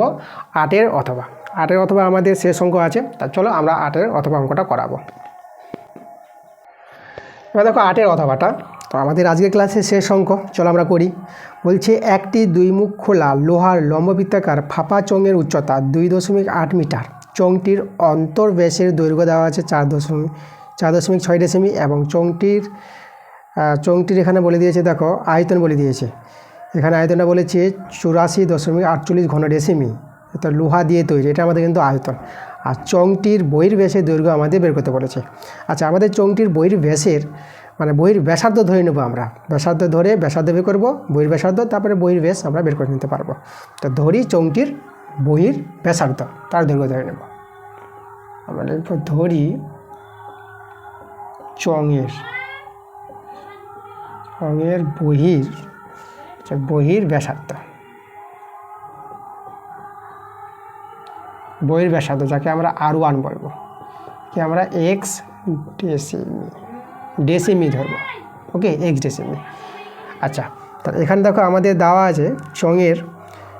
8-এর অথবা আমাদের শেষ অঙ্ক আছে, তা চলো আমরা 8-এর অথবা অঙ্কটা করাবো। এবার দেখো 8-এর অথবাটা, তো আমাদের আজকের ক্লাসে শেষ অঙ্ক, চলো আমরা করি। বলছে একটি 2 মুখ খোলা লোহার লম্ববৃত্তাকার ফাঁপা চোঙের উচ্চতা 2.8 মিটার, চোঙটির অন্তর্ব্যাসের দৈর্ঘ্য দেওয়া আছে 4.6 ডেসিমি এবং চোঙটির এখানে বলে দিয়েছে দেখো আয়তন বলে দিয়েছে এখানে আয়তনটা বলেছে 84.48 ঘন ডেসিমি, এটা লোহা দিয়ে তৈরি, এটা আমাদের কিন্তু আয়তন। আর চংটির বহির্ব্যাসের দৈর্ঘ্য আমাদের বের করতে বলেছে। আচ্ছা, আমাদের চংটির বহির্ব্যাসের মানে ব্যাসার্ধ ধরে নেব আমরা, ব্যাসার্ধ ধরে ব্যাসার্ধ বের করবো, বহির্ব্যাসার্ধ, তারপরে বহির্ব্যাস আমরা বের করে নিতে পারবো। তো ধরি চংটির ব্যাসার্ধ, তার দৈর্ঘ্য ধরে নেব। আমরা লিখব ধরি চঙের ব্যাসার্ধ, ব্যাসার্ধ যাকে আমরা R1 বলবো, কি আমরা এক্স ডেসিমি ধরবো। ওকে, এক্স ডেসিমি। আচ্ছা, তাহলে এখানে দেখো আমাদের দেওয়া আছে চঙের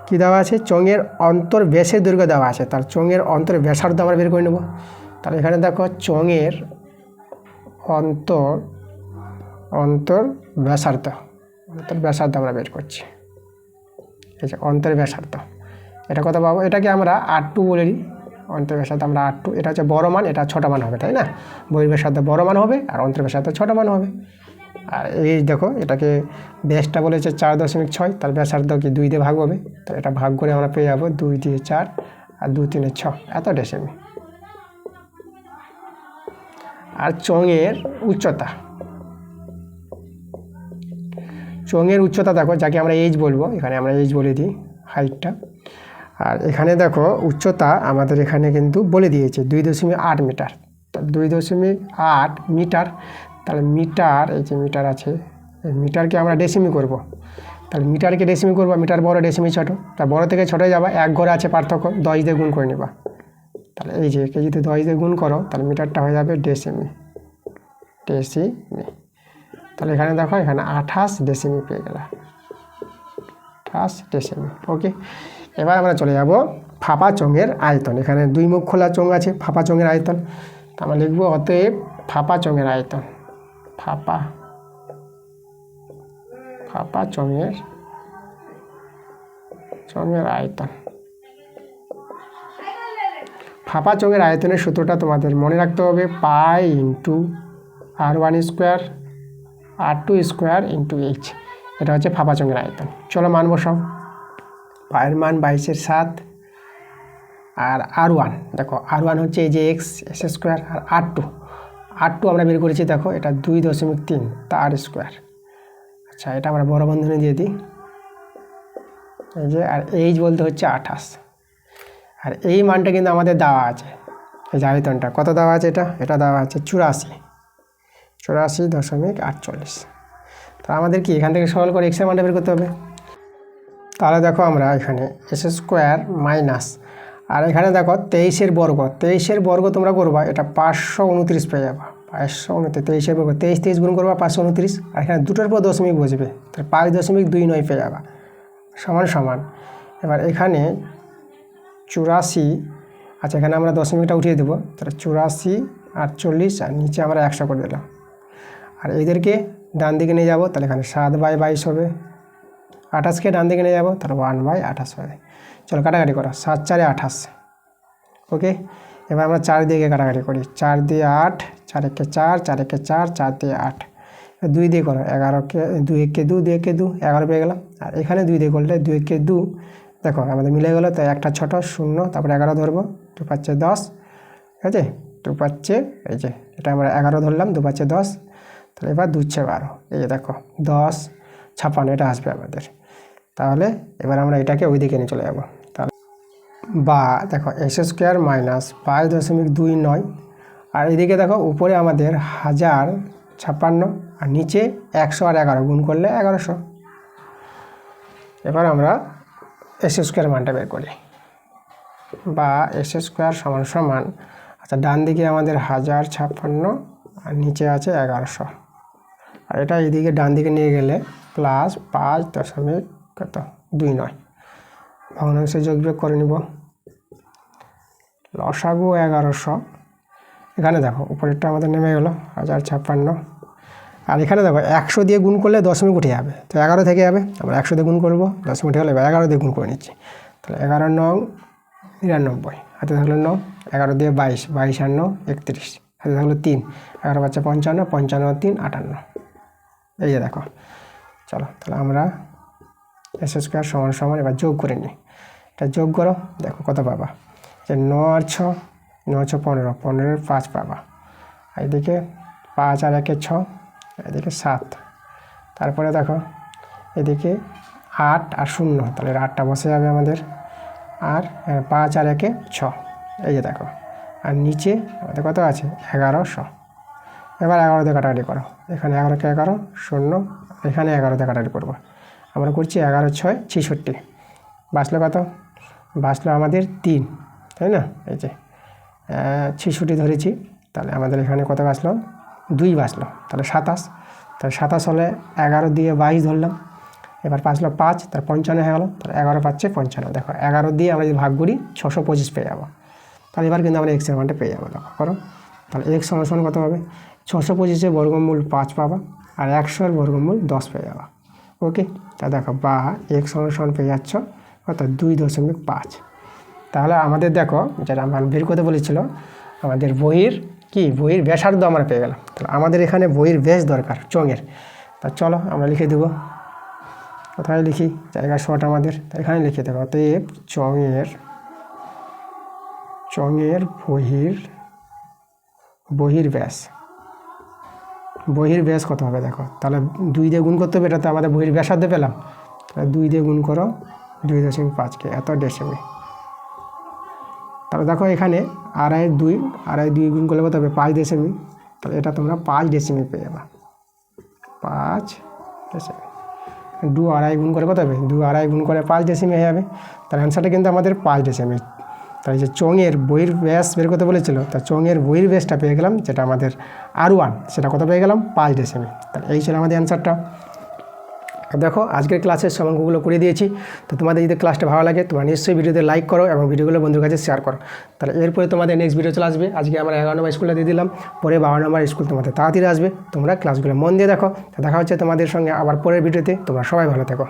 কি দেওয়া আছে, চঙের অন্তর ব্যাসের দৈর্ঘ্য দেওয়া আছে, তার চঙের অন্তর ব্যাসার্ধ আমরা বের করে নেব। তাহলে এখানে দেখো চঙের অন্তর ব্যাসার্ধ আমরা বের করছি। এই যে অন্তর ব্যাসার্ধ, এটা কত পাবো, এটাকে আমরা R2 বলে দিই। অন্তর ব্যাসার্ধ আমরা R2, এটা হচ্ছে বড় মান, এটা ছোট মান হবে, তাই না? বহির্ব্যাসার্ধ বড় মান হবে আর অন্তর ব্যাসার্ধ ছোট মান হবে। আর এই দেখো এটাকে ব্যাসটা বলেছে 4.6, তার ব্যাসার্ধ কি 2 দিয়ে ভাগ হবে, তো এটা ভাগ করে আমরা পেয়ে যাবো 2 দিয়ে 4 আর 2 3 6, এত ডেসিমি। আর চঙের উচ্চতা দেখো, যাকে আমরা এইচ বলবো, এখানে আমরা এইচ বলে দিই, হাইটটা। আর এখানে দেখো উচ্চতা আমাদের এখানে কিন্তু বলে দিয়েছে 2.8 মিটার, 2.8 মিটার। তাহলে মিটার, এই যে মিটার আছে, এই মিটারকে আমরা ডেসিমি করব। তাহলে মিটারকে ডেসিমি করবো, মিটার বড় ডেসিমি ছোট, তা বড় থেকে ছোটো যাবা, এক ঘরে আছে পার্থক্য, 10 দিয়ে গুণ করে নেবা। তাহলে এই যে একে যদি 10 দিয়ে গুণ করো, তাহলে মিটারটা হয়ে যাবে ডেসিমি। তাহলে এখানে দেখো, এখানে 28 ডেসিমি পেয়ে গেল, 28 ডেসিমি। ওকে, এবার আমরা চলে যাব ফাঁপা চঙের আয়তন। এখানে 2 মুখ খোলা চোঙ আছে, ফাঁপা চঙের আয়তন। তো আমরা লিখব অতএব ফাঁপা চঙের আয়তন, ফাঁপা চঙের আয়তন। ফাঁপা চঙের আয়তনের সূত্রটা তোমাদের মনে রাখতে হবে, pi into R1 square R2 square into H, এটা হচ্ছে ফাঁপা চঙের আয়তন। চলো মান বসাও। পায়ের মান 22/7, আর R1 দেখো, R1 হচ্ছে এই যে এক্স স্কোয়ার, আর R2 আমরা বের করেছি, দেখো এটা 2.3 তার স্কোয়ার। আচ্ছা, এটা আমরা বড় বন্ধনী দিয়ে দিই, এই যে, আর এইচ বলতে হচ্ছে 28। আর এই মানটা কিন্তু আমাদের দেওয়া আছে, এই যে আয়তনটা কত দেওয়া আছে, এটা দেওয়া আছে 84.48। তো আমাদের কি এখান থেকে সরল করে এক্সের মানটা বের করতে হবে। তাহলে দেখো আমরা এখানে এস স্কোয়ার মাইনাস, আর এখানে দেখো 23-এর বর্গ তোমরা করবা, এটা 529 পেয়ে যাবা, 529, 23-এর বর্গ, 23 গুণ করবা 529, আর এখানে দুটোর পর দশমিক বসবে, তাহলে 5.29 পেয়ে যাবা, সমান। এবার এখানে 84, আচ্ছা এখানে আমরা দশমিকটা উঠিয়ে দেবো, তাহলে 84 আর 40, আর নিচে আমরা 100 করে দিলাম। আর এদেরকে ডান দিকে নিয়ে যাব, তাহলে এখানে 7/22 হবে, 28কে ডান দিকে নিয়ে যাবো, তাহলে 1/28 হবে। চলো কাটাকাটি করো, 7 4 28। ওকে, এবার আমরা 4 দিয়ে কাটাকাটি করি, 4 দিয়ে 8, 4 1 4, 4 1 4, 4 দিয়ে 8, 2 দিয়ে করো, 11কে 2 1 2, 2 1 2, 11 পেয়ে গেলাম। আর এখানে 2 দিয়ে করলে 2 1 2, দেখো আমাদের মিলে গেলো, তাই একটা ছোট 0, তারপরে 11 ধরবো, 2 5 10, ঠিক আছে, 2 5, এই যে এটা আমরা 11 ধরলাম, 2 5 10, তাহলে এবার 2 6 12, এই যে দেখো 10 56, এটা আসবে আমাদের। তাহলে এবার আমরা এটাকে ওই দিকে নিয়ে চলে যাবো, তাহলে বা দেখো এস স্কোয়ার মাইনাস 5.29, আর এদিকে দেখো উপরে আমাদের 1056, আর নিচে 100 আর 11 গুণ করলে 1100। এবার আমরা এস স্কোয়ার মানটা বের করি, বা এস স্কোয়ার সমান, আচ্ছা ডান দিকে আমাদের 1056 আর নিচে আছে 1100, আর এটা এইদিকে ডান দিকে নিয়ে গেলে প্লাস 5.29, ভগ্নাংশে যোগ বিয়োগ করে নিব, লসাগু 1100। এখানে দেখো উপরেরটা আমাদের নেমে গেলো 1056, আর এখানে দেখো 100 দিয়ে গুণ করলে দশমিক উঠে যাবে, তো 11 থেকে যাবে, আমরা 100 দিয়ে গুণ করবো, দশমিক উঠে গেলে 11 দিয়ে গুণ করে নিচ্ছি, তাহলে 11 9 99, হাতে থাকলো 9, 11 দিয়ে 22, 22 আর 9 31, হাতে থাকলো 3, 11 5 55, 55 3 58, এই যে দেখো। চলো তাহলে আমরা এস স্কোয়ার সমান সমান এবার যোগ করে নিই, এটা যোগ করো, দেখো কত পাবা, যে 9 আর 6, 9 6 15, 15 5 পাবা, এদিকে 5 আর 1 6, এদিকে 7, তারপরে দেখো এদিকে 8 আর 0, তাহলে 8টা বসে যাবে আমাদের, আর 5 আর 1 6, এই যে দেখো, আর নিচে আমাদের কত আছে 1100। এবার 11 দিয়ে কাটাকাটি করো, এখানে 11কে 11 0, এখানে 11 দিয়ে কাটাকাটি করবো, আমরা করছি 11 6 66, বাঁচলো কত, বাঁচলো আমাদের 3, তাই না, এই যে 66 ধরেছি, তাহলে আমাদের এখানে কত বাঁচলো 2 বাঁচলো, তাহলে 27, তাহলে 27 হলে 11 দিয়ে 22 ধরলাম, এবার বাঁচলো 5, তার 55 হয়ে গেলো, তাহলে 11 5 55, দেখো 11 দিয়ে আমরা যদি ভাগ করি 625 পেয়ে যাবো, তাহলে এবার কিন্তু আমরা এক্সের মানটা পেয়ে যাবো, লক্ষ্য করো, তাহলে এক্স সমান কত হবে, 625 বর্গমূল 5 পাবা, আর 100 বর্গমূল 10 পেয়ে যাবা, ওকে, তা দেখো বা এক্স সমান পেয়ে যাচ্ছ অর্থাৎ 2.5। তাহলে আমাদের দেখো যেটা আমরা বের করতে বলেছিল, আমাদের বইয়ের ব্যাসার্ধ আমরা পেয়ে গেলাম, তাহলে আমাদের এখানে বইয়ের ব্যাস দরকার চোঙের, তা চলো আমরা লিখে দেবো, কোথায় লিখি, জায়গা শর্ট আমাদের, এখানে লিখে দেবো, অতএব চোঙের বহির ব্যাস কত হবে দেখো, তাহলে 2 দিয়ে গুণ করতে হবে, এটা তো আমাদের বহির ব্যাসার্ধ পেলাম, তাহলে 2 দিয়ে গুণ করো 2.5কে এত ডেসিমি, তাহলে দেখো এখানে আড়াই 2 গুণ করলে কত হবে 5 ডেসিমি, তাহলে এটা তোমরা 5 ডেসিমি পেয়ে যাবা, 5 ডেসিমি, 2 আড়াই গুণ করে কত হবে, 2 আড়াই গুণ করে 5 ডেসিমি হয়ে যাবে, তাহলে অ্যান্সারটা কিন্তু আমাদের 5 ডেসিমি। তাই যে চোঙের বহির ব্যাস বের করতে বলেছিল, তা চোঙের বহির ব্যাসটা পেয়ে গেলাম, যেটা আমাদের R1, সেটা কত পেয়ে গেলাম 5 ডেসিমি, তাহলে এই ছিল আমাদের অ্যান্সারটা। দেখো আজকের ক্লাসের অঙ্কগুলো করে দিয়েছি, তো তোমাদের যদি ক্লাসটা ভালো লাগে তোমরা নিশ্চয়ই ভিডিওতে লাইক করো এবং ভিডিওগুলো বন্ধুর কাছে শেয়ার করো, তাহলে এরপরে তোমাদের নেক্সট ভিডিও চলে আসবে, আজকে আমরা 11 নম্বর স্কুলটা দিয়ে দিলাম, পরে 12 নম্বর স্কুল তোমাদের তাড়াতাড়ি আসবে, তোমরা ক্লাসগুলো মন দিয়ে দেখো, তো দেখা হচ্ছে তোমাদের সঙ্গে আবার পরের ভিডিওতে, তোমরা সবাই ভালো থেকো।